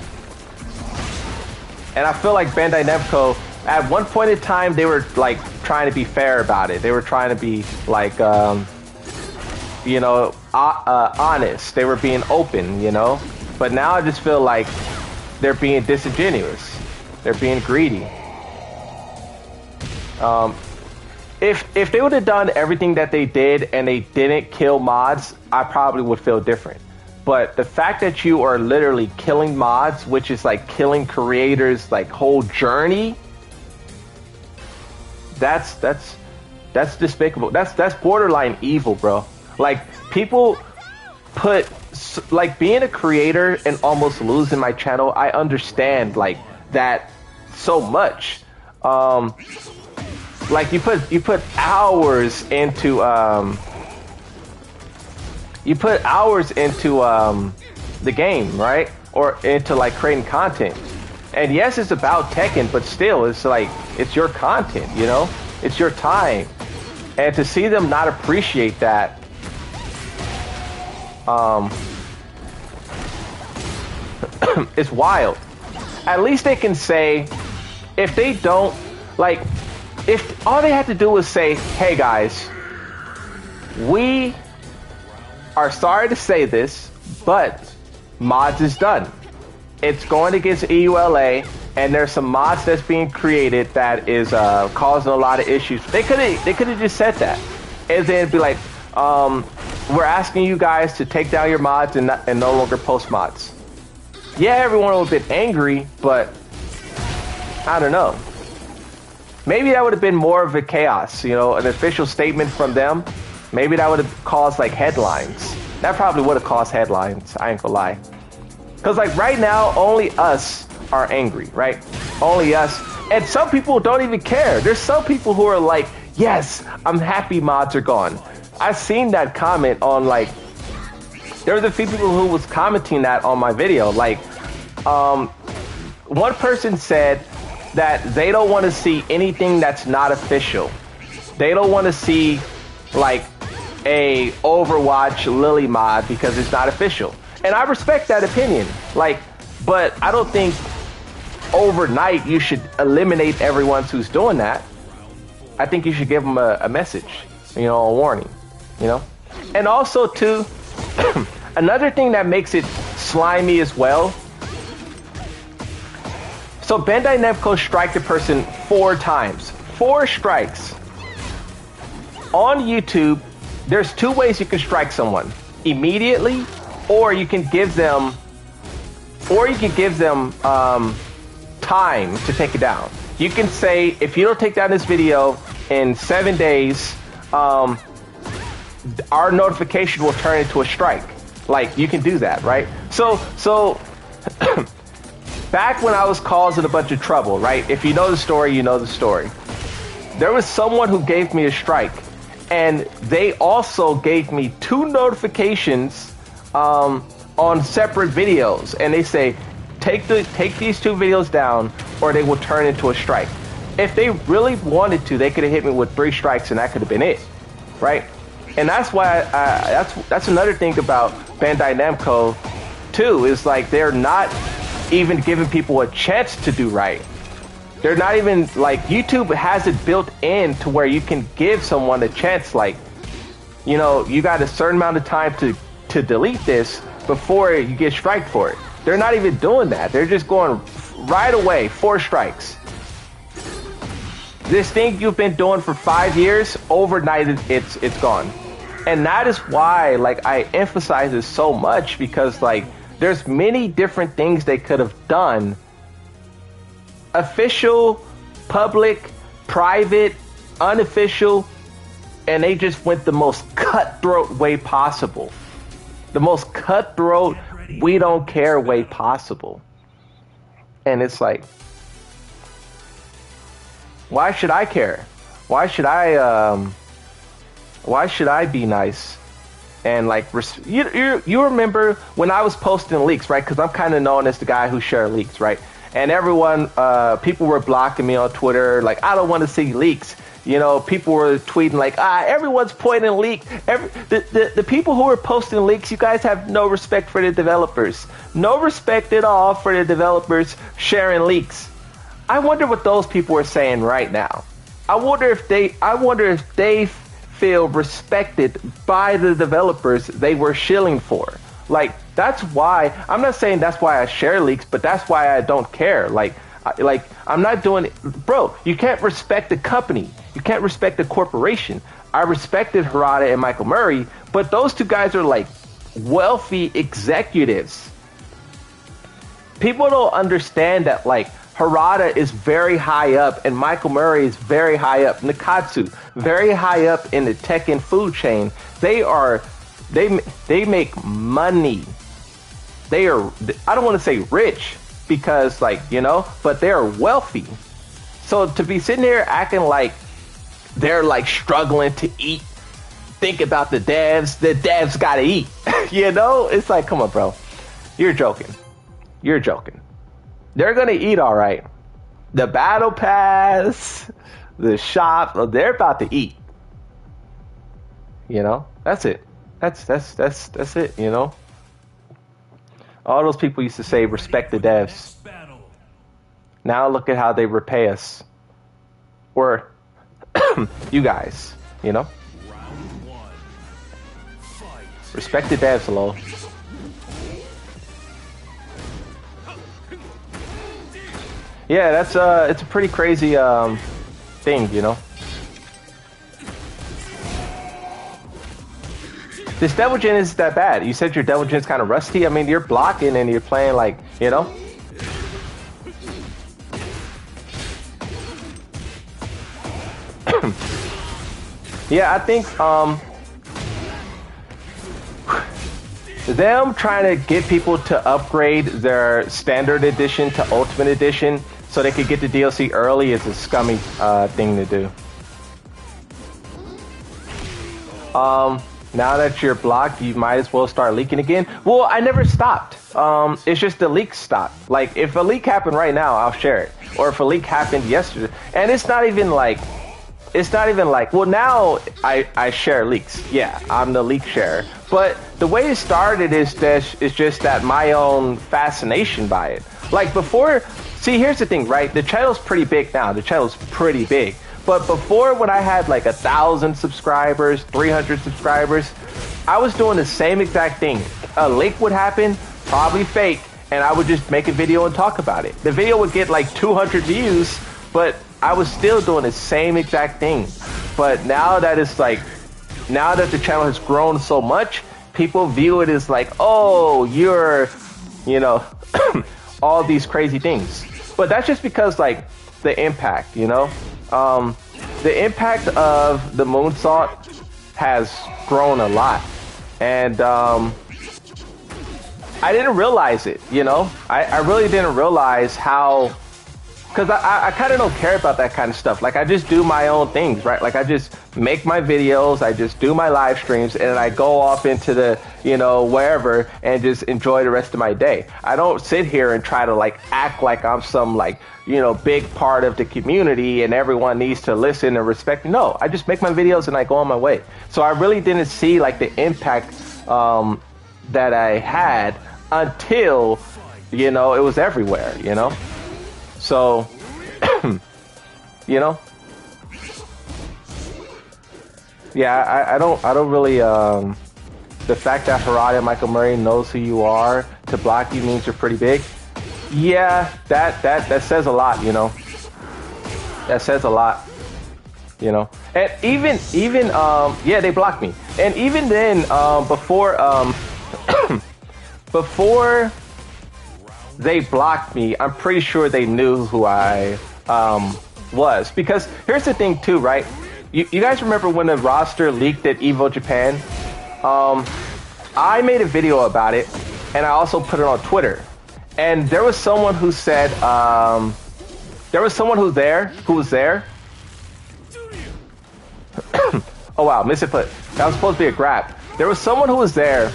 And I feel like Bandai Namco, at one point in time, they were like trying to be fair about it. They were trying to be like, you know, honest. They were being open, you know? But now I just feel like they're being disingenuous. They're being greedy. If they would have done everything that they did and they didn't kill mods, I probably would feel different. But the fact that you are literally killing mods, which is like killing creators' like whole journey, that's despicable. That's borderline evil, bro. Like, people put, like, being a creator and almost losing my channel, I understand like that so much. Like, you put hours into the game, right? Or into like creating content. And yes, it's about Tekken, but still, it's like, it's your content, you know? It's your time. And to see them not appreciate that, it's wild. At least they can say, if they don't, like, if all they had to do was say, hey guys, we are sorry to say this, but mods is done. It's going against EULA, and there's some mods that's being created that is causing a lot of issues. They could have just said that, and then be like, we're asking you guys to take down your mods and no longer post mods. Yeah, everyone would have been angry, but I don't know. Maybe that would have been more of a chaos, you know, an official statement from them. Maybe that would have caused like headlines. That probably would have caused headlines, I ain't gonna lie. Because like right now, only us are angry, right? Only us. And some people don't even care. There's some people who are like, yes, I'm happy mods are gone. I've seen that comment on like, there was a few people who was commenting that on my video. Like, one person said that they don't want to see anything that's not official. They don't want to see like a Overwatch Lily mod because it's not official. And I respect that opinion. Like, but I don't think overnight you should eliminate everyone who's doing that. I think you should give them a message, you know, a warning, you know? And also too, another thing that makes it slimy as well. So Bandai Namco striked a person 4 times. 4 strikes. On YouTube, there's 2 ways you can strike someone. Immediately, or you can give them time to take it down. You can say, if you don't take down this video in 7 days, our notification will turn into a strike. Like, you can do that, right? So back when I was causing a bunch of trouble, right? If you know the story, you know the story. There was someone who gave me a strike, and they also gave me 2 notifications on separate videos, and they say, take these 2 videos down, or they will turn into a strike. If they really wanted to, they could have hit me with 3 strikes, and that could have been it, right? And that's why that's another thing about Bandai Namco too, is like they're not even giving people a chance to do right. They're not even, like, YouTube has it built in to where you can give someone a chance, like, you know, you got a certain amount of time to delete this before you get striked for it. They're not even doing that. They're just going right away, 4 strikes. This thing you've been doing for 5 years, overnight it's gone. And that is why, like, I emphasize this so much, because, like, there's many different things they could have done. Official, public, private, unofficial, and they just went the most cutthroat way possible. The most cutthroat, we don't care way possible. And it's like, why should I care? Why should I be nice? And like, you remember when I was posting leaks, right? Because I'm kind of known as the guy who shared leaks, right? And everyone, people were blocking me on Twitter, like, I don't want to see leaks. You know, people were tweeting like, everyone's pointing leak. The people who are posting leaks, you guys have no respect for the developers. No respect at all for the developers sharing leaks. I wonder what those people are saying right now. I wonder if they feel respected by the developers they were shilling for. Like, that's why, I'm not saying that's why I share leaks, but that's why I don't care. Like, I'm not doing it. Bro, you can't respect the company. You can't respect the corporation. I respected Harada and Michael Murray, but those 2 guys are like wealthy executives. People don't understand that, like, Harada is very high up and Michael Murray is very high up. Nikatsu, very high up in the Tekken food chain. They make money. They are, I don't want to say rich, because, like, you know, but they're wealthy. So to be sitting here acting like they're like struggling to eat, think about the devs gotta eat. You know, it's like, come on, bro, you're joking. They're gonna eat all right. The battle pass, the shop, they're about to eat. You know, that's it. That's it, you know. All those people used to say, respect the devs. Now look at how they repay us. Or you guys, you know. Respect the devs, lol. Yeah, that's it's a pretty crazy thing, you know. This Devil Jin isn't that bad. You said your Devil Jin's kind of rusty. I mean, you're blocking and you're playing, like, you know. Yeah, I think them trying to get people to upgrade their standard edition to ultimate edition so they could get the DLC early is a scummy thing to do. Now that you're blocked, you might as well start leaking again. Well, I never stopped. It's just the leaks stopped. Like, if a leak happened right now, I'll share it. Or if a leak happened yesterday, and it's not even like, well, now I share leaks. Yeah, I'm the leak sharer. But the way it started is just that my own fascination by it. Like, before, see, here's the thing, right? The channel's pretty big now. The channel's pretty big. But before, when I had like 1,000 subscribers, 300 subscribers, I was doing the same exact thing. A leak would happen, probably fake, and I would just make a video and talk about it. The video would get like 200 views, but I was still doing the same exact thing. But now that it's like, now that the channel has grown so much, people view it as like, oh, you're, you know, all these crazy things. But that's just because, like, the impact, you know? The impact of the moonsault has grown a lot. And I didn't realize it, you know? I really didn't realize how, because I kind of don't care about that kind of stuff. Like, I just do my own things, right? Like, I just make my videos, I just do my live streams, and then I go off into the, you know, wherever and just enjoy the rest of my day. I don't sit here and try to, like, act like I'm some, like, you know, big part of the community and everyone needs to listen and respect me. No, I just make my videos and I go on my way. So I really didn't see, like, the impact that I had until, you know, it was everywhere, you know? So, you know, yeah, I don't really, the fact that Harada Michael Murray knows who you are to block you means you're pretty big. Yeah, that says a lot, you know, that says a lot, you know, and even, yeah, they blocked me. And even then, before they blocked me, I'm pretty sure they knew who I was. Because here's the thing too, right? You guys remember when the roster leaked at Evo Japan? I made a video about it, and I also put it on Twitter. And there was someone who said, there was someone who was there. Oh wow, missed it put. That was supposed to be a grab. There was someone who was there,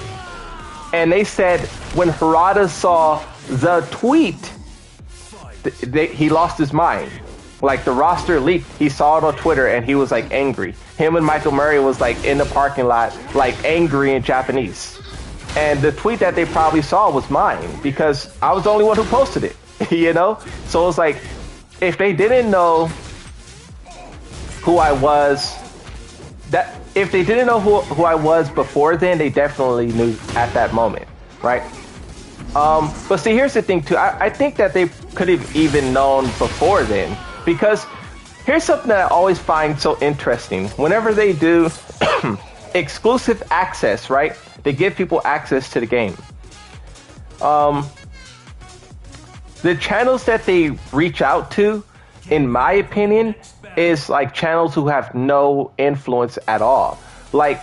and they said when Harada saw the tweet, he lost his mind. Like, the roster leaked, he saw it on Twitter and he was like angry. Him and Michael Murray was like in the parking lot, like angry in Japanese. And the tweet that they probably saw was mine because I was the only one who posted it, you know? So it was like, if they didn't know who I was, if they didn't know who I was before then, they definitely knew at that moment, right? But see, here's the thing too. I think that they could have even known before then, because here's something that I always find so interesting. Whenever they do exclusive access, right? They give people access to the game. The channels that they reach out to, in my opinion, is like channels who have no influence at all. Like,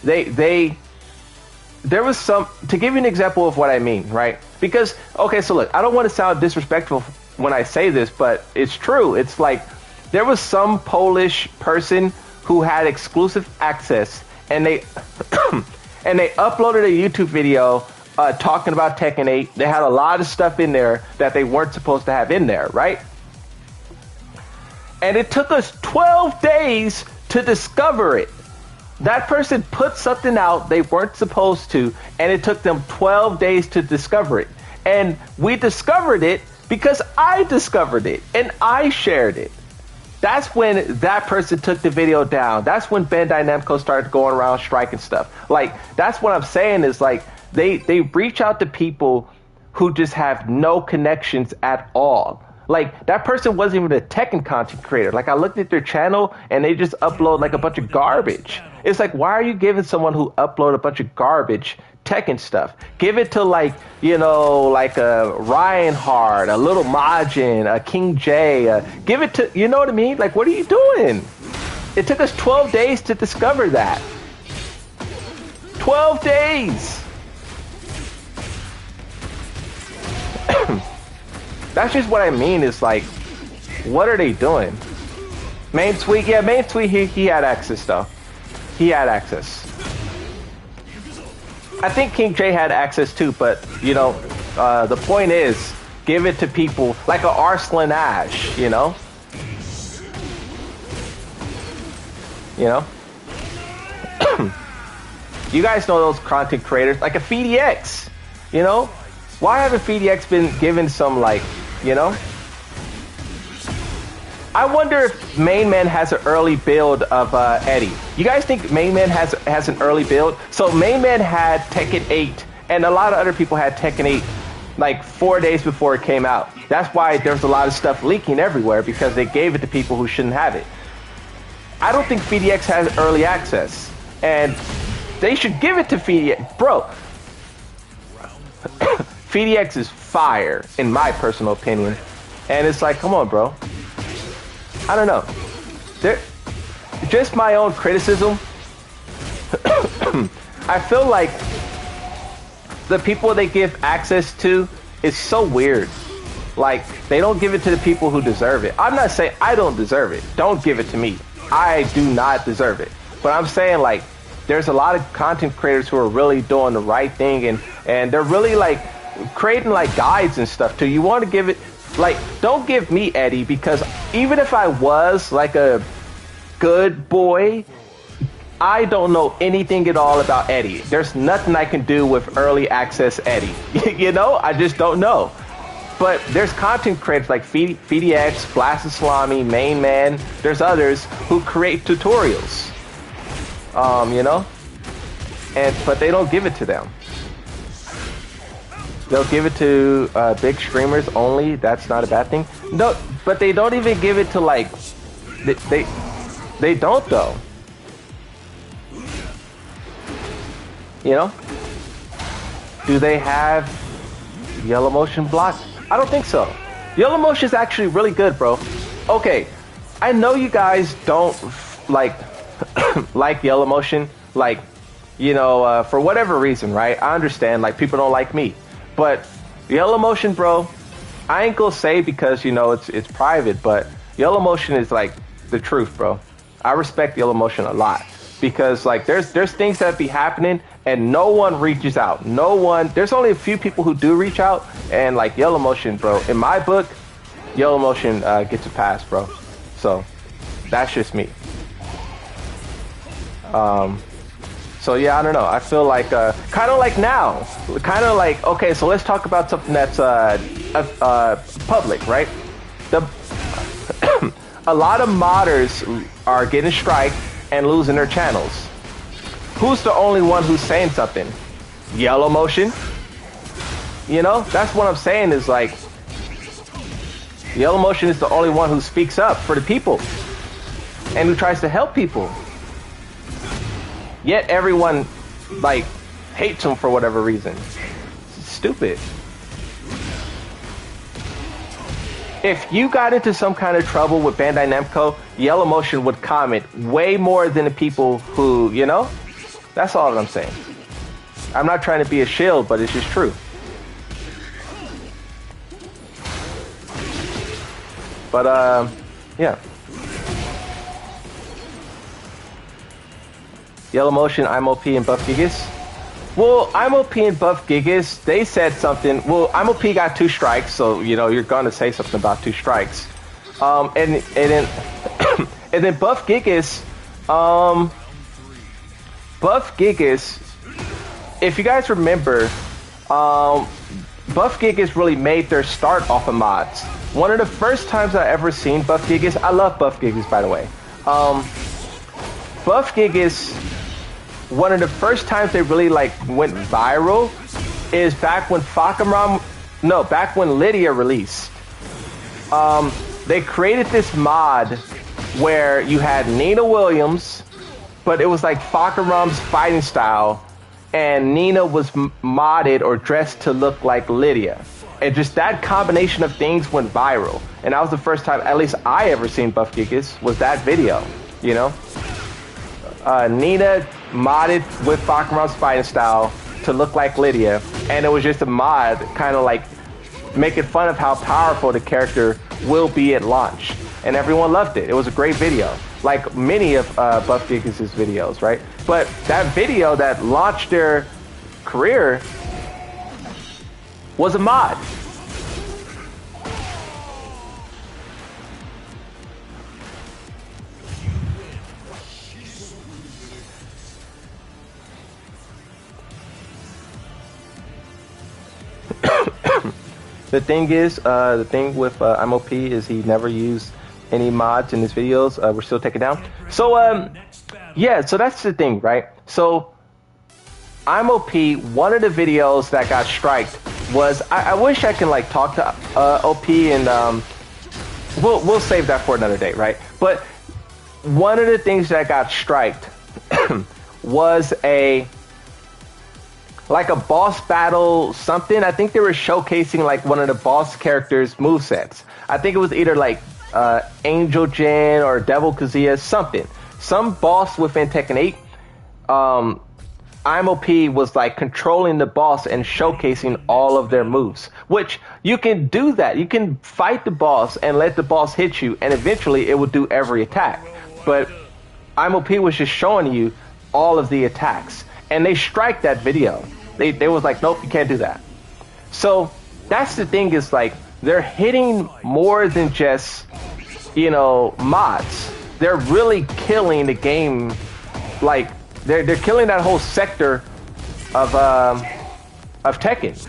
there was some, to give you an example of what I mean, right? Because, okay, so look, I don't want to sound disrespectful when I say this, but it's true. It's like, there was some Polish person who had exclusive access, and they and they uploaded a YouTube video talking about Tekken 8. They had a lot of stuff in there that they weren't supposed to have in there, right? And it took us 12 days to discover it. That person put something out they weren't supposed to, and it took them 12 days to discover it. And we discovered it because I discovered it, and I shared it. That's when that person took the video down. That's when Bandai Namco started going around striking stuff. Like, that's what I'm saying is, like, they reach out to people who just have no connections at all. Like, that person wasn't even a Tekken content creator. Like, I looked at their channel and they just upload like a bunch of garbage. It's like, why are you giving someone who upload a bunch of garbage Tekken stuff? Give it to, like, you know, like a Reinhardt, a Little Majin, a King J. Give it to, you know what I mean? Like, what are you doing? It took us 12 days to discover that. 12 days. That's just what I mean. Is like, what are they doing? Main Tweet, yeah, Main Tweet, he had access though. He had access. I think King J had access too, but you know, the point is, give it to people like a Arslan Ash, you know? You know? You guys know those content creators, like a FeedEx, you know? Why haven't FeedEx been given some, like, you know? I wonder if Main Man has an early build of Eddie. You guys think Main Man has an early build? So Main Man had Tekken 8, and a lot of other people had Tekken 8 like 4 days before it came out. That's why there's a lot of stuff leaking everywhere, because they gave it to people who shouldn't have it. I don't think FeedEx has early access, and they should give it to FeedEx. Bro, FeedEx is fire, in my personal opinion. And it's like, come on, bro. I don't know. Just my own criticism. I feel like the people they give access to is so weird. Like, they don't give it to the people who deserve it. I'm not saying I don't deserve it. Don't give it to me. I do not deserve it. But I'm saying, like, there's a lot of content creators who are really doing the right thing, and they're really, like, creating, like, guides and stuff, too. You want to give it, like, don't give me Eddie, because even if I was, like, a good boy, I don't know anything at all about Eddie. There's nothing I can do with early access Eddie. You know, I just don't know. But there's content creators like FDX, Blasted Salami, Main Man. There's others who create tutorials. You know, but they don't give it to them. They'll give it to big streamers only. That's not a bad thing. No, but they don't even give it to, like, they don't though. You know? Do they have yellow motion block? I don't think so. Yellow motion is actually really good, bro. Okay, I know you guys don't like yellow motion, like, you know, for whatever reason, right? I understand, like, people don't like me, but yellow motion, bro, I ain't gonna say because, you know, it's private, but yellow motion is like the truth, bro. I respect yellow motion a lot because, like, there's things that be happening and no one reaches out. No one. There's only a few people who do reach out, and, like, yellow motion, bro. In my book, yellow motion gets a pass, bro. So that's just me. So yeah, I don't know. I feel like kind of like now, kind of like, okay, so let's talk about something that's public, right? A lot of modders are getting striked and losing their channels. Who's the only one who's saying something? Yellow motion. You know, that's what I'm saying is, like, yellow motion is the only one who speaks up for the people and who tries to help people. Yet everyone, like, hates him for whatever reason. It's stupid. If you got into some kind of trouble with Bandai Namco, Yellow Motion would comment way more than the people who, you know? That's all I'm saying. I'm not trying to be a shield, but it's just true. But, yeah. Yellow Motion, IMOP, and Buff Gigas. Well, IMOP and Buff Gigas, they said something. Well, IMOP got 2 strikes, so, you know, you're gonna say something about 2 strikes. And then and then Buff Gigas, if you guys remember, Buff Gigas really made their start off of mods. One of the first times I ever seen Buff Gigas, I love Buff Gigas, by the way. Buff Gigas, one of the first times they really, like, went viral is back when back when Lydia released. They created this mod where you had Nina Williams, but it was like Fakaram's fighting style, and Nina was modded or dressed to look like Lydia. And just that combination of things went viral. And that was the first time, at least I ever seen Buff Gigas, was that video, you know? Nina modded with Fakaram's fighting style to look like Lydia, and it was just a mod kind of like making fun of how powerful the character will be at launch, and everyone loved it. It was a great video, like many of Buff Gigas' videos, right? But that video that launched their career was a mod. The thing is, the thing with IMOP is he never used any mods in his videos. We're still taken down. So, yeah, so that's the thing, right? So, IMOP, one of the videos that got striked was, I wish I can, like, talk to OP, and we'll save that for another day, right? But one of the things that got striked was like a boss battle something. I think they were showcasing like one of the boss characters' movesets. I think it was either like Angel Jin or Devil Kazuya, something. Some boss within Tekken 8 IMOP was like controlling the boss and showcasing all of their moves, which you can do that. You can fight the boss and let the boss hit you, and eventually it will do every attack. But IMOP was just showing you all of the attacks, and they strike that video. They was like, nope, you can't do that. So that's the thing, is like they're hitting more than just, you know, mods. They're really killing the game. Like they're killing that whole sector of Tekken,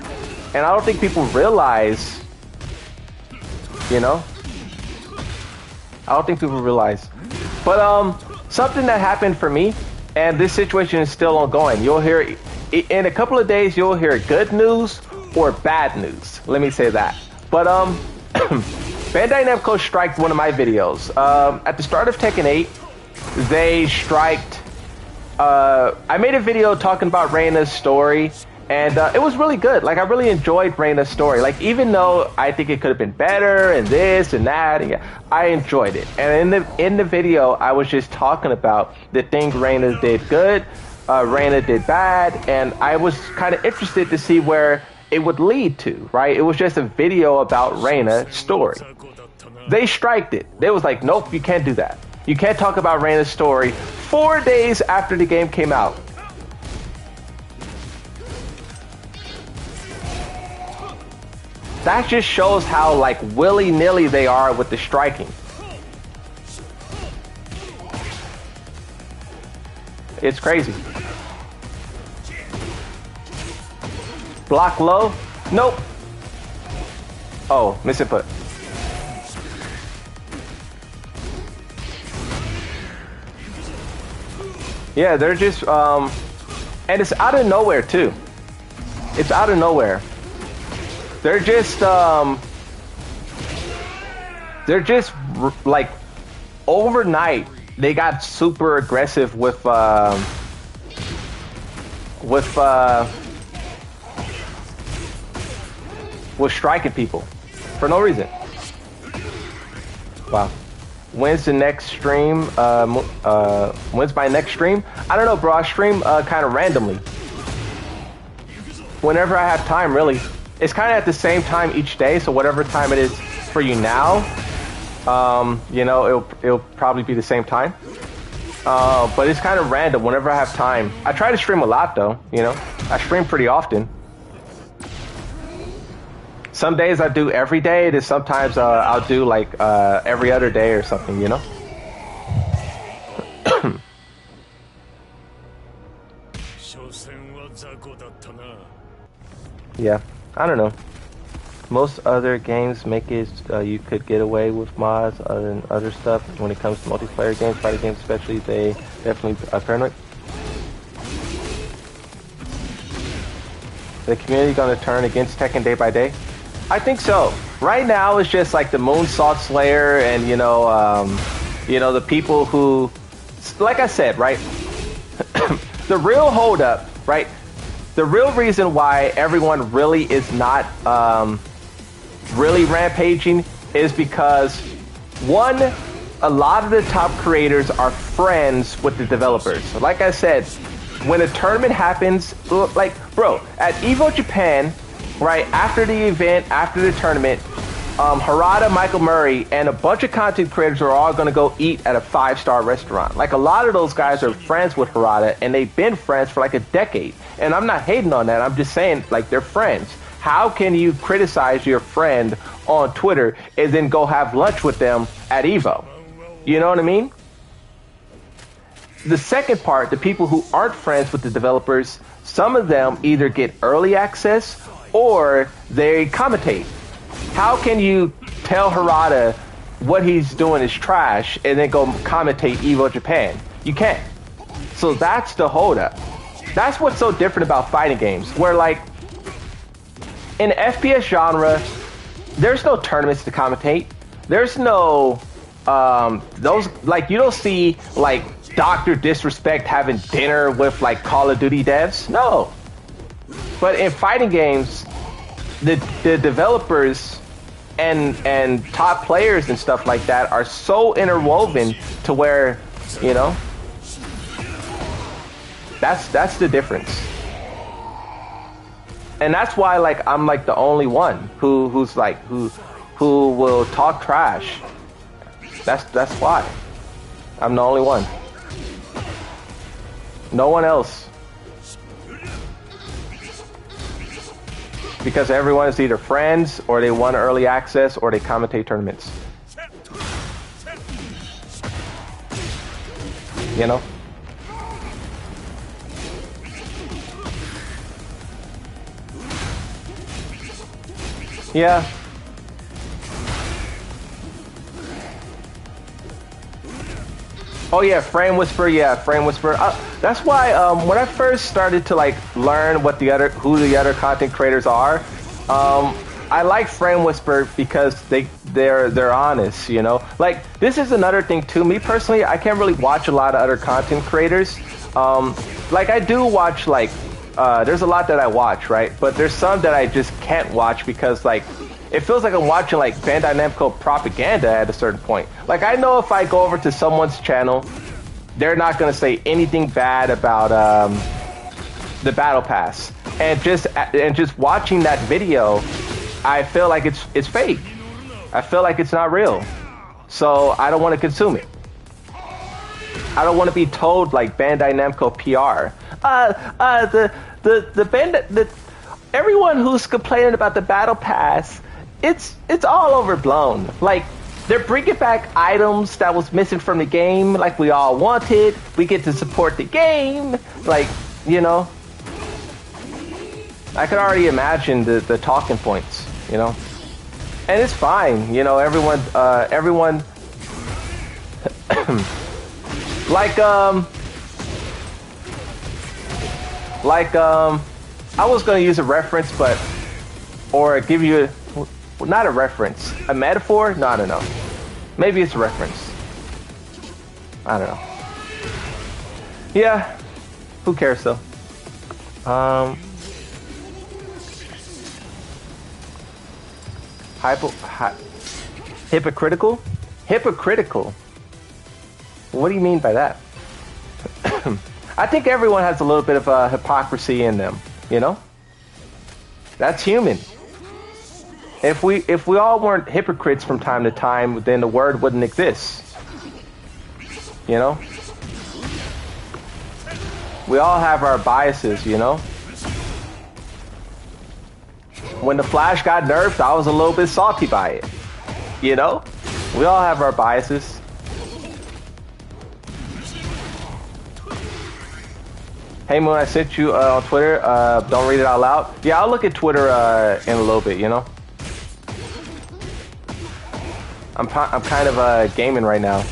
and I don't think people realize. You know, I don't think people realize. But something that happened for me, and this situation is still ongoing. You'll hear in a couple of days. You'll hear good news or bad news. Let me say that. But Bandai Namco striked one of my videos. At the start of Tekken 8, they striked. I made a video talking about Reina's story, and it was really good. Like, I really enjoyed Reina's story. Like, even though I think it could have been better and this and that, and yeah, I enjoyed it. And in the video, I was just talking about the things Reina did good, Reina did bad, and I was kind of interested to see where it would lead to, right? It was just a video about Reina's story. They striked it. They was like, nope, you can't do that. You can't talk about Reina's story 4 days after the game came out. That just shows how like willy-nilly they are with the striking. It's crazy. Block low? Nope. Oh, misinput. Yeah, they're just, and it's out of nowhere too. It's out of nowhere. They're just like overnight. They got super aggressive with striking people for no reason. Wow. When's the next stream? When's my next stream? I don't know, bro. I stream kind of randomly. Whenever I have time, really. It's kind of at the same time each day, so whatever time it is for you now, you know, it'll probably be the same time. But it's kind of random whenever I have time. I try to stream a lot, though, you know. I stream pretty often. Some days I do every day, and sometimes I'll do like every other day or something, you know? Yeah, I don't know. Most other games make it you could get away with mods other than other stuff. When it comes to multiplayer games, fighting games especially, they definitely paranoid. The community gonna turn against Tekken day by day? I think so. Right now it's just like the Moonsault Slayer and you know the people who, like I said, right? The real holdup, right? The real reason why everyone really is not really rampaging is because one, a lot of the top creators are friends with the developers. So like I said, when a tournament happens, like bro, at Evo Japan, right after the event, after the tournament, Harada, Michael Murray, and a bunch of content creators are all going to go eat at a 5-star restaurant. Like a lot of those guys are friends with Harada, and they've been friends for like a decade. And I'm not hating on that. I'm just saying, like, they're friends. How can you criticize your friend on Twitter and then go have lunch with them at Evo? You know what I mean? The second part, the people who aren't friends with the developers, some of them either get early access or they commentate. How can you tell Harada what he's doing is trash and then go commentate Evo Japan? You can't. So that's the holdup. That's what's so different about fighting games, where like in the FPS genre, there's no tournaments to commentate. There's no those, like, you don't see like Dr. Disrespect having dinner with like Call of Duty devs. No. But in fighting games, the developers and top players and stuff like that are so interwoven to where, you know, That's the difference. And that's why like I'm like the only one who will talk trash. That's why. I'm the only one. No one else. Because everyone is either friends, or they want early access, or they commentate tournaments. You know? Yeah. Oh yeah, Frame Whisper. Yeah, Frame Whisper. That's why when I first started to like learn what who the other content creators are, I like Frame Whisper because they're honest. You know, like this is another thing too. Me personally, I can't really watch a lot of other content creators. Like I do watch like there's a lot that I watch, right? But there's some that I just can't watch because like it feels like I'm watching like Bandai Namco propaganda at a certain point. Like I know if I go over to someone's channel, they're not gonna say anything bad about the Battle Pass, and just watching that video, I feel like it's fake. I feel like it's not real, so I don't want to consume it. I don't want to be told like Bandai Namco PR. Everyone who's complaining about the Battle Pass, it's all overblown. Like they're bringing back items that was missing from the game, like we all wanted. We get to support the game, like you know. I could already imagine the talking points, you know, and it's fine, you know. Everyone, I was gonna use a reference, or give you not a reference, a metaphor. No, I don't know. Maybe it's a reference. I don't know. Yeah, who cares though? Hypocritical? Hypocritical? What do you mean by that? I think everyone has a little bit of hypocrisy in them, you know? That's human. If we all weren't hypocrites from time to time, then the word wouldn't exist. You know? We all have our biases, you know? When the Flash got nerfed, I was a little bit salty by it. You know? We all have our biases. Hey Moon, I sent you on Twitter. Don't read it out loud. Yeah, I'll look at Twitter in a little bit, you know? I'm kind of gaming right now.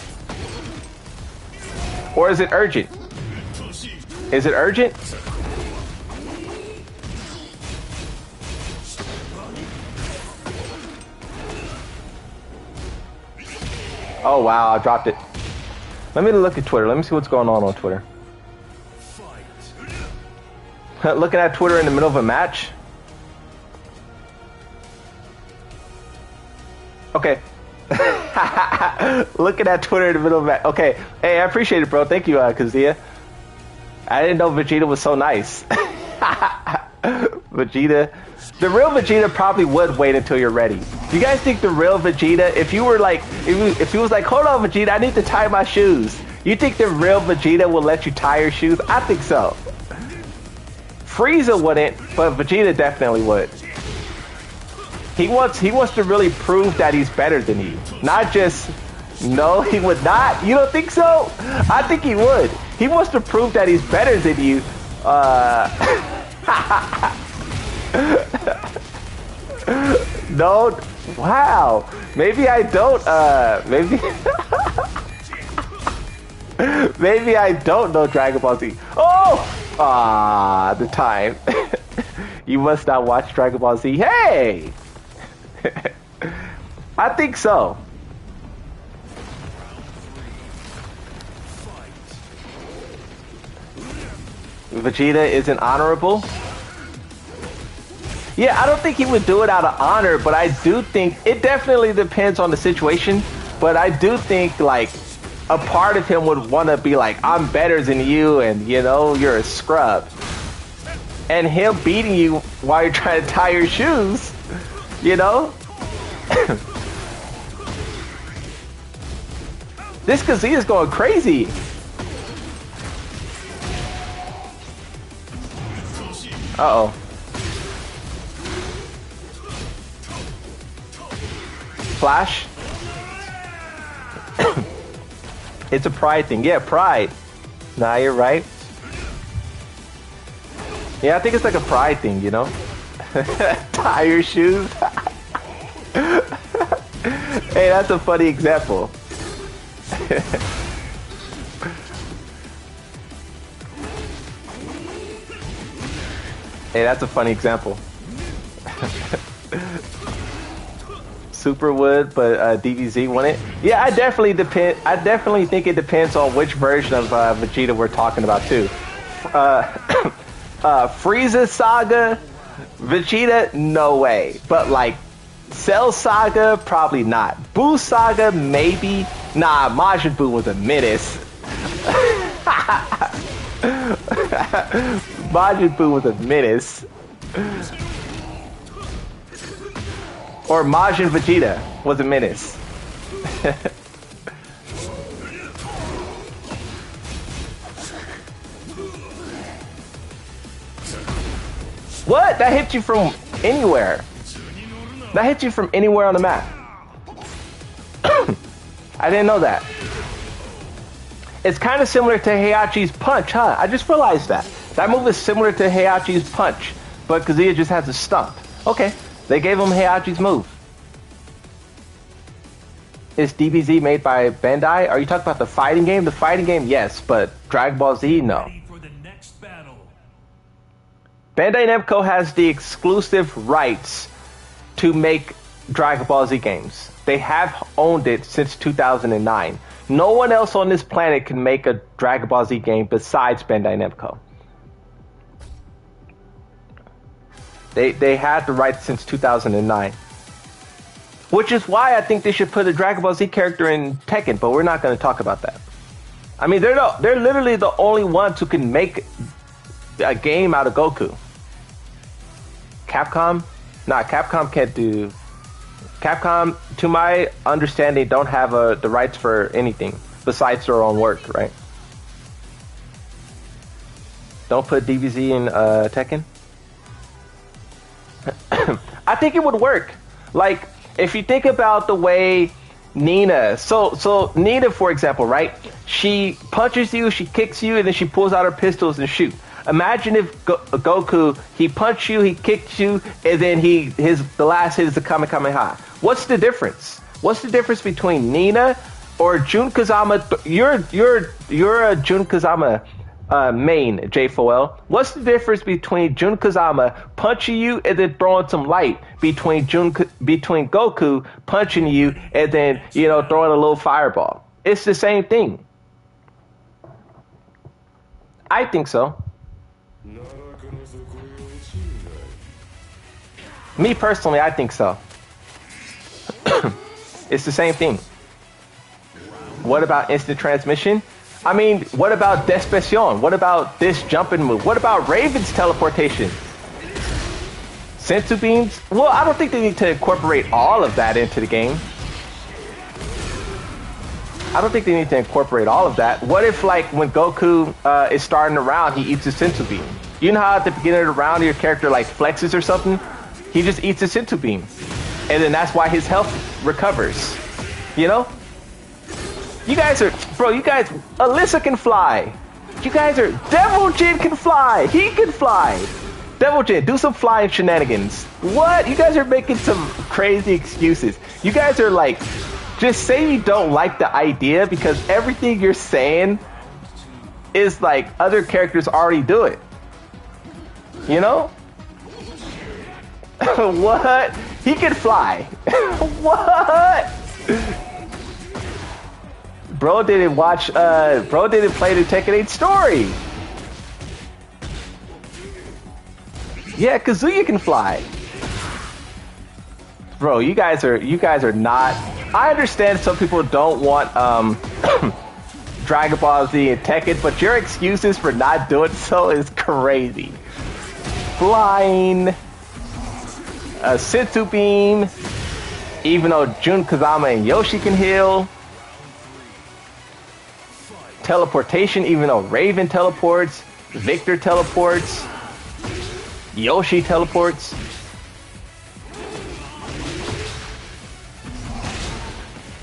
Or is it urgent? Is it urgent? Oh wow, I dropped it. Let me look at Twitter. Let me see what's going on Twitter. Looking at Twitter in the middle of a match? Okay. Looking at Twitter in the middle of a match. Okay. Hey, I appreciate it, bro. Thank you, Kazia. I didn't know Vegeta was so nice. Vegeta. The real Vegeta probably would wait until you're ready. Do you guys think the real Vegeta, if you were like, if he was like, hold on Vegeta, I need to tie my shoes. You think the real Vegeta will let you tie your shoes? I think so. Frieza wouldn't, but Vegeta definitely would. He wants to really prove that he's better than you. Not just, no, he would not. You don't think so? I think he would. He wants to prove that he's better than you. No, wow. Maybe I don't, maybe... Maybe I don't know Dragon Ball Z. Oh! Ah, the time. You must not watch Dragon Ball Z. Hey! I think so. Vegeta isn't honorable? Yeah, I don't think he would do it out of honor, but I do think it definitely depends on the situation. But I do think, like, a part of him would want to be like, I'm better than you, and you know, you're a scrub. And him beating you while you're trying to tie your shoes, you know? This Kazuya's going crazy. Uh-oh. Flash? It's a pride thing. Yeah, pride. Nah, you're right. Yeah, I think it's like a pride thing, you know? Tie your shoes. Hey, that's a funny example. Hey, that's a funny example. Super would, but DBZ won it. Yeah, I definitely think it depends on which version of Vegeta we're talking about too. Frieza Saga, Vegeta, no way. But like Cell Saga, probably not. Buu Saga, maybe. Nah, Majin Buu was a menace. Majin Buu was a menace. Or Majin Vegeta was a menace. What? That hit you from anywhere. That hit you from anywhere on the map. I didn't know that. It's kind of similar to Heihachi's punch, huh? I just realized that. That move is similar to Heihachi's punch, but Kazuya just has a stump. Okay, they gave him Heihachi's move. Is DBZ made by Bandai? Are you talking about the fighting game? The fighting game, yes, but Dragon Ball Z, no. Ready for the next battle. Bandai Namco has the exclusive rights to make Dragon Ball Z games. They have owned it since 2009. No one else on this planet can make a Dragon Ball Z game besides Bandai Namco. They had the rights since 2009. Which is why I think they should put a Dragon Ball Z character in Tekken, but we're not going to talk about that. I mean, they're literally the only ones who can make a game out of Goku. Capcom? Nah, Capcom can't do... Capcom, to my understanding, don't have the rights for anything besides their own work, right? Don't put DBZ in Tekken? I think it would work. Like, if you think about the way Nina, so Nina, for example, right? She punches you, she kicks you, and then she pulls out her pistols and shoot. Imagine if Goku, he punched you, he kicked you, and then the last hit is the Kamehameha. What's the difference? What's the difference between Nina or Jin Kazama? You're a Jin Kazama main, J4L. What's the difference between Jin Kazama punching you and then throwing some light between Goku punching you and then, you know, throwing a little fireball? It's the same thing. I think so. Me personally, I think so. It's the same thing. What about instant transmission? I mean, what about Desperation? What about this jumping move? What about Raven's teleportation? Sensu beams? Well, I don't think they need to incorporate all of that into the game. I don't think they need to incorporate all of that. What if, like, when Goku is starting a round, he eats a Sensu beam? You know how at the beginning of the round your character, like, flexes or something? He just eats a Sensu beam. And then that's why his health recovers. You know? You guys are... Bro, you guys... Alyssa can fly. You guys are... Devil Jin can fly. He can fly. Devil Jin, do some flying shenanigans. What? You guys are making some crazy excuses. You guys are like... Just say you don't like the idea because everything you're saying is like other characters already do it. You know? What? He can fly. What? Bro didn't watch, bro didn't play the Tekken 8 story. Yeah, Kazuya can fly. Bro, you guys are not... I understand some people don't want Dragon Ball Z and Tekken, but your excuses for not doing so is crazy. Flying, a Senzu Beam, even though Jin Kazama and Yoshi can heal. Teleportation, even though Raven teleports, Victor teleports, Yoshi teleports.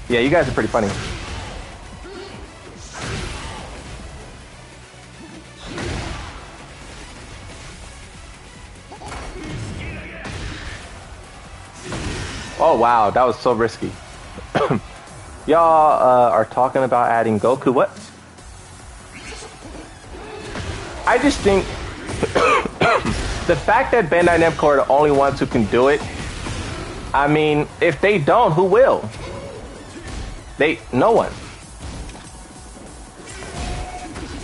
Yeah, you guys are pretty funny. Oh wow, that was so risky. Y'all are talking about adding Goku. What? I just think the fact that Bandai Namco are the only ones who can do it. I mean, if they don't, who will? No one.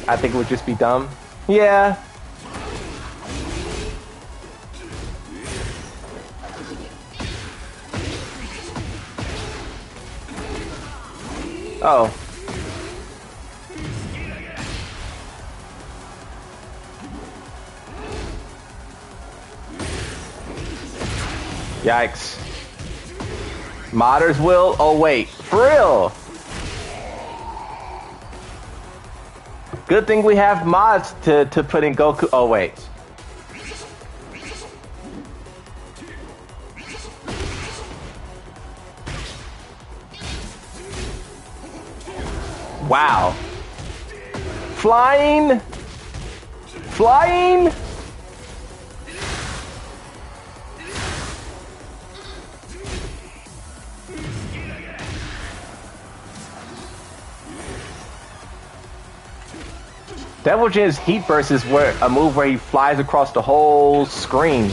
I think it would just be dumb. Yeah. Oh. Yikes. Modders will? Oh wait, for real? Good thing we have mods to put in Goku. Oh wait. Wow. Flying? Flying? Devil Jin's Heat Burst is where a move where he flies across the whole screen.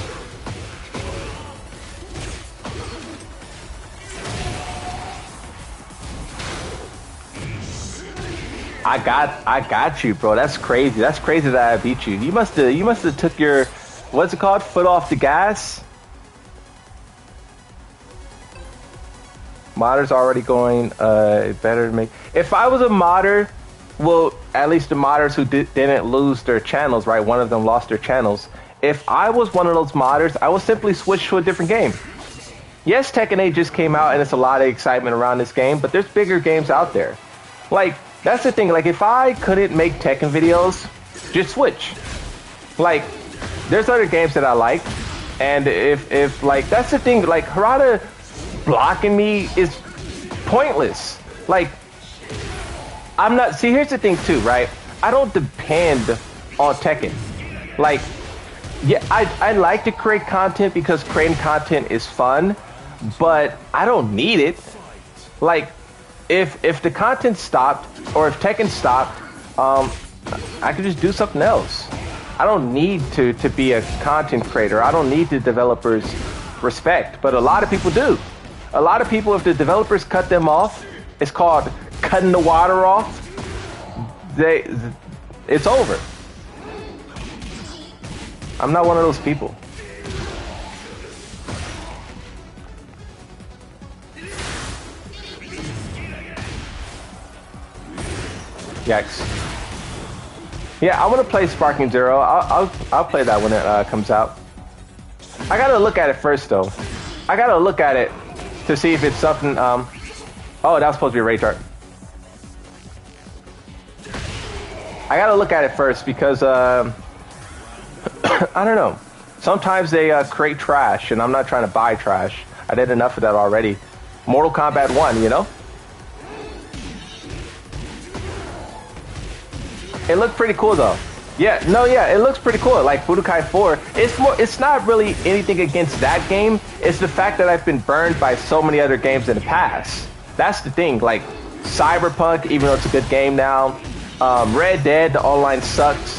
I got you, bro. That's crazy. That's crazy that I beat you. You must have took your, what's it called? Foot off the gas. Modders already going better to make. If I was a modder, well, at least the modders who didn't lose their channels, right? One of them lost their channels. If I was one of those modders, I would simply switch to a different game. Yes, Tekken 8 just came out and it's a lot of excitement around this game, but there's bigger games out there. Like, that's the thing. Like, if I couldn't make Tekken videos, just switch. Like, there's other games that I like, and if like, that's the thing. Like, Harada blocking me is pointless. Like, I'm not. See, here's the thing too, right? I don't depend on Tekken. Like, yeah, I like to create content because creating content is fun, but I don't need it. Like, if the content stopped or if Tekken stopped, I could just do something else. I don't need to be a content creator. I don't need the developers' respect, but a lot of people do. A lot of people, if the developers cut them off, it's called cutting the water off. It's over. I'm not one of those people. Yikes. Yeah, I want to play Sparking Zero. I'll play that when it comes out. I gotta look at it first though. I gotta look at it to see if it's something. Oh, that was supposed to be a Rage Art. I gotta look at it first because I don't know. Sometimes they create trash, and I'm not trying to buy trash. I did enough of that already. Mortal Kombat 1, you know? It looked pretty cool though. Yeah, no, yeah, it looks pretty cool. Like Budokai 4, it's not really anything against that game. It's the fact that I've been burned by so many other games in the past. That's the thing. Like Cyberpunk, even though it's a good game now. Red Dead, the online sucks.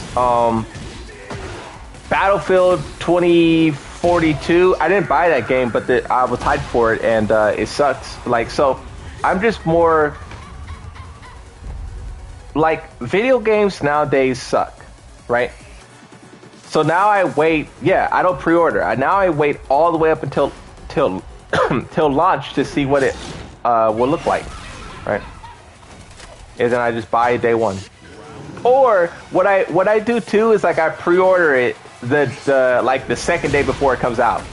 Battlefield 2042, I didn't buy that game, but I was hyped for it, and it sucks. Like, so I'm just more like, video games nowadays suck, right? So now I wait. Yeah, I don't pre-order. Now I wait all the way up until till launch to see what it will look like, right? and then I just buy it day one. Or what I do too is like I pre-order it the second day before it comes out.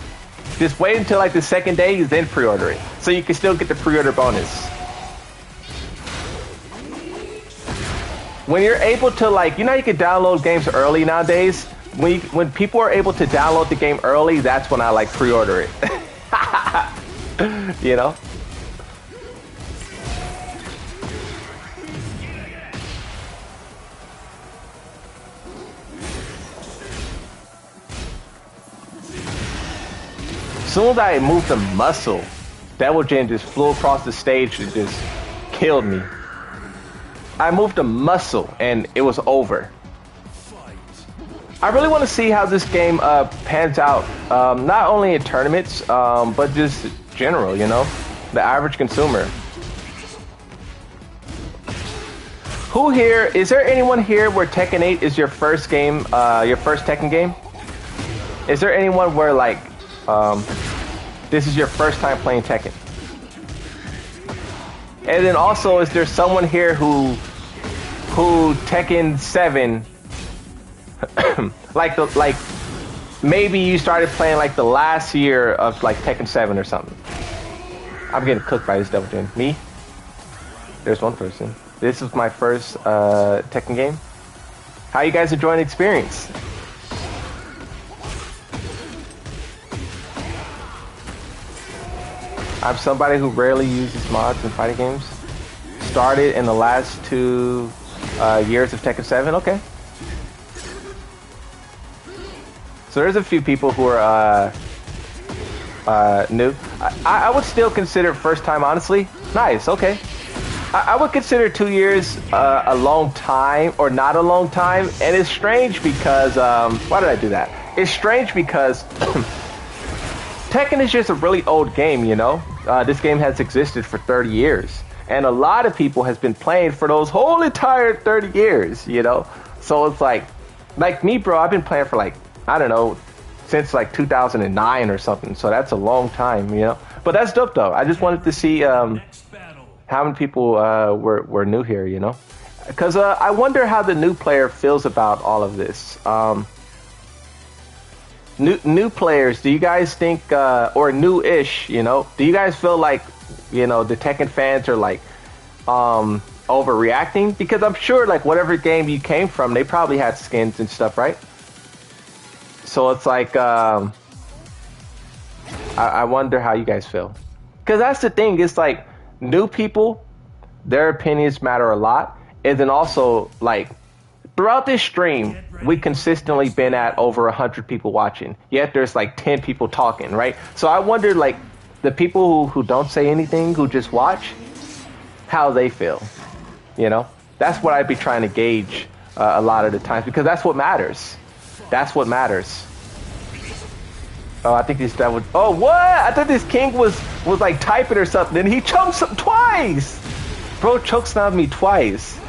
Just wait until like the second day, then pre-order it, so you can still get the pre-order bonus. When you're able to, like, you know, you can download games early nowadays. When people are able to download the game early, that's when I like pre-order it. You know. As soon as I moved the muscle, Devil Jin just flew across the stage and just killed me. I moved a muscle and it was over. I really want to see how this game pans out, not only in tournaments, but just general, you know, the average consumer. Who here, is there anyone here where Tekken 8 is your first game, your first Tekken game? Is there anyone where, like, this is your first time playing Tekken? And then also, is there someone here who Tekken 7, like maybe you started playing like the last year of like Tekken 7 or something? I'm getting cooked by this Devil Jin. Me? There's one person. This is my first Tekken game. How you guys enjoying the experience? I'm somebody who rarely uses mods in fighting games. Started in the last 2 years of Tekken 7. Okay. So there's a few people who are new. I would still consider first time, honestly. Nice. Okay. I would consider 2 years a long time or not a long time, and it's strange because why did I do that? It's strange because Tekken is just a really old game, you know. This game has existed for 30 years, and a lot of people has been playing for those whole entire 30 years, you know. So it's like me, bro. I've been playing for like, I don't know, since like 2009 or something. So that's a long time, you know. But that's dope though. I just wanted to see how many people were new here, you know, because I wonder how the new player feels about all of this. New players, do you guys think, or new-ish, you know, do you guys feel like, you know, the Tekken fans are like overreacting? Because I'm sure like whatever game you came from, they probably had skins and stuff, right? So it's like I wonder how you guys feel, because that's the thing. It's like new people, their opinions matter a lot, and then also like throughout this stream, we consistently been at over 100 people watching. Yet there's like 10 people talking, right? So I wonder, like, the people who don't say anything, who just watch, how they feel. You know, that's what I'd be trying to gauge a lot of the times, because that's what matters. That's what matters. Oh, I think that would. Oh, what? I thought this king was like typing or something, and he choked twice. Bro, chokeslammed me twice.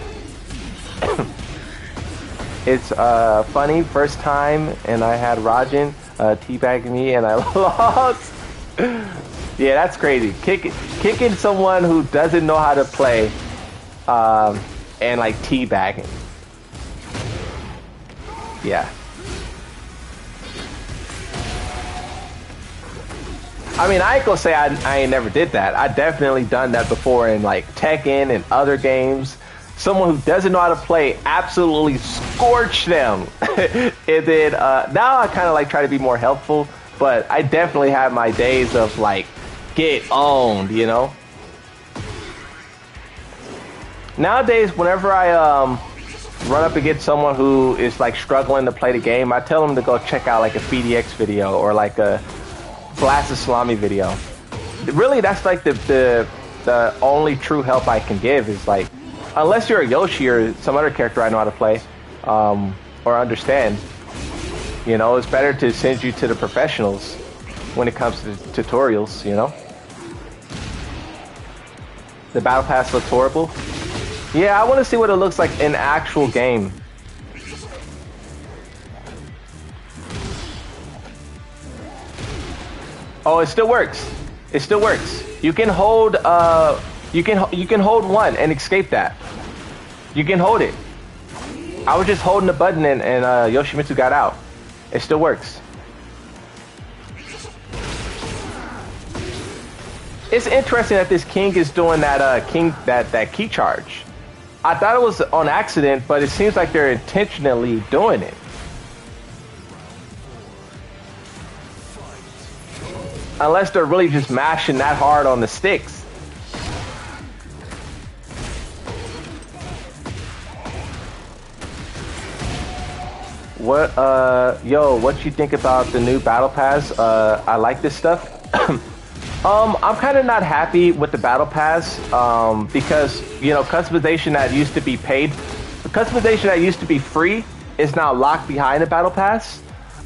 It's funny, first time, and I had Rajin teabagging me, and I lost. Yeah, that's crazy. Kicking someone who doesn't know how to play, and like teabagging. Yeah. I mean, I ain't gonna say I ain't never did that. I definitely done that before in like Tekken and other games. Someone who doesn't know how to play absolutely scorch them. And then now I kind of like try to be more helpful, but I definitely have my days of like get owned, you know. Nowadays, whenever I run up against someone who is like struggling to play the game, I tell them to go check out like a PDX video or like a Blast of Salami video. Really, that's like the only true help I can give is like, unless you're a Yoshi or some other character I know how to play or understand, you know, it's better to send you to the professionals when it comes to tutorials, you know. The battle pass looks horrible. Yeah, I want to see what it looks like in actual game. Oh, it still works. It still works. You can hold you can hold one and escape that. You can hold it. I was just holding the button and Yoshimitsu got out. It still works. It's interesting that this king is doing that that key charge. I thought it was on accident, but it seems like they're intentionally doing it. Unless they're really just mashing that hard on the sticks. What what you think about the new battle pass? I like this stuff. I'm kind of not happy with the battle pass because customization that used to be paid, customization that used to be free is now locked behind the battle pass.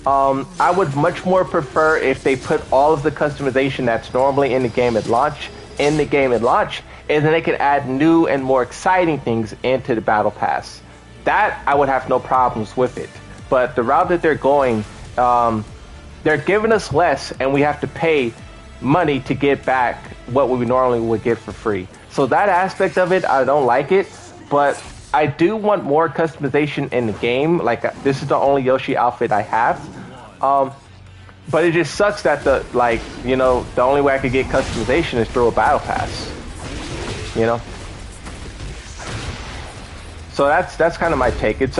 I would much more prefer if they put all of the customization that's normally in the game at launch in the game at launch, and then they can add new and more exciting things into the battle pass. That I would have no problems with it. But the route that they're going, they're giving us less, and we have to pay money to get back what we normally would get for free. So that aspect of it, I don't like it. But I do want more customization in the game. Like, this is the only Yoshi outfit I have. But it just sucks that the only way I could get customization is through a battle pass. So that's kind of my take. It's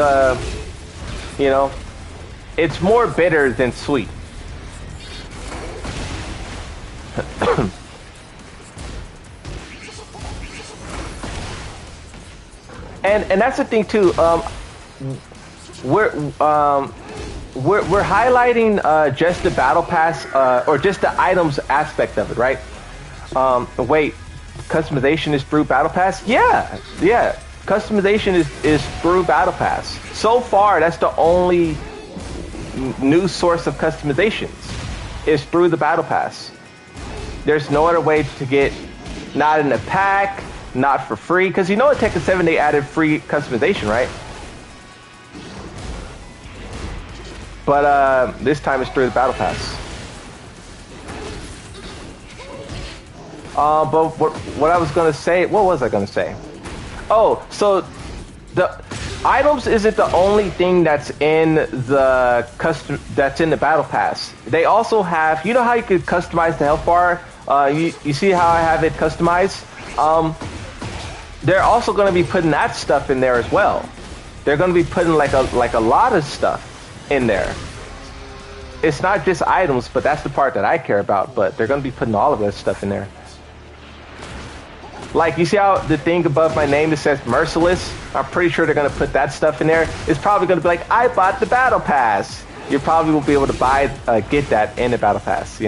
it's more bitter than sweet. and that's the thing too. We're highlighting just the battle pass or just the items aspect of it, right? Wait, customization is through battle pass? Yeah. Customization is through battle pass. So far, that's the only new source of customizations is through the battle pass. There's no other way to get, not in a pack, not for free, because in Tekken 7 they added free customization, right? But this time it's through the battle pass. But what I was gonna say, what was I gonna say? Oh, so the items isn't the only thing that's in the battle pass. They also have, how you could customize the health bar? You see how I have it customized? They're also going to be putting that stuff in there as well. They're going to be putting like a lot of stuff in there. It's not just items, but that's the part that I care about. But they're going to be putting all of that stuff in there. Like, you see how the thing above my name that says Merciless? I'm pretty sure they're going to put that stuff in there. It's probably going to be like, I bought the Battle Pass. You probably will be able to get that in the Battle Pass,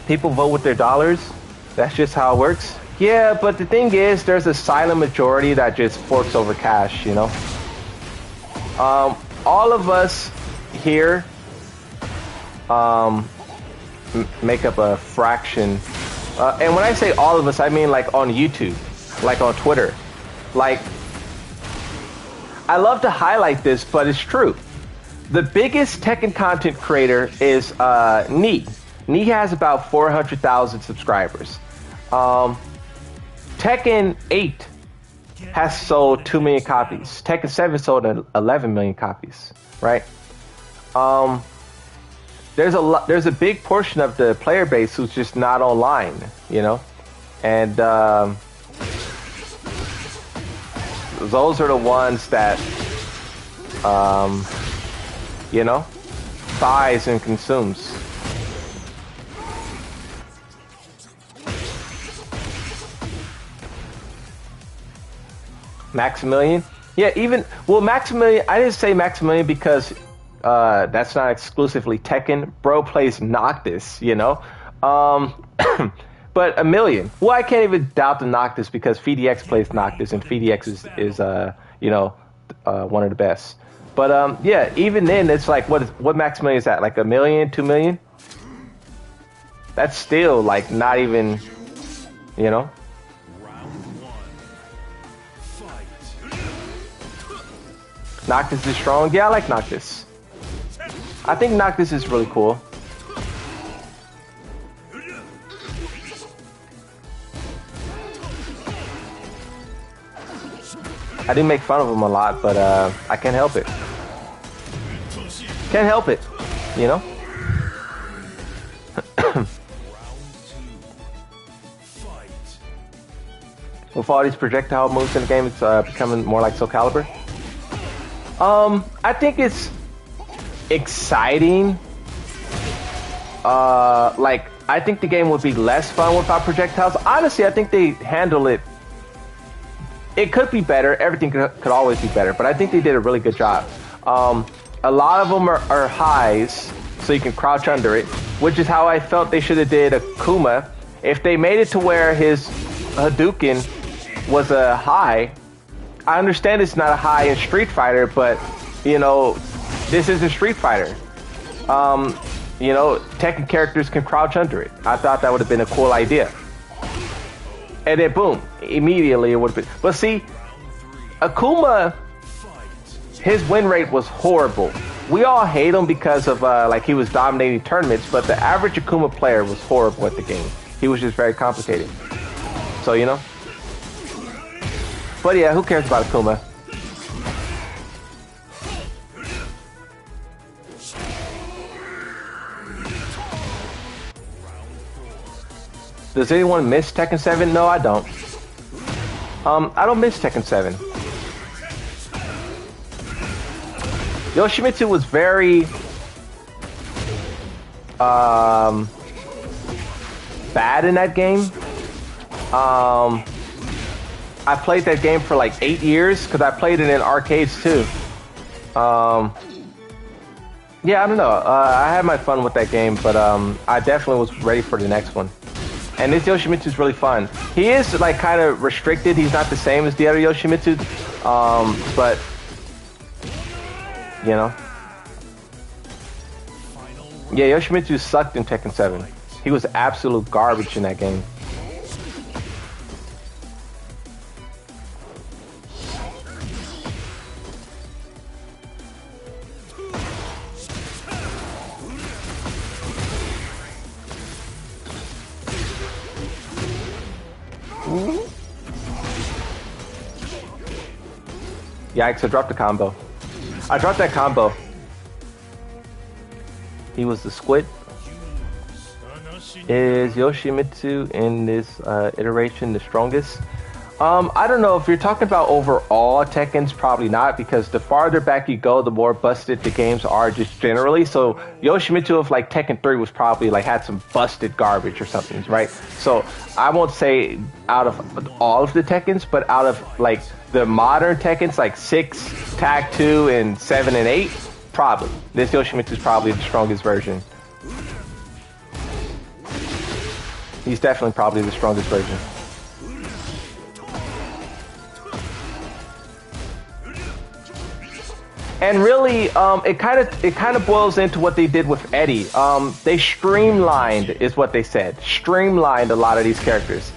People vote with their dollars. That's just how it works. Yeah, but the thing is, there's a silent majority that just forks over cash, all of us here make up a fraction. And when I say all of us, I mean like on YouTube, like on Twitter. Like, I love to highlight this, but it's true. The biggest Tekken content creator is Knee. Knee has about 400,000 subscribers. Tekken 8 has sold 2 million copies. Tekken 7 sold 11 million copies, right? There's a big portion of the player base who's just not online, and those are the ones that buys and consumes. Maximilian? Yeah, Maximilian, I didn't say Maximilian because that's not exclusively Tekken. Bro plays Noctis, but a million. Well, I can't even doubt the Noctis because FDX plays Noctis, and FDX is one of the best. But yeah, even then, it's like, what Maximilian is that? Like a million, 2 million? That's still like not even, Noctis is strong. Yeah, I like Noctis. I think Noctis is really cool. I do make fun of him a lot, but I can't help it. Can't help it, you know? With all these projectile moves in the game, it's becoming more like Soul Calibur. I think it's exciting. Like, I think the game would be less fun without projectiles. Honestly, I think they handle it. It could be better. Everything could always be better, but I think they did a really good job. A lot of them are highs, so you can crouch under it, which is how I felt they should have did Akuma. If they made it to where his Hadouken was a high, I understand it's not a high in Street Fighter, but, you know, this isn't Street Fighter. You know, Tekken characters can crouch under it. I thought that would have been a cool idea. And then boom, immediately it would have been. But see, Akuma, his win rate was horrible. We all hate him because of like he was dominating tournaments, but the average Akuma player was horrible at the game. He was just very complicated. So, you know. But yeah, who cares about Akuma? Does anyone miss Tekken 7? No, I don't. I don't miss Tekken 7. Yoshimitsu was very bad in that game. I played that game for like 8 years because I played it in arcades too. Yeah, I don't know. I had my fun with that game, but I definitely was ready for the next one. And this Yoshimitsu is really fun. He is like kind of restricted. He's not the same as the other Yoshimitsu, but you know. Yeah, Yoshimitsu sucked in Tekken 7. He was absolute garbage in that game. Yikes, I dropped the combo. I dropped that combo. He was the squid. Is Yoshimitsu in this iteration the strongest? I don't know. If you're talking about overall Tekkens, probably not, because the farther back you go, the more busted the games are just generally. So Yoshimitsu of like Tekken 3 was probably like had some busted garbage or something, right? So I won't say out of all of the Tekkens, but out of like the modern Tekkens, like 6, Tag 2, and 7 and 8, probably. This Yoshimitsu is probably the strongest version. He's definitely probably the strongest version. And really, it kind of boils into what they did with Eddie. They streamlined, is what they said. Streamlined a lot of these characters.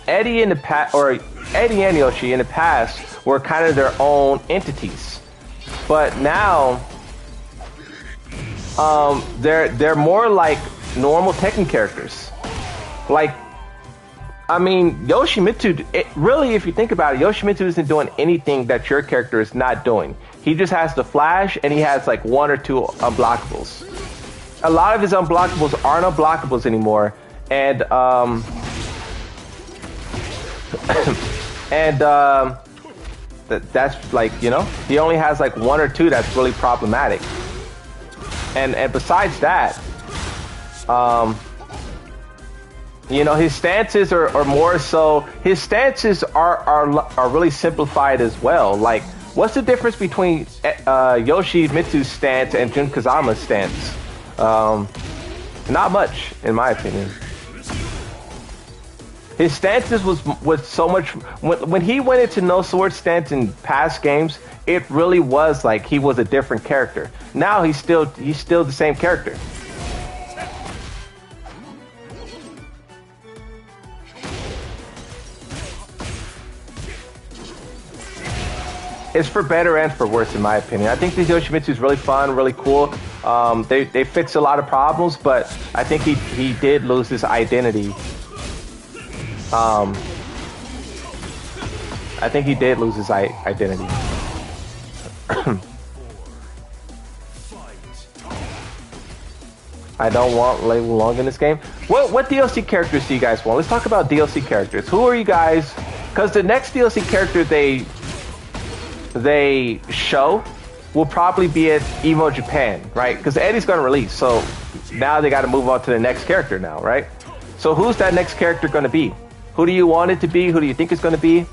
Eddie in the past, or Eddie and Yoshi in the past, were kind of their own entities. But now, they're more like normal Tekken characters. Like, I mean, Yoshimitsu, really, if you think about it, Yoshimitsu isn't doing anything that your character is not doing. He just has the flash, and he has like 1 or 2 unblockables. A lot of his unblockables aren't unblockables anymore, and that's like, you know, he only has like 1 or 2 that's really problematic. And besides that, you know, his stances are more so. His stances are really simplified as well. Like, what's the difference between Yoshimitsu's stance and Jin Kazama's stance? Not much, in my opinion. His stances was so much. When he went into no sword stance in past games, it really was like he was a different character. Now he's still the same character. it's for better and for worse, in my opinion. I think this Yoshimitsu is really fun, really cool. They fix a lot of problems, but I think he did lose his identity. I think he did lose his identity. I don't want Lei Wulong in this game. What DLC characters do you guys want? Let's talk about DLC characters. Who are you guys? Because the next DLC character they show will probably be at EVO Japan, right? Because Eddie's going to release, so now they got to move on to the next character now, right? So who's that next character going to be? Who do you want it to be? Who do you think it's going to be?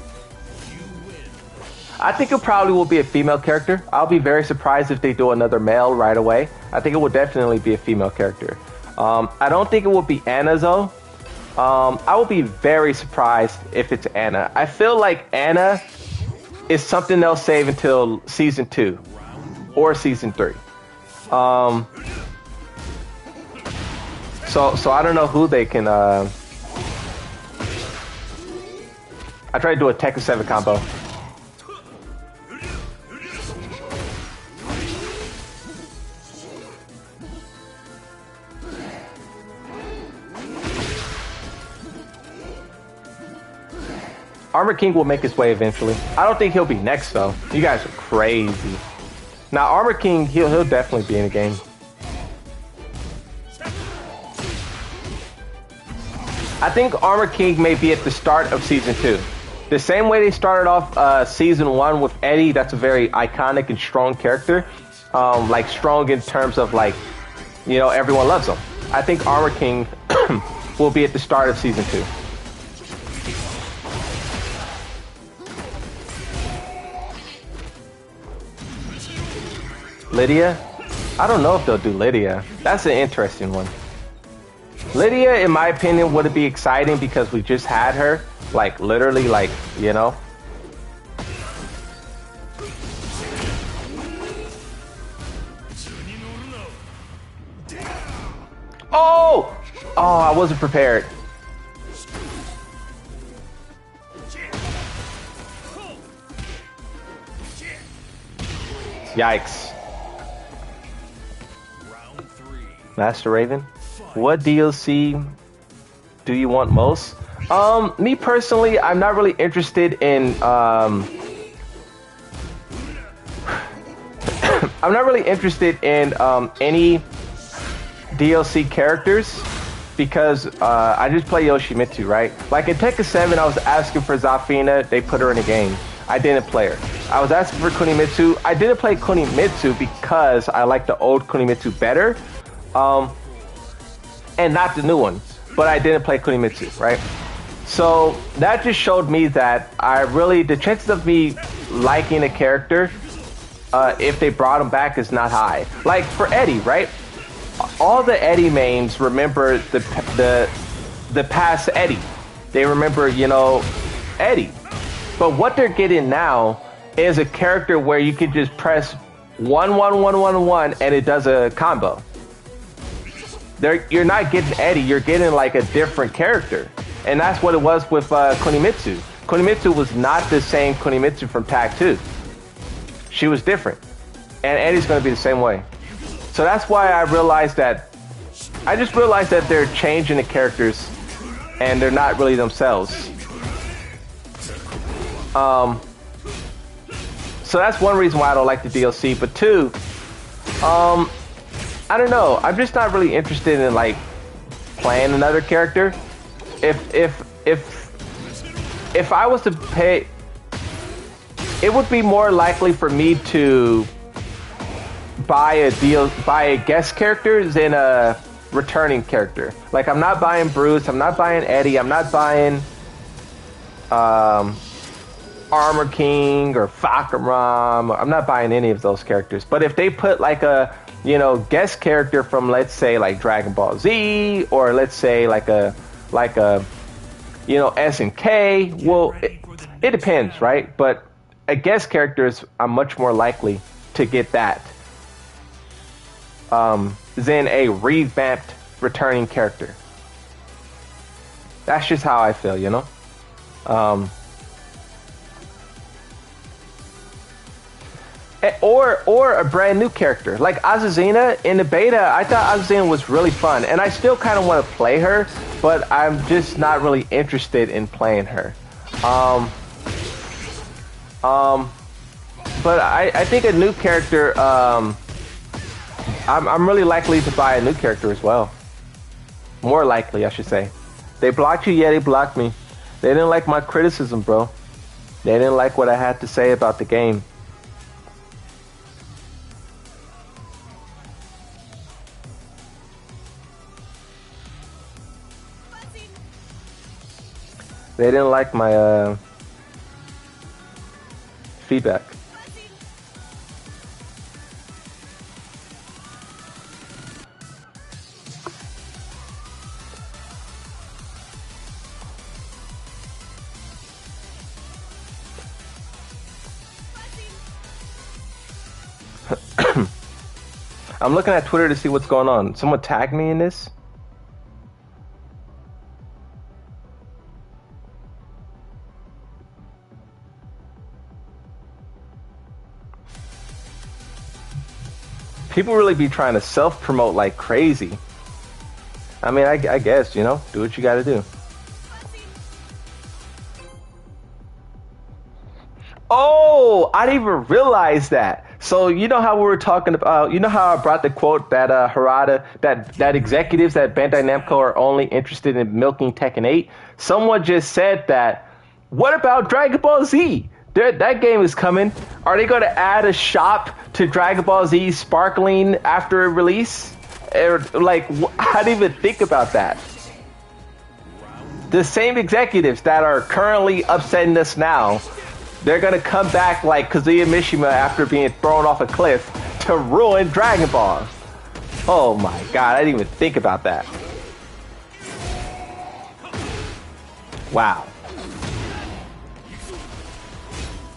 I think it probably will be a female character. I'll be very surprised if they do another male right away. I think it will definitely be a female character. I don't think it will be Anna though. I will be very surprised if it's Anna. I feel like Anna is something they'll save until season 2 or season 3. So I don't know who they can. I tried to do a Tekken 7 combo. Armor King will make his way eventually. I don't think he'll be next though. You guys are crazy. Now Armor King, he'll definitely be in the game. I think Armor King may be at the start of season 2. The same way they started off season 1 with Eddie. That's a very iconic and strong character. Like strong in terms of like, you know, everyone loves him. I think Armor King will be at the start of season 2. Lydia? I don't know if they'll do Lydia. That's an interesting one. Lydia, in my opinion, would be exciting because we just had her. Like, literally, like, you know. Oh! Oh, I wasn't prepared. Yikes. Master Raven, what DLC do you want most? Me personally, I'm not really interested in I'm not really interested in any DLC characters because I just play Yoshimitsu, right? Like in Tekken 7, I was asking for Zafina, they put her in the game. I didn't play her. I was asking for Kunimitsu. I didn't play Kunimitsu because I like the old Kunimitsu better. And not the new ones, but I didn't play Kunimitsu, right? So that just showed me that the chances of me liking a character, if they brought him back, is not high. Like for Eddie, right? All the Eddie mains remember the past Eddie. They remember, you know, Eddie. But what they're getting now is a character where you can just press 1 and it does a combo. You're not getting Eddie, you're getting like a different character. And that's what it was with Kunimitsu. Kunimitsu was not the same Kunimitsu from Tag 2. She was different. And Eddie's going to be the same way. So that's why I just realized that they're changing the characters and they're not really themselves. So that's one reason why I don't like the DLC. But two, I don't know. I'm just not really interested in like playing another character. If I was to pay, it would be more likely for me to buy a guest character than a returning character. Like I'm not buying Bruce, I'm not buying Eddie, I'm not buying Armor King or Fakaram. I'm not buying any of those characters. But if they put like a, you know, guest character from, let's say, like Dragon Ball Z, or let's say like a you know, SNK, well, it depends, right? But a guest characters, I'm much more likely to get that than a revamped returning character. That's just how I feel, you know. Or a brand new character like Azazina in the beta. I thought Azazina was really fun, and I still kind of want to play her, but I'm just not really interested in playing her. But I think a new character. I'm really likely to buy a new character as well. More likely, I should say. They blocked you, yeah, they blocked me. They didn't like my criticism, bro. They didn't like what I had to say about the game. They didn't like my feedback. I'm looking at Twitter to see what's going on. Someone tagged me in this? People really be trying to self-promote like crazy. I mean, I guess, you know, do what you gotta do. Oh, I didn't even realize that. So you know how we were talking about, you know how I brought the quote that Harada, that executives at Bandai Namco are only interested in milking Tekken 8? Someone just said that. What about Dragon Ball Z? That game is coming. Are they going to add a shop to Dragon Ball Z Sparkling after a release? Like, I didn't even think about that. The same executives that are currently upsetting us now, they're going to come back like Kazuya Mishima after being thrown off a cliff to ruin Dragon Ball. Oh my god, I didn't even think about that. Wow.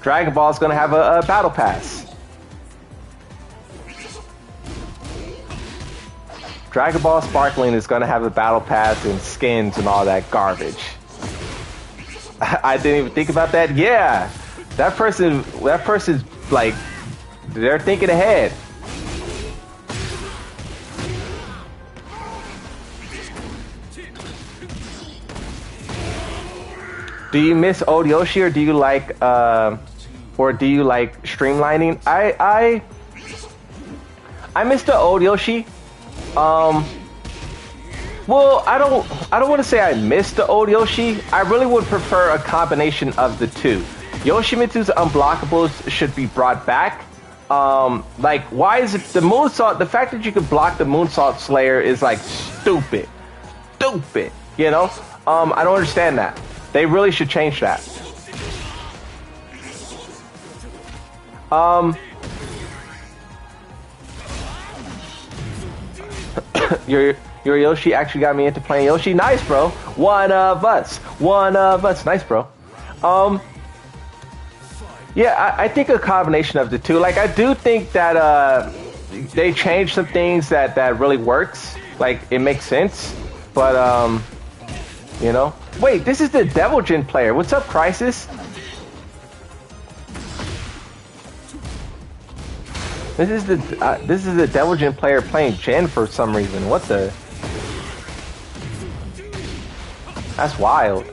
Dragon Ball is going to have a battle pass. Dragon Ball Sparkling is going to have a battle pass and skins and all that garbage. I didn't even think about that. Yeah. That person's like, they're thinking ahead. Do you miss Old Yoshi, or do you like streamlining? I miss the Old Yoshi. Well, I don't want to say I miss the Old Yoshi. I really would prefer a combination of the two. Yoshimitsu's unblockables should be brought back. Like, why is it the moonsault? The fact that you can block the moonsault slayer is like stupid, you know? I don't understand that. They really should change that. Your Yoshi actually got me into playing Yoshi. Nice, bro. One of us. Nice, bro. Yeah, I think a combination of the two. Like, I do think that they changed some things that really works. Like, it makes sense. But, you know. Wait, this is the Devil Jin player. What's up, Crisis? This is the Devil Jin player playing Jin for some reason. What the? That's wild.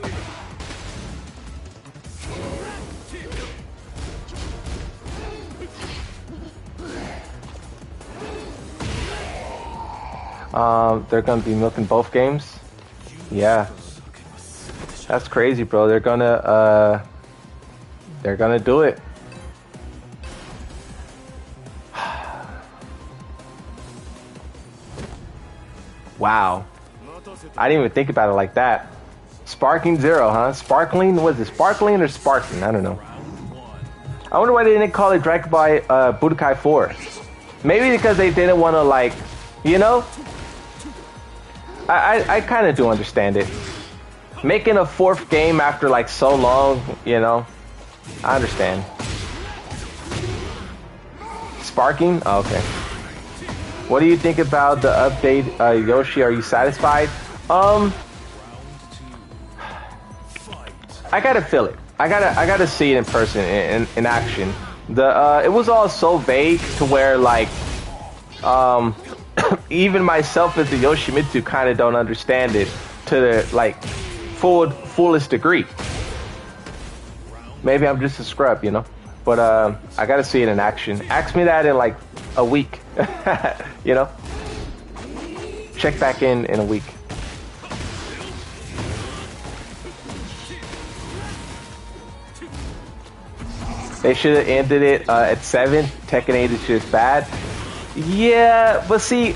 They're gonna be milking both games. Yeah, that's crazy, bro. They're gonna do it. Wow, I didn't even think about it like that. Sparking Zero, huh? Sparkling? What is it? Sparkling or Sparking? I don't know. I wonder why they didn't call it Dragon Ball Budokai 4. Maybe because they didn't want to, like, you know? I kind of do understand it. Making a fourth game after, like, so long, you know? I understand. Sparking? Oh, okay. What do you think about the update, Yoshi? Are you satisfied? I gotta feel it. I gotta see it in person, in action. It was all so vague to where like even myself as a Yoshimitsu kind of don't understand it to the like fullest degree. Maybe I'm just a scrub, you know. But I gotta see it in action. Ask me that in like a week, you know. Check back in a week. They should have ended it at 7. Tekken 8 is just bad. Yeah, but see,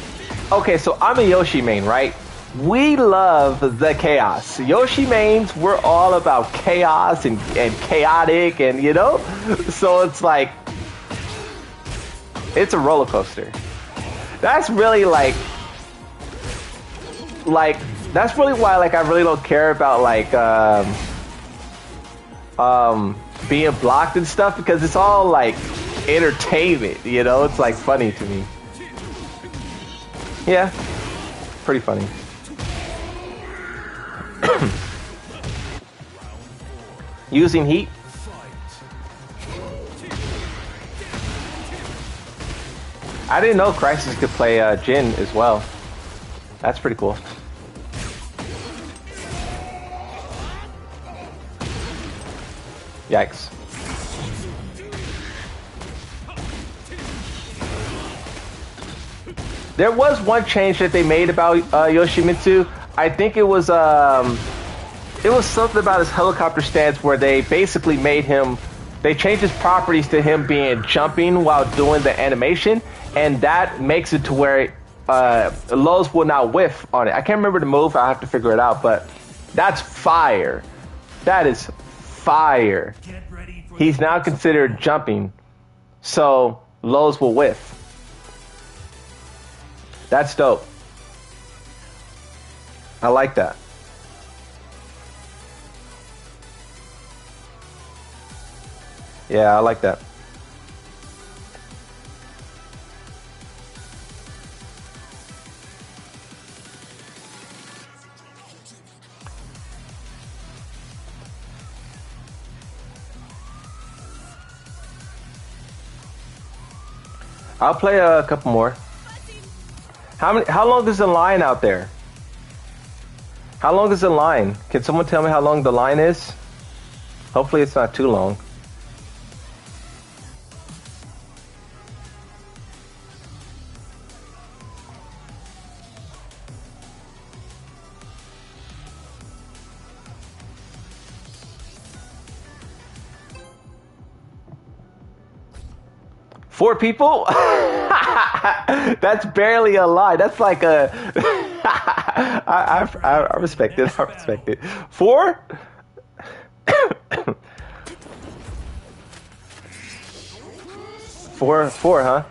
okay, so I'm a Yoshi main, right? We love the chaos. Yoshi mains, we're all about chaos and chaotic, and you know? So it's like, it's a roller coaster. That's really that's really why like I really don't care about like being blocked and stuff, because it's all like entertainment, you know? It's like funny to me. Yeah, pretty funny. Using heat. I didn't know Crisis could play Jin as well. That's pretty cool. Yikes. There was one change that they made about Yoshimitsu. I think it was something about his helicopter stance where they basically made him, they changed his properties to him being jumping while doing the animation, and that makes it to where Lowe's will not whiff on it. I can't remember the move, I have to figure it out, but that's fire. That is fire. He's now considered jumping, so Lowe's will whiff. That's dope. I like that. Yeah, I like that. I'll play a couple more. How long is the line out there? How long is the line? Can someone tell me how long the line is? Hopefully it's not too long. Four people? That's barely a lie. That's like a... I respect it. I respect it. 4? Four, huh?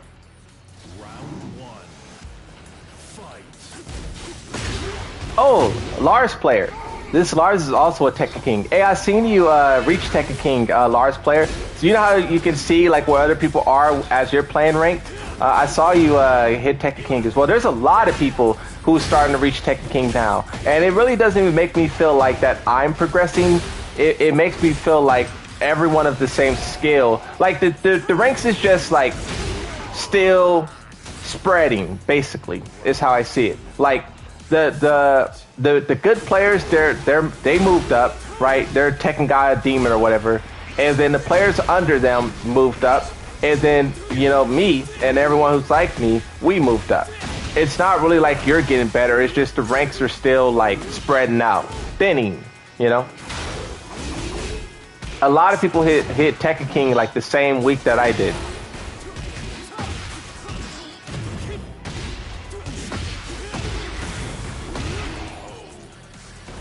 Oh, Lars player. This Lars is also a Tekken King. Hey, I seen you reach Tekken King, Lars player. So you know how you can see like where other people are as you're playing ranked? I saw you hit Tekken King as well. There's a lot of people who's starting to reach Tekken King now. And it really doesn't even make me feel like that I'm progressing. It makes me feel like everyone of the same skill. Like the ranks is just like still spreading, basically, is how I see it. Like the good players, they moved up, right? They're Tekken God, Demon, or whatever. And then the players under them moved up. And then, you know, me and everyone who's like me, we moved up. It's not really like you're getting better. It's just the ranks are still like spreading out, thinning, you know? A lot of people hit Tekken King like the same week that I did.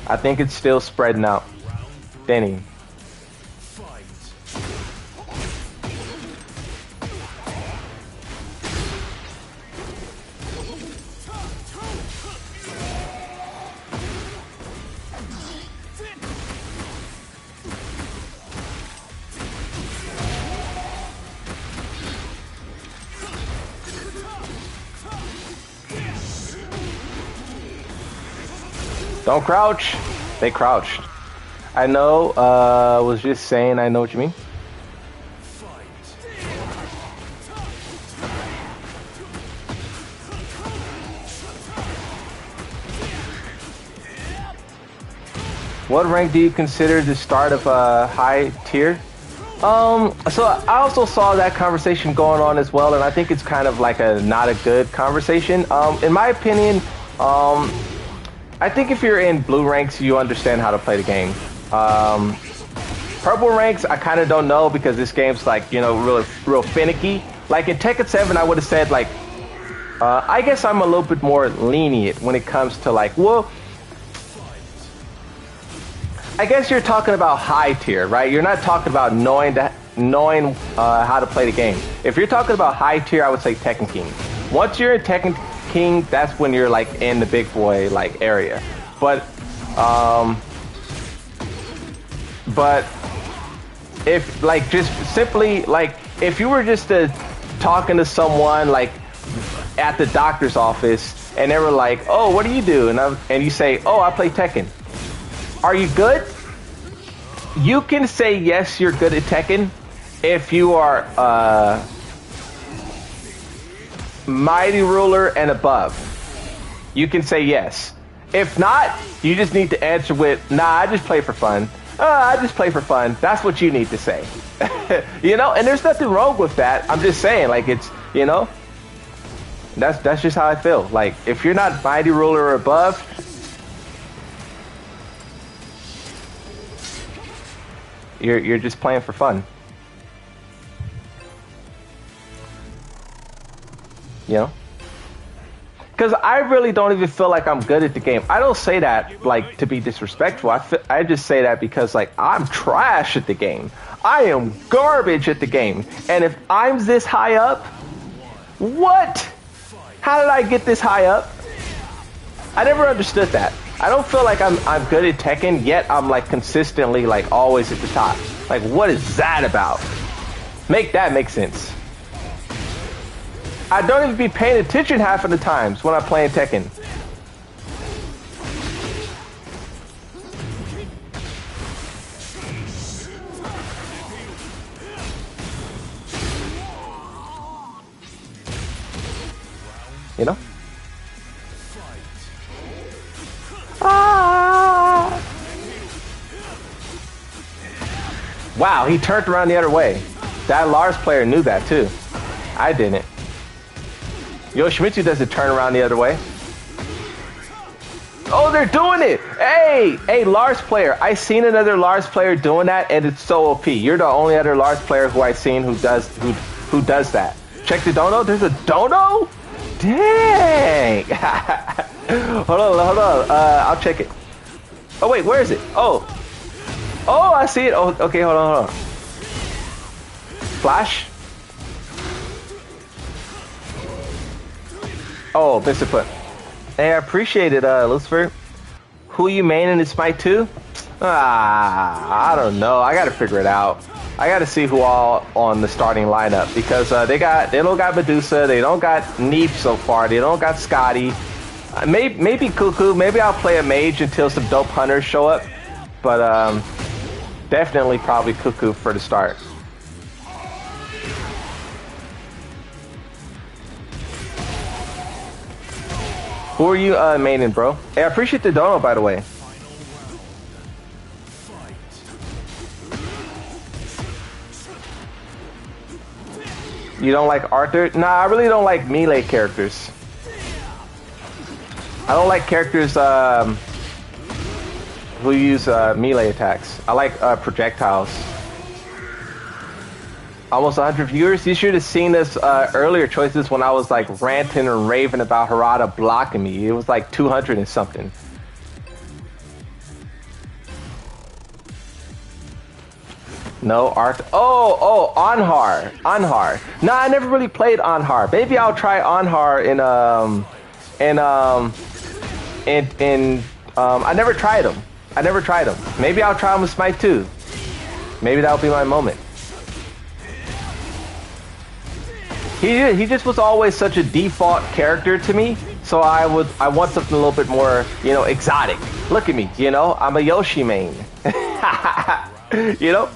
I think it's still spreading out, thinning. Don't crouch. They crouched. I know, was just saying, I know what you mean. What rank do you consider the start of a high tier? So I also saw that conversation going on as well, and I think it's kind of like a not a good conversation. In my opinion, I think if you're in blue ranks, you understand how to play the game. Purple ranks, I kind of don't know because this game's like, you know, real finicky. Like in Tekken 7, I would have said like, I guess I'm a little bit more lenient when it comes to like, well, I guess you're talking about high tier, right? You're not talking about knowing how to play the game. If you're talking about high tier, I would say Tekken King. Once you're in Tekken King, that's when you're like in the big boy like area. But if like just simply like if you were just talking to someone like at the doctor's office and they were like, "Oh, what do you do?" and you say, "Oh, I play Tekken." Are you good? You can say yes, you're good at Tekken if you are Mighty Ruler and above. You can say yes. If not, you just need to answer with, "Nah, I just play for fun. I just play for fun." That's what you need to say. You know, and there's nothing wrong with that. I'm just saying, like, it's, you know, that's just how I feel. Like, if you're not Mighty Ruler or above, you're just playing for fun. You know? Because I really don't even feel like I'm good at the game. I don't say that like to be disrespectful. I just say that because like I'm trash at the game. I am garbage at the game. And if I'm this high up, what? How did I get this high up? I never understood that. I don't feel like I'm good at Tekken, yet I'm like consistently like always at the top. Like, what is that about? Make that make sense. I don't even be paying attention half of the times when I'm playing Tekken. You know? Ah! Wow, he turned around the other way. That Lars player knew that too. I didn't. Yoshimitsu doesn't turn around the other way. Oh, they're doing it! Hey, Lars player. I seen another Lars player doing that, and it's so OP. You're the only other Lars player who I've seen who does that. Check the dono. There's a dono? Dang! hold on. I'll check it. Oh wait, where is it? Oh, I see it. Oh, okay. Hold on. Flash. Oh, Mr. Put. Hey, I appreciate it, Lucifer. Who you main in this fight too? I don't know. I gotta figure it out. I gotta see who all on the starting lineup because they don't got Medusa, they don't got Neef so far, they don't got Scotty. Maybe Cuckoo. Maybe I'll play a mage until some dope hunters show up. But definitely probably Cuckoo for the start. Who are you maining, bro? Hey, I appreciate the dono, by the way. You don't like Arthur? Nah, I really don't like melee characters. I don't like characters who use melee attacks. I like projectiles. Almost 100 viewers. You should have seen this earlier choices when I was like ranting and raving about Harada blocking me. It was like 200 and something. No, Arthur. Oh, Anhar. Nah, I never really played Anhar. Maybe I'll try Anhar I never tried him. Maybe I'll try him with Smite 2. Maybe that'll be my moment. He just was always such a default character to me, so I want something a little bit more, you know, exotic. Look at me, you know, I'm a Yoshi main. You know?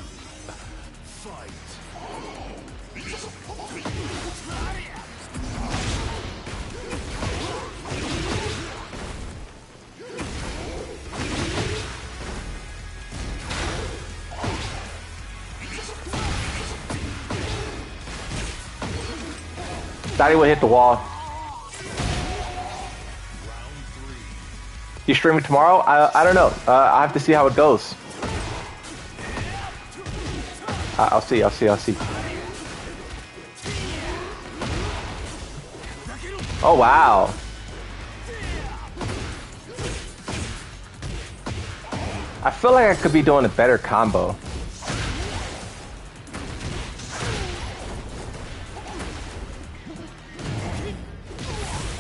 Thought he would hit the wall. You streaming tomorrow? I don't know. I have to see how it goes. I'll see. Oh wow. I feel like I could be doing a better combo.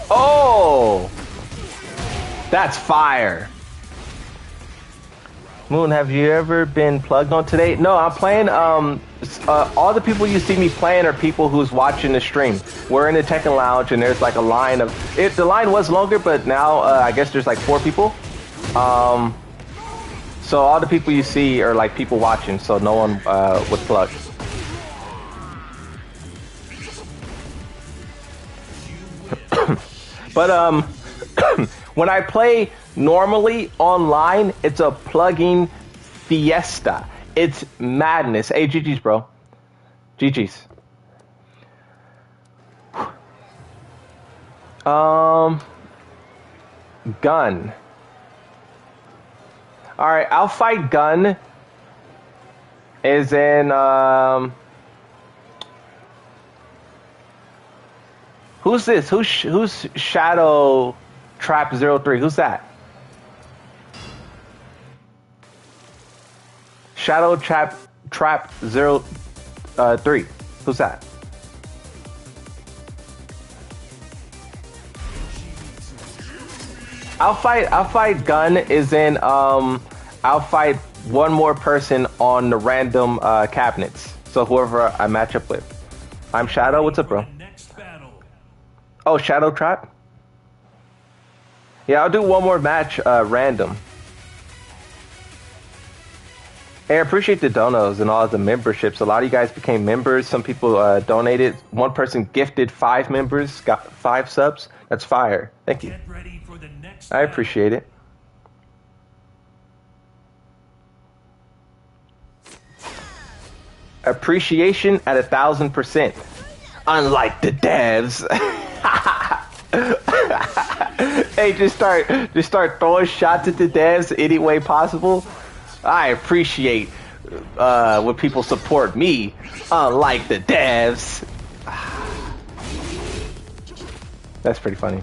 Oh! That's fire. Moon, have you ever been plugged on today? No, I'm playing, all the people you see me playing are people who's watching the stream. We're in the Tekken Lounge and there's like a line of, the line was longer, but now, I guess there's like 4 people. So all the people you see are like people watching, so no one, would plug. But, when I play normally online, it's a plugging fiesta. It's madness. Hey, GG's, bro. GG's. Gun. All right, I'll fight Gun. Is in who's this? Who's Shadow Trap 03? Who's that? Shadow Trap 03. Who's that? I'll fight Gun is in I'll fight one more person on the random cabinets. So whoever I match up with. I'm Shadow. What's up, bro? Oh, Shadow Trap? Yeah, I'll do one more match random. Hey, I appreciate the donos and all the memberships. A lot of you guys became members. Some people donated. One person gifted 5 members, got 5 subs. That's fire. Thank you. Get ready for the next I appreciate it. Appreciation at 1,000%. Unlike the devs. Hey, just start throwing shots at the devs any way possible. I appreciate when people support me, unlike the devs. That's pretty funny.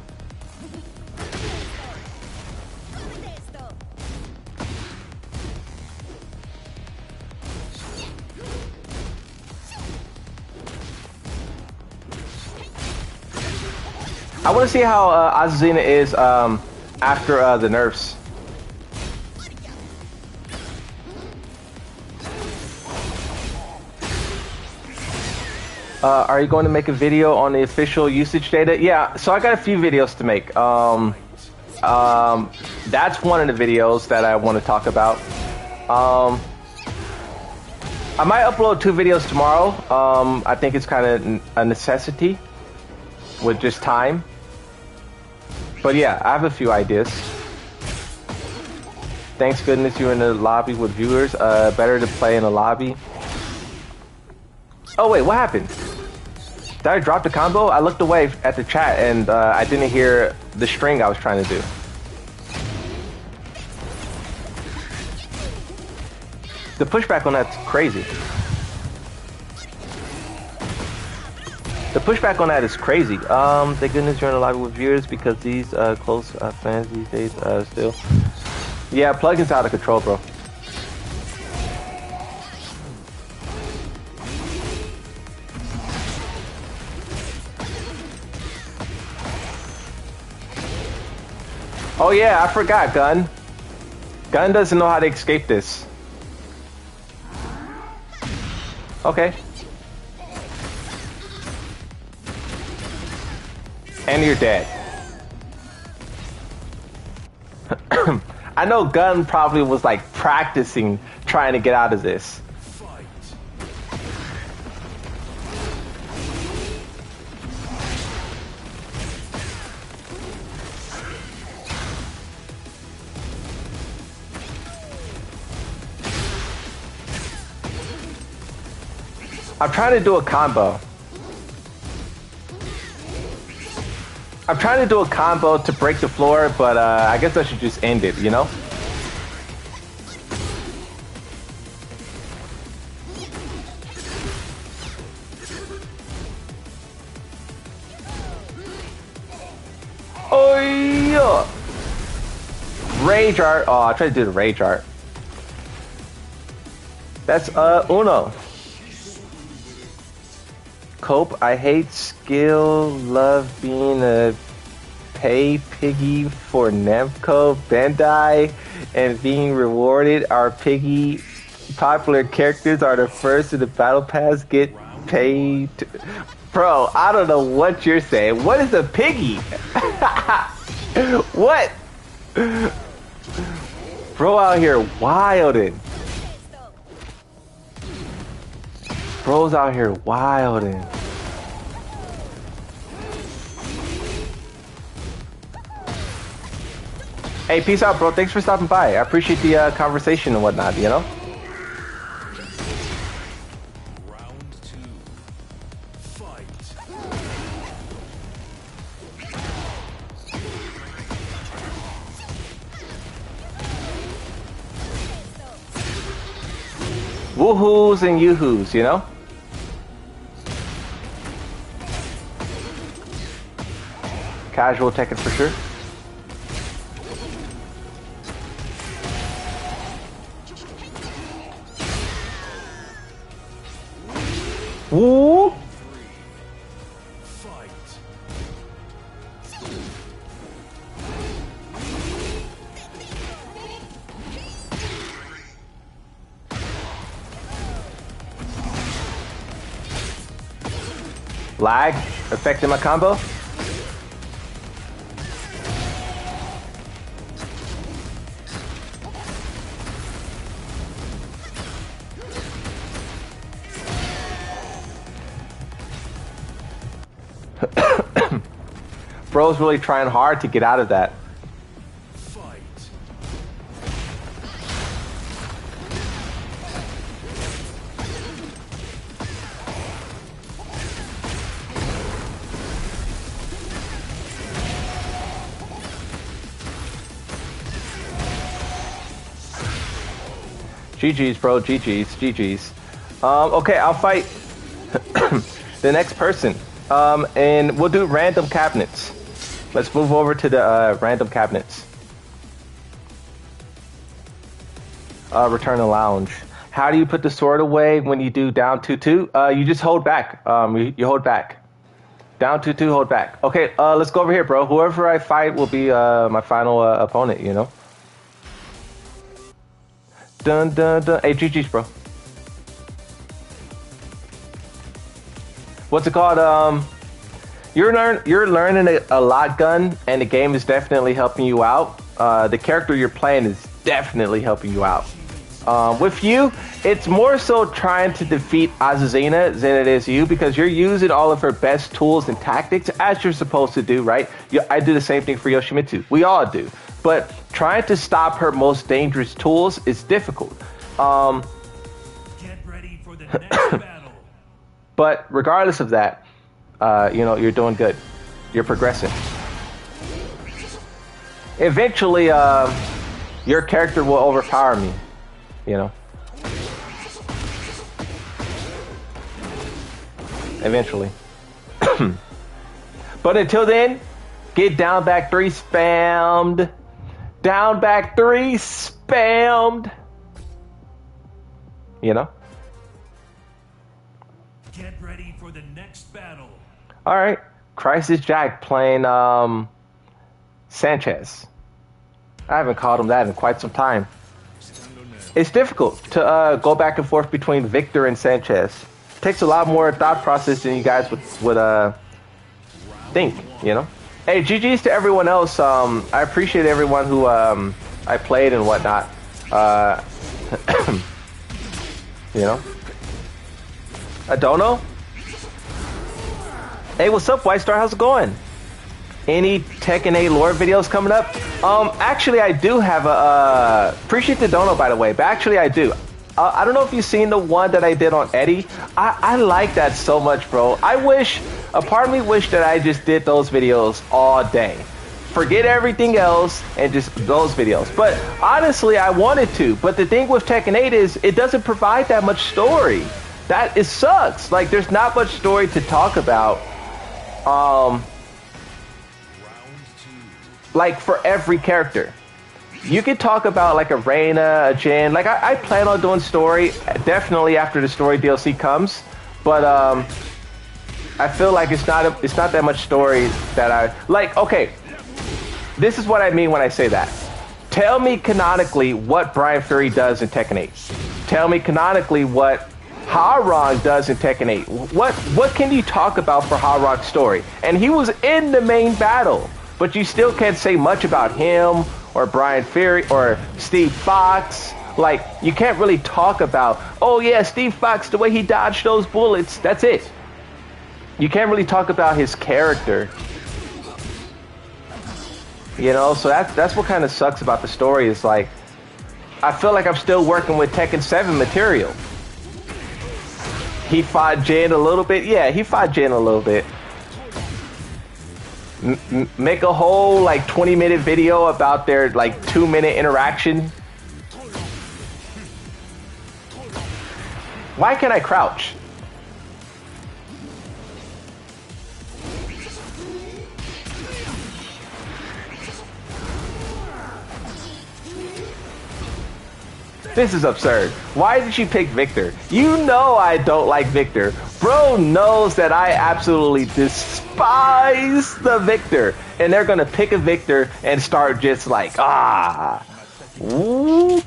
I want to see how Azazina is after the nerfs. Are you going to make a video on the official usage data? Yeah, so I got a few videos to make. That's one of the videos that I want to talk about. I might upload 2 videos tomorrow. I think it's kind of a necessity with just time. But yeah, I have a few ideas. Thanks goodness you're in the lobby with viewers. Better to play in a lobby. Oh wait, what happened? Did I drop the combo? I looked away at the chat and I didn't hear the string I was trying to do. The pushback on that's crazy. The pushback on that is crazy. Thank goodness you're in a lobby with viewers because these close fans these days still. Yeah, plugins out of control, bro. Oh yeah, I forgot, Gun. Gun doesn't know how to escape this. Okay. And you're dead. I know Gun probably was like practicing trying to get out of this. I'm trying to do a combo. I'm trying to do a combo to break the floor, but I guess I should just end it, you know? Oh yeah! Rage art. Oh, I tried to do the rage art. That's Uno. Cope. I hate skill. Love being a pay piggy for Namco Bandai and being rewarded. Our piggy popular characters are the first in the battle pass get paid. Bro, I don't know what you're saying. What is a piggy? What? Bro out here wildin'. Bro's out here wildin'. Hey, peace out, bro. Thanks for stopping by. I appreciate the conversation and whatnot, you know? Woohoos and yoo-hoos, you know? Casual Tekken for sure. Woo! Lag affecting my combo. Bro's really trying hard to get out of that. GG's, bro. GG's. GG's. Okay, I'll fight the next person. And we'll do random cabinets. Let's move over to the random cabinets. Return to lounge. How do you put the sword away when you do down 2-2? You just hold back. You hold back. Down 2-2, hold back. Okay, let's go over here, bro. Whoever I fight will be my final opponent, you know? Dun dun dun. Hey, GG's, bro. What's it called? You're learning a lot gun, and the game is definitely helping you out. The character you're playing is definitely helping you out. With you, it's more so trying to defeat Azuzina than it is you, because you're using all of her best tools and tactics as you're supposed to do, right? I do the same thing for Yoshimitsu. We all do. But trying to stop her most dangerous tools is difficult. Get ready for the next battle. But regardless of that, you know, you're doing good. You're progressing. Eventually, your character will overpower me, you know. Eventually. But until then, get down back 3 spammed. Down back 3 spammed. You know? Get ready for the next battle. Alright. Crisis Jack playing Sanchez. I haven't called him that in quite some time. It's difficult to go back and forth between Victor and Sanchez. It takes a lot more thought process than you guys would think, you know? Hey, GG's to everyone else. I appreciate everyone who I played and whatnot. You know? I don't know. Hey, what's up, White Star? How's it going? Any Tekken 8 lore videos coming up? Actually, I do have a... appreciate the dono, by the way, but actually I do. I don't know if you've seen the one that I did on Eddie. I like that so much, bro. A part of me wish that I just did those videos all day. Forget everything else and just those videos. But honestly, I wanted to. But the thing with Tekken 8 is it doesn't provide that much story. It sucks. Like, there's not much story to talk about. Like, for every character. You could talk about like a Reina, a Jin. Like, I plan on doing story definitely after the story DLC comes. But I feel like it's not that much story that I like. Okay, this is what I mean when I say that. Tell me canonically what Brian Fury does in Tekken 8. Tell me canonically what Ha-Rong does in Tekken 8. What can you talk about for Ha-Rong's story? And he was in the main battle, but you still can't say much about him or Brian Fury or Steve Fox. Like, you can't really talk about, oh yeah, Steve Fox, the way he dodged those bullets. That's it. You can't really talk about his character. You know, so that's what kind of sucks about the story is like, I feel like I'm still working with Tekken 7 material. He fought Jin a little bit. Yeah, he fought Jin a little bit. Make a whole like 20-minute video about their like 2-minute interaction. Why can't I crouch? This is absurd. Why did you pick Victor? You know I don't like Victor. Bro knows that I absolutely despise the Victor. And they're gonna pick a Victor and start just like, Ooh.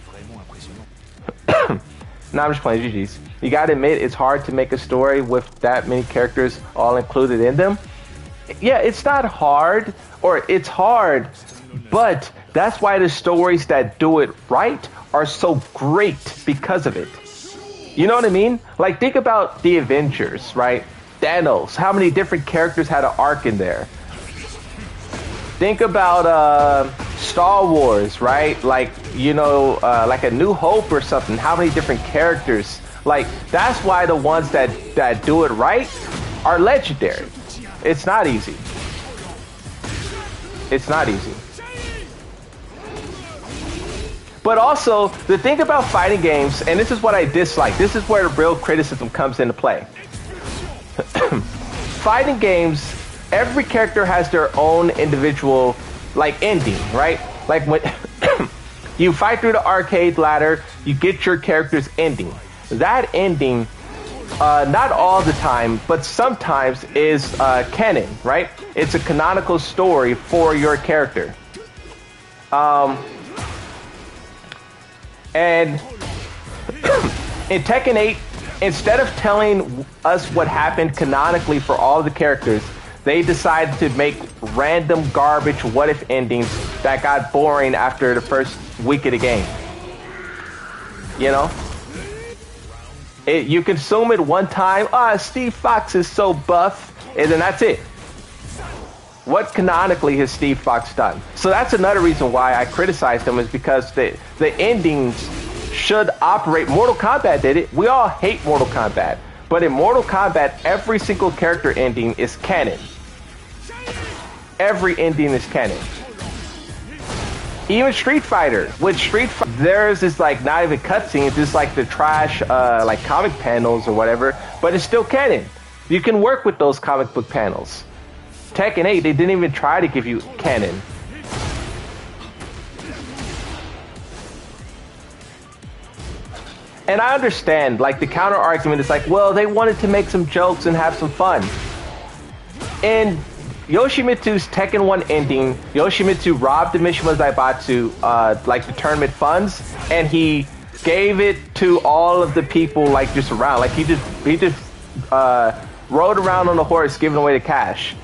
Nah, I'm just playing GG's. You gotta admit, it's hard to make a story with that many characters all included in them. Yeah, it's not hard, or it's hard, but that's why the stories that do it right are so great because of it. You know what I mean? Like, think about the Avengers, right? Thanos, how many different characters had an arc in there? Think about Star Wars, right? Like, you know, like A New Hope or something. How many different characters? Like, that's why the ones that do it right are legendary. It's not easy. It's not easy. But also, the thing about fighting games, and this is what I dislike, this is where the real criticism comes into play. Fighting games, every character has their own individual, like, ending, right? Like, when you fight through the arcade ladder, you get your character's ending. That ending, not all the time, but sometimes is canon, right? It's a canonical story for your character. And in Tekken 8, instead of telling us what happened canonically for all the characters, they decided to make random garbage what-if endings that got boring after the first week of the game. You know? You consume it one time, Steve Fox is so buff, and then that's it. What canonically has Steve Fox done? So that's another reason why I criticize him, is because the endings should operate. Mortal Kombat did it. We all hate Mortal Kombat. But in Mortal Kombat, every single character ending is canon. Every ending is canon. Even Street Fighter. With Street Fighter, theirs is like not even cutscenes. It's like the trash like comic panels or whatever. But it's still canon. You can work with those comic book panels. Tekken 8, they didn't even try to give you canon. And I understand, like, the counter argument is like, well, they wanted to make some jokes and have some fun. In Yoshimitsu's Tekken 1 ending, Yoshimitsu robbed the Mishima Zaibatsu, like, the tournament funds, and he gave it to all of the people, like, just around. Like, he just rode around on a horse giving away the cash.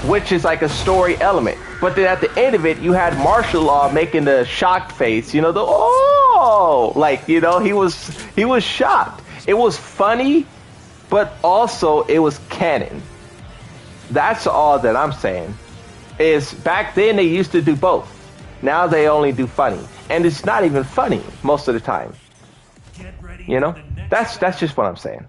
Which is like a story element. But then at the end of it, you had martial law making the shocked face, you know, like, you know, he was shocked. It was funny, but also it was canon. That's all that I'm saying. Is back then they used to do both. Now they only do funny. And it's not even funny most of the time. You know, that's just what I'm saying.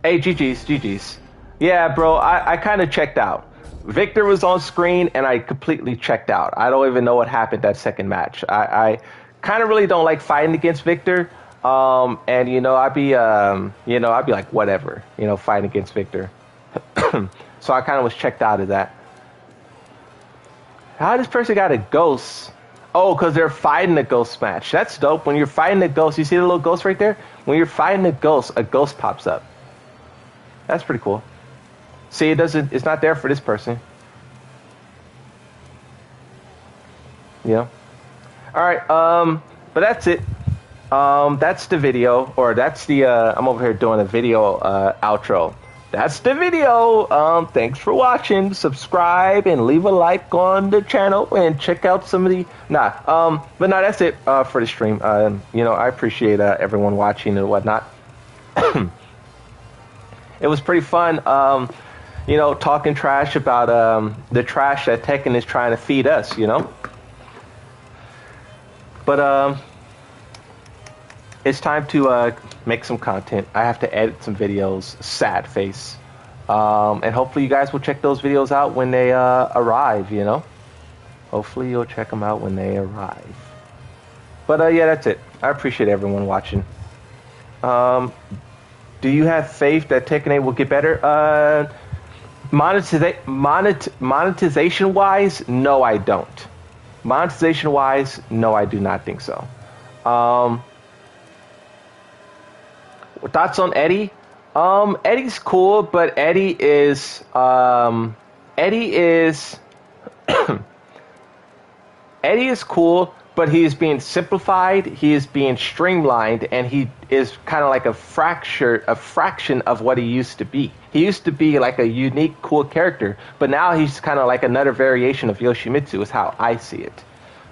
Hey, GG's. Yeah, bro, I kind of checked out. Victor was on screen, and I completely checked out. I don't even know what happened that second match. I kind of really don't like fighting against Victor. And I'd be like, whatever, fighting against Victor. So I kind of was checked out of that. How this person got a ghost? Oh, because they're fighting a ghost match. That's dope. When you're fighting a ghost, you see the little ghost right there? When you're fighting a ghost pops up. That's pretty cool. See, it's not there for this person. Yeah. All right. But that's it. That's the video, or that's the, I'm over here doing a video, outro. That's the video. Thanks for watching. Subscribe and leave a like on the channel and check out some of the, but no, that's it, for the stream. I appreciate, everyone watching and whatnot. It was pretty fun, talking trash about, the trash that Tekken is trying to feed us, But, it's time to make some content. I have to edit some videos. Sad face. And hopefully you guys will check those videos out when they arrive, Hopefully you'll check them out when they arrive. But yeah, that's it. I appreciate everyone watching. Do you have faith that Tekken 8 will get better? Monetization-wise, no, I don't. Monetization-wise, no, I do not think so. Thoughts on Eddie? Eddie's cool, but Eddie is Eddie is cool, but he is being simplified, he is being streamlined, and he is kind of like a fraction of what he used to be. He used to be like a unique, cool character, but now he's kind of like another variation of Yoshimitsu is how I see it.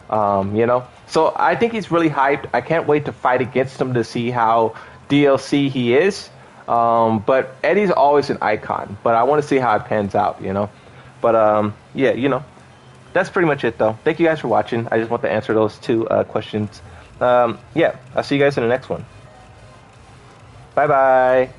So I think he's really hyped. I can't wait to fight against him to see how DLC he is. But Eddie's always an icon, but I want to see how it pans out, But yeah, that's pretty much it though. Thank you guys for watching. I just want to answer those two questions. Yeah, I'll see you guys in the next one. Bye bye.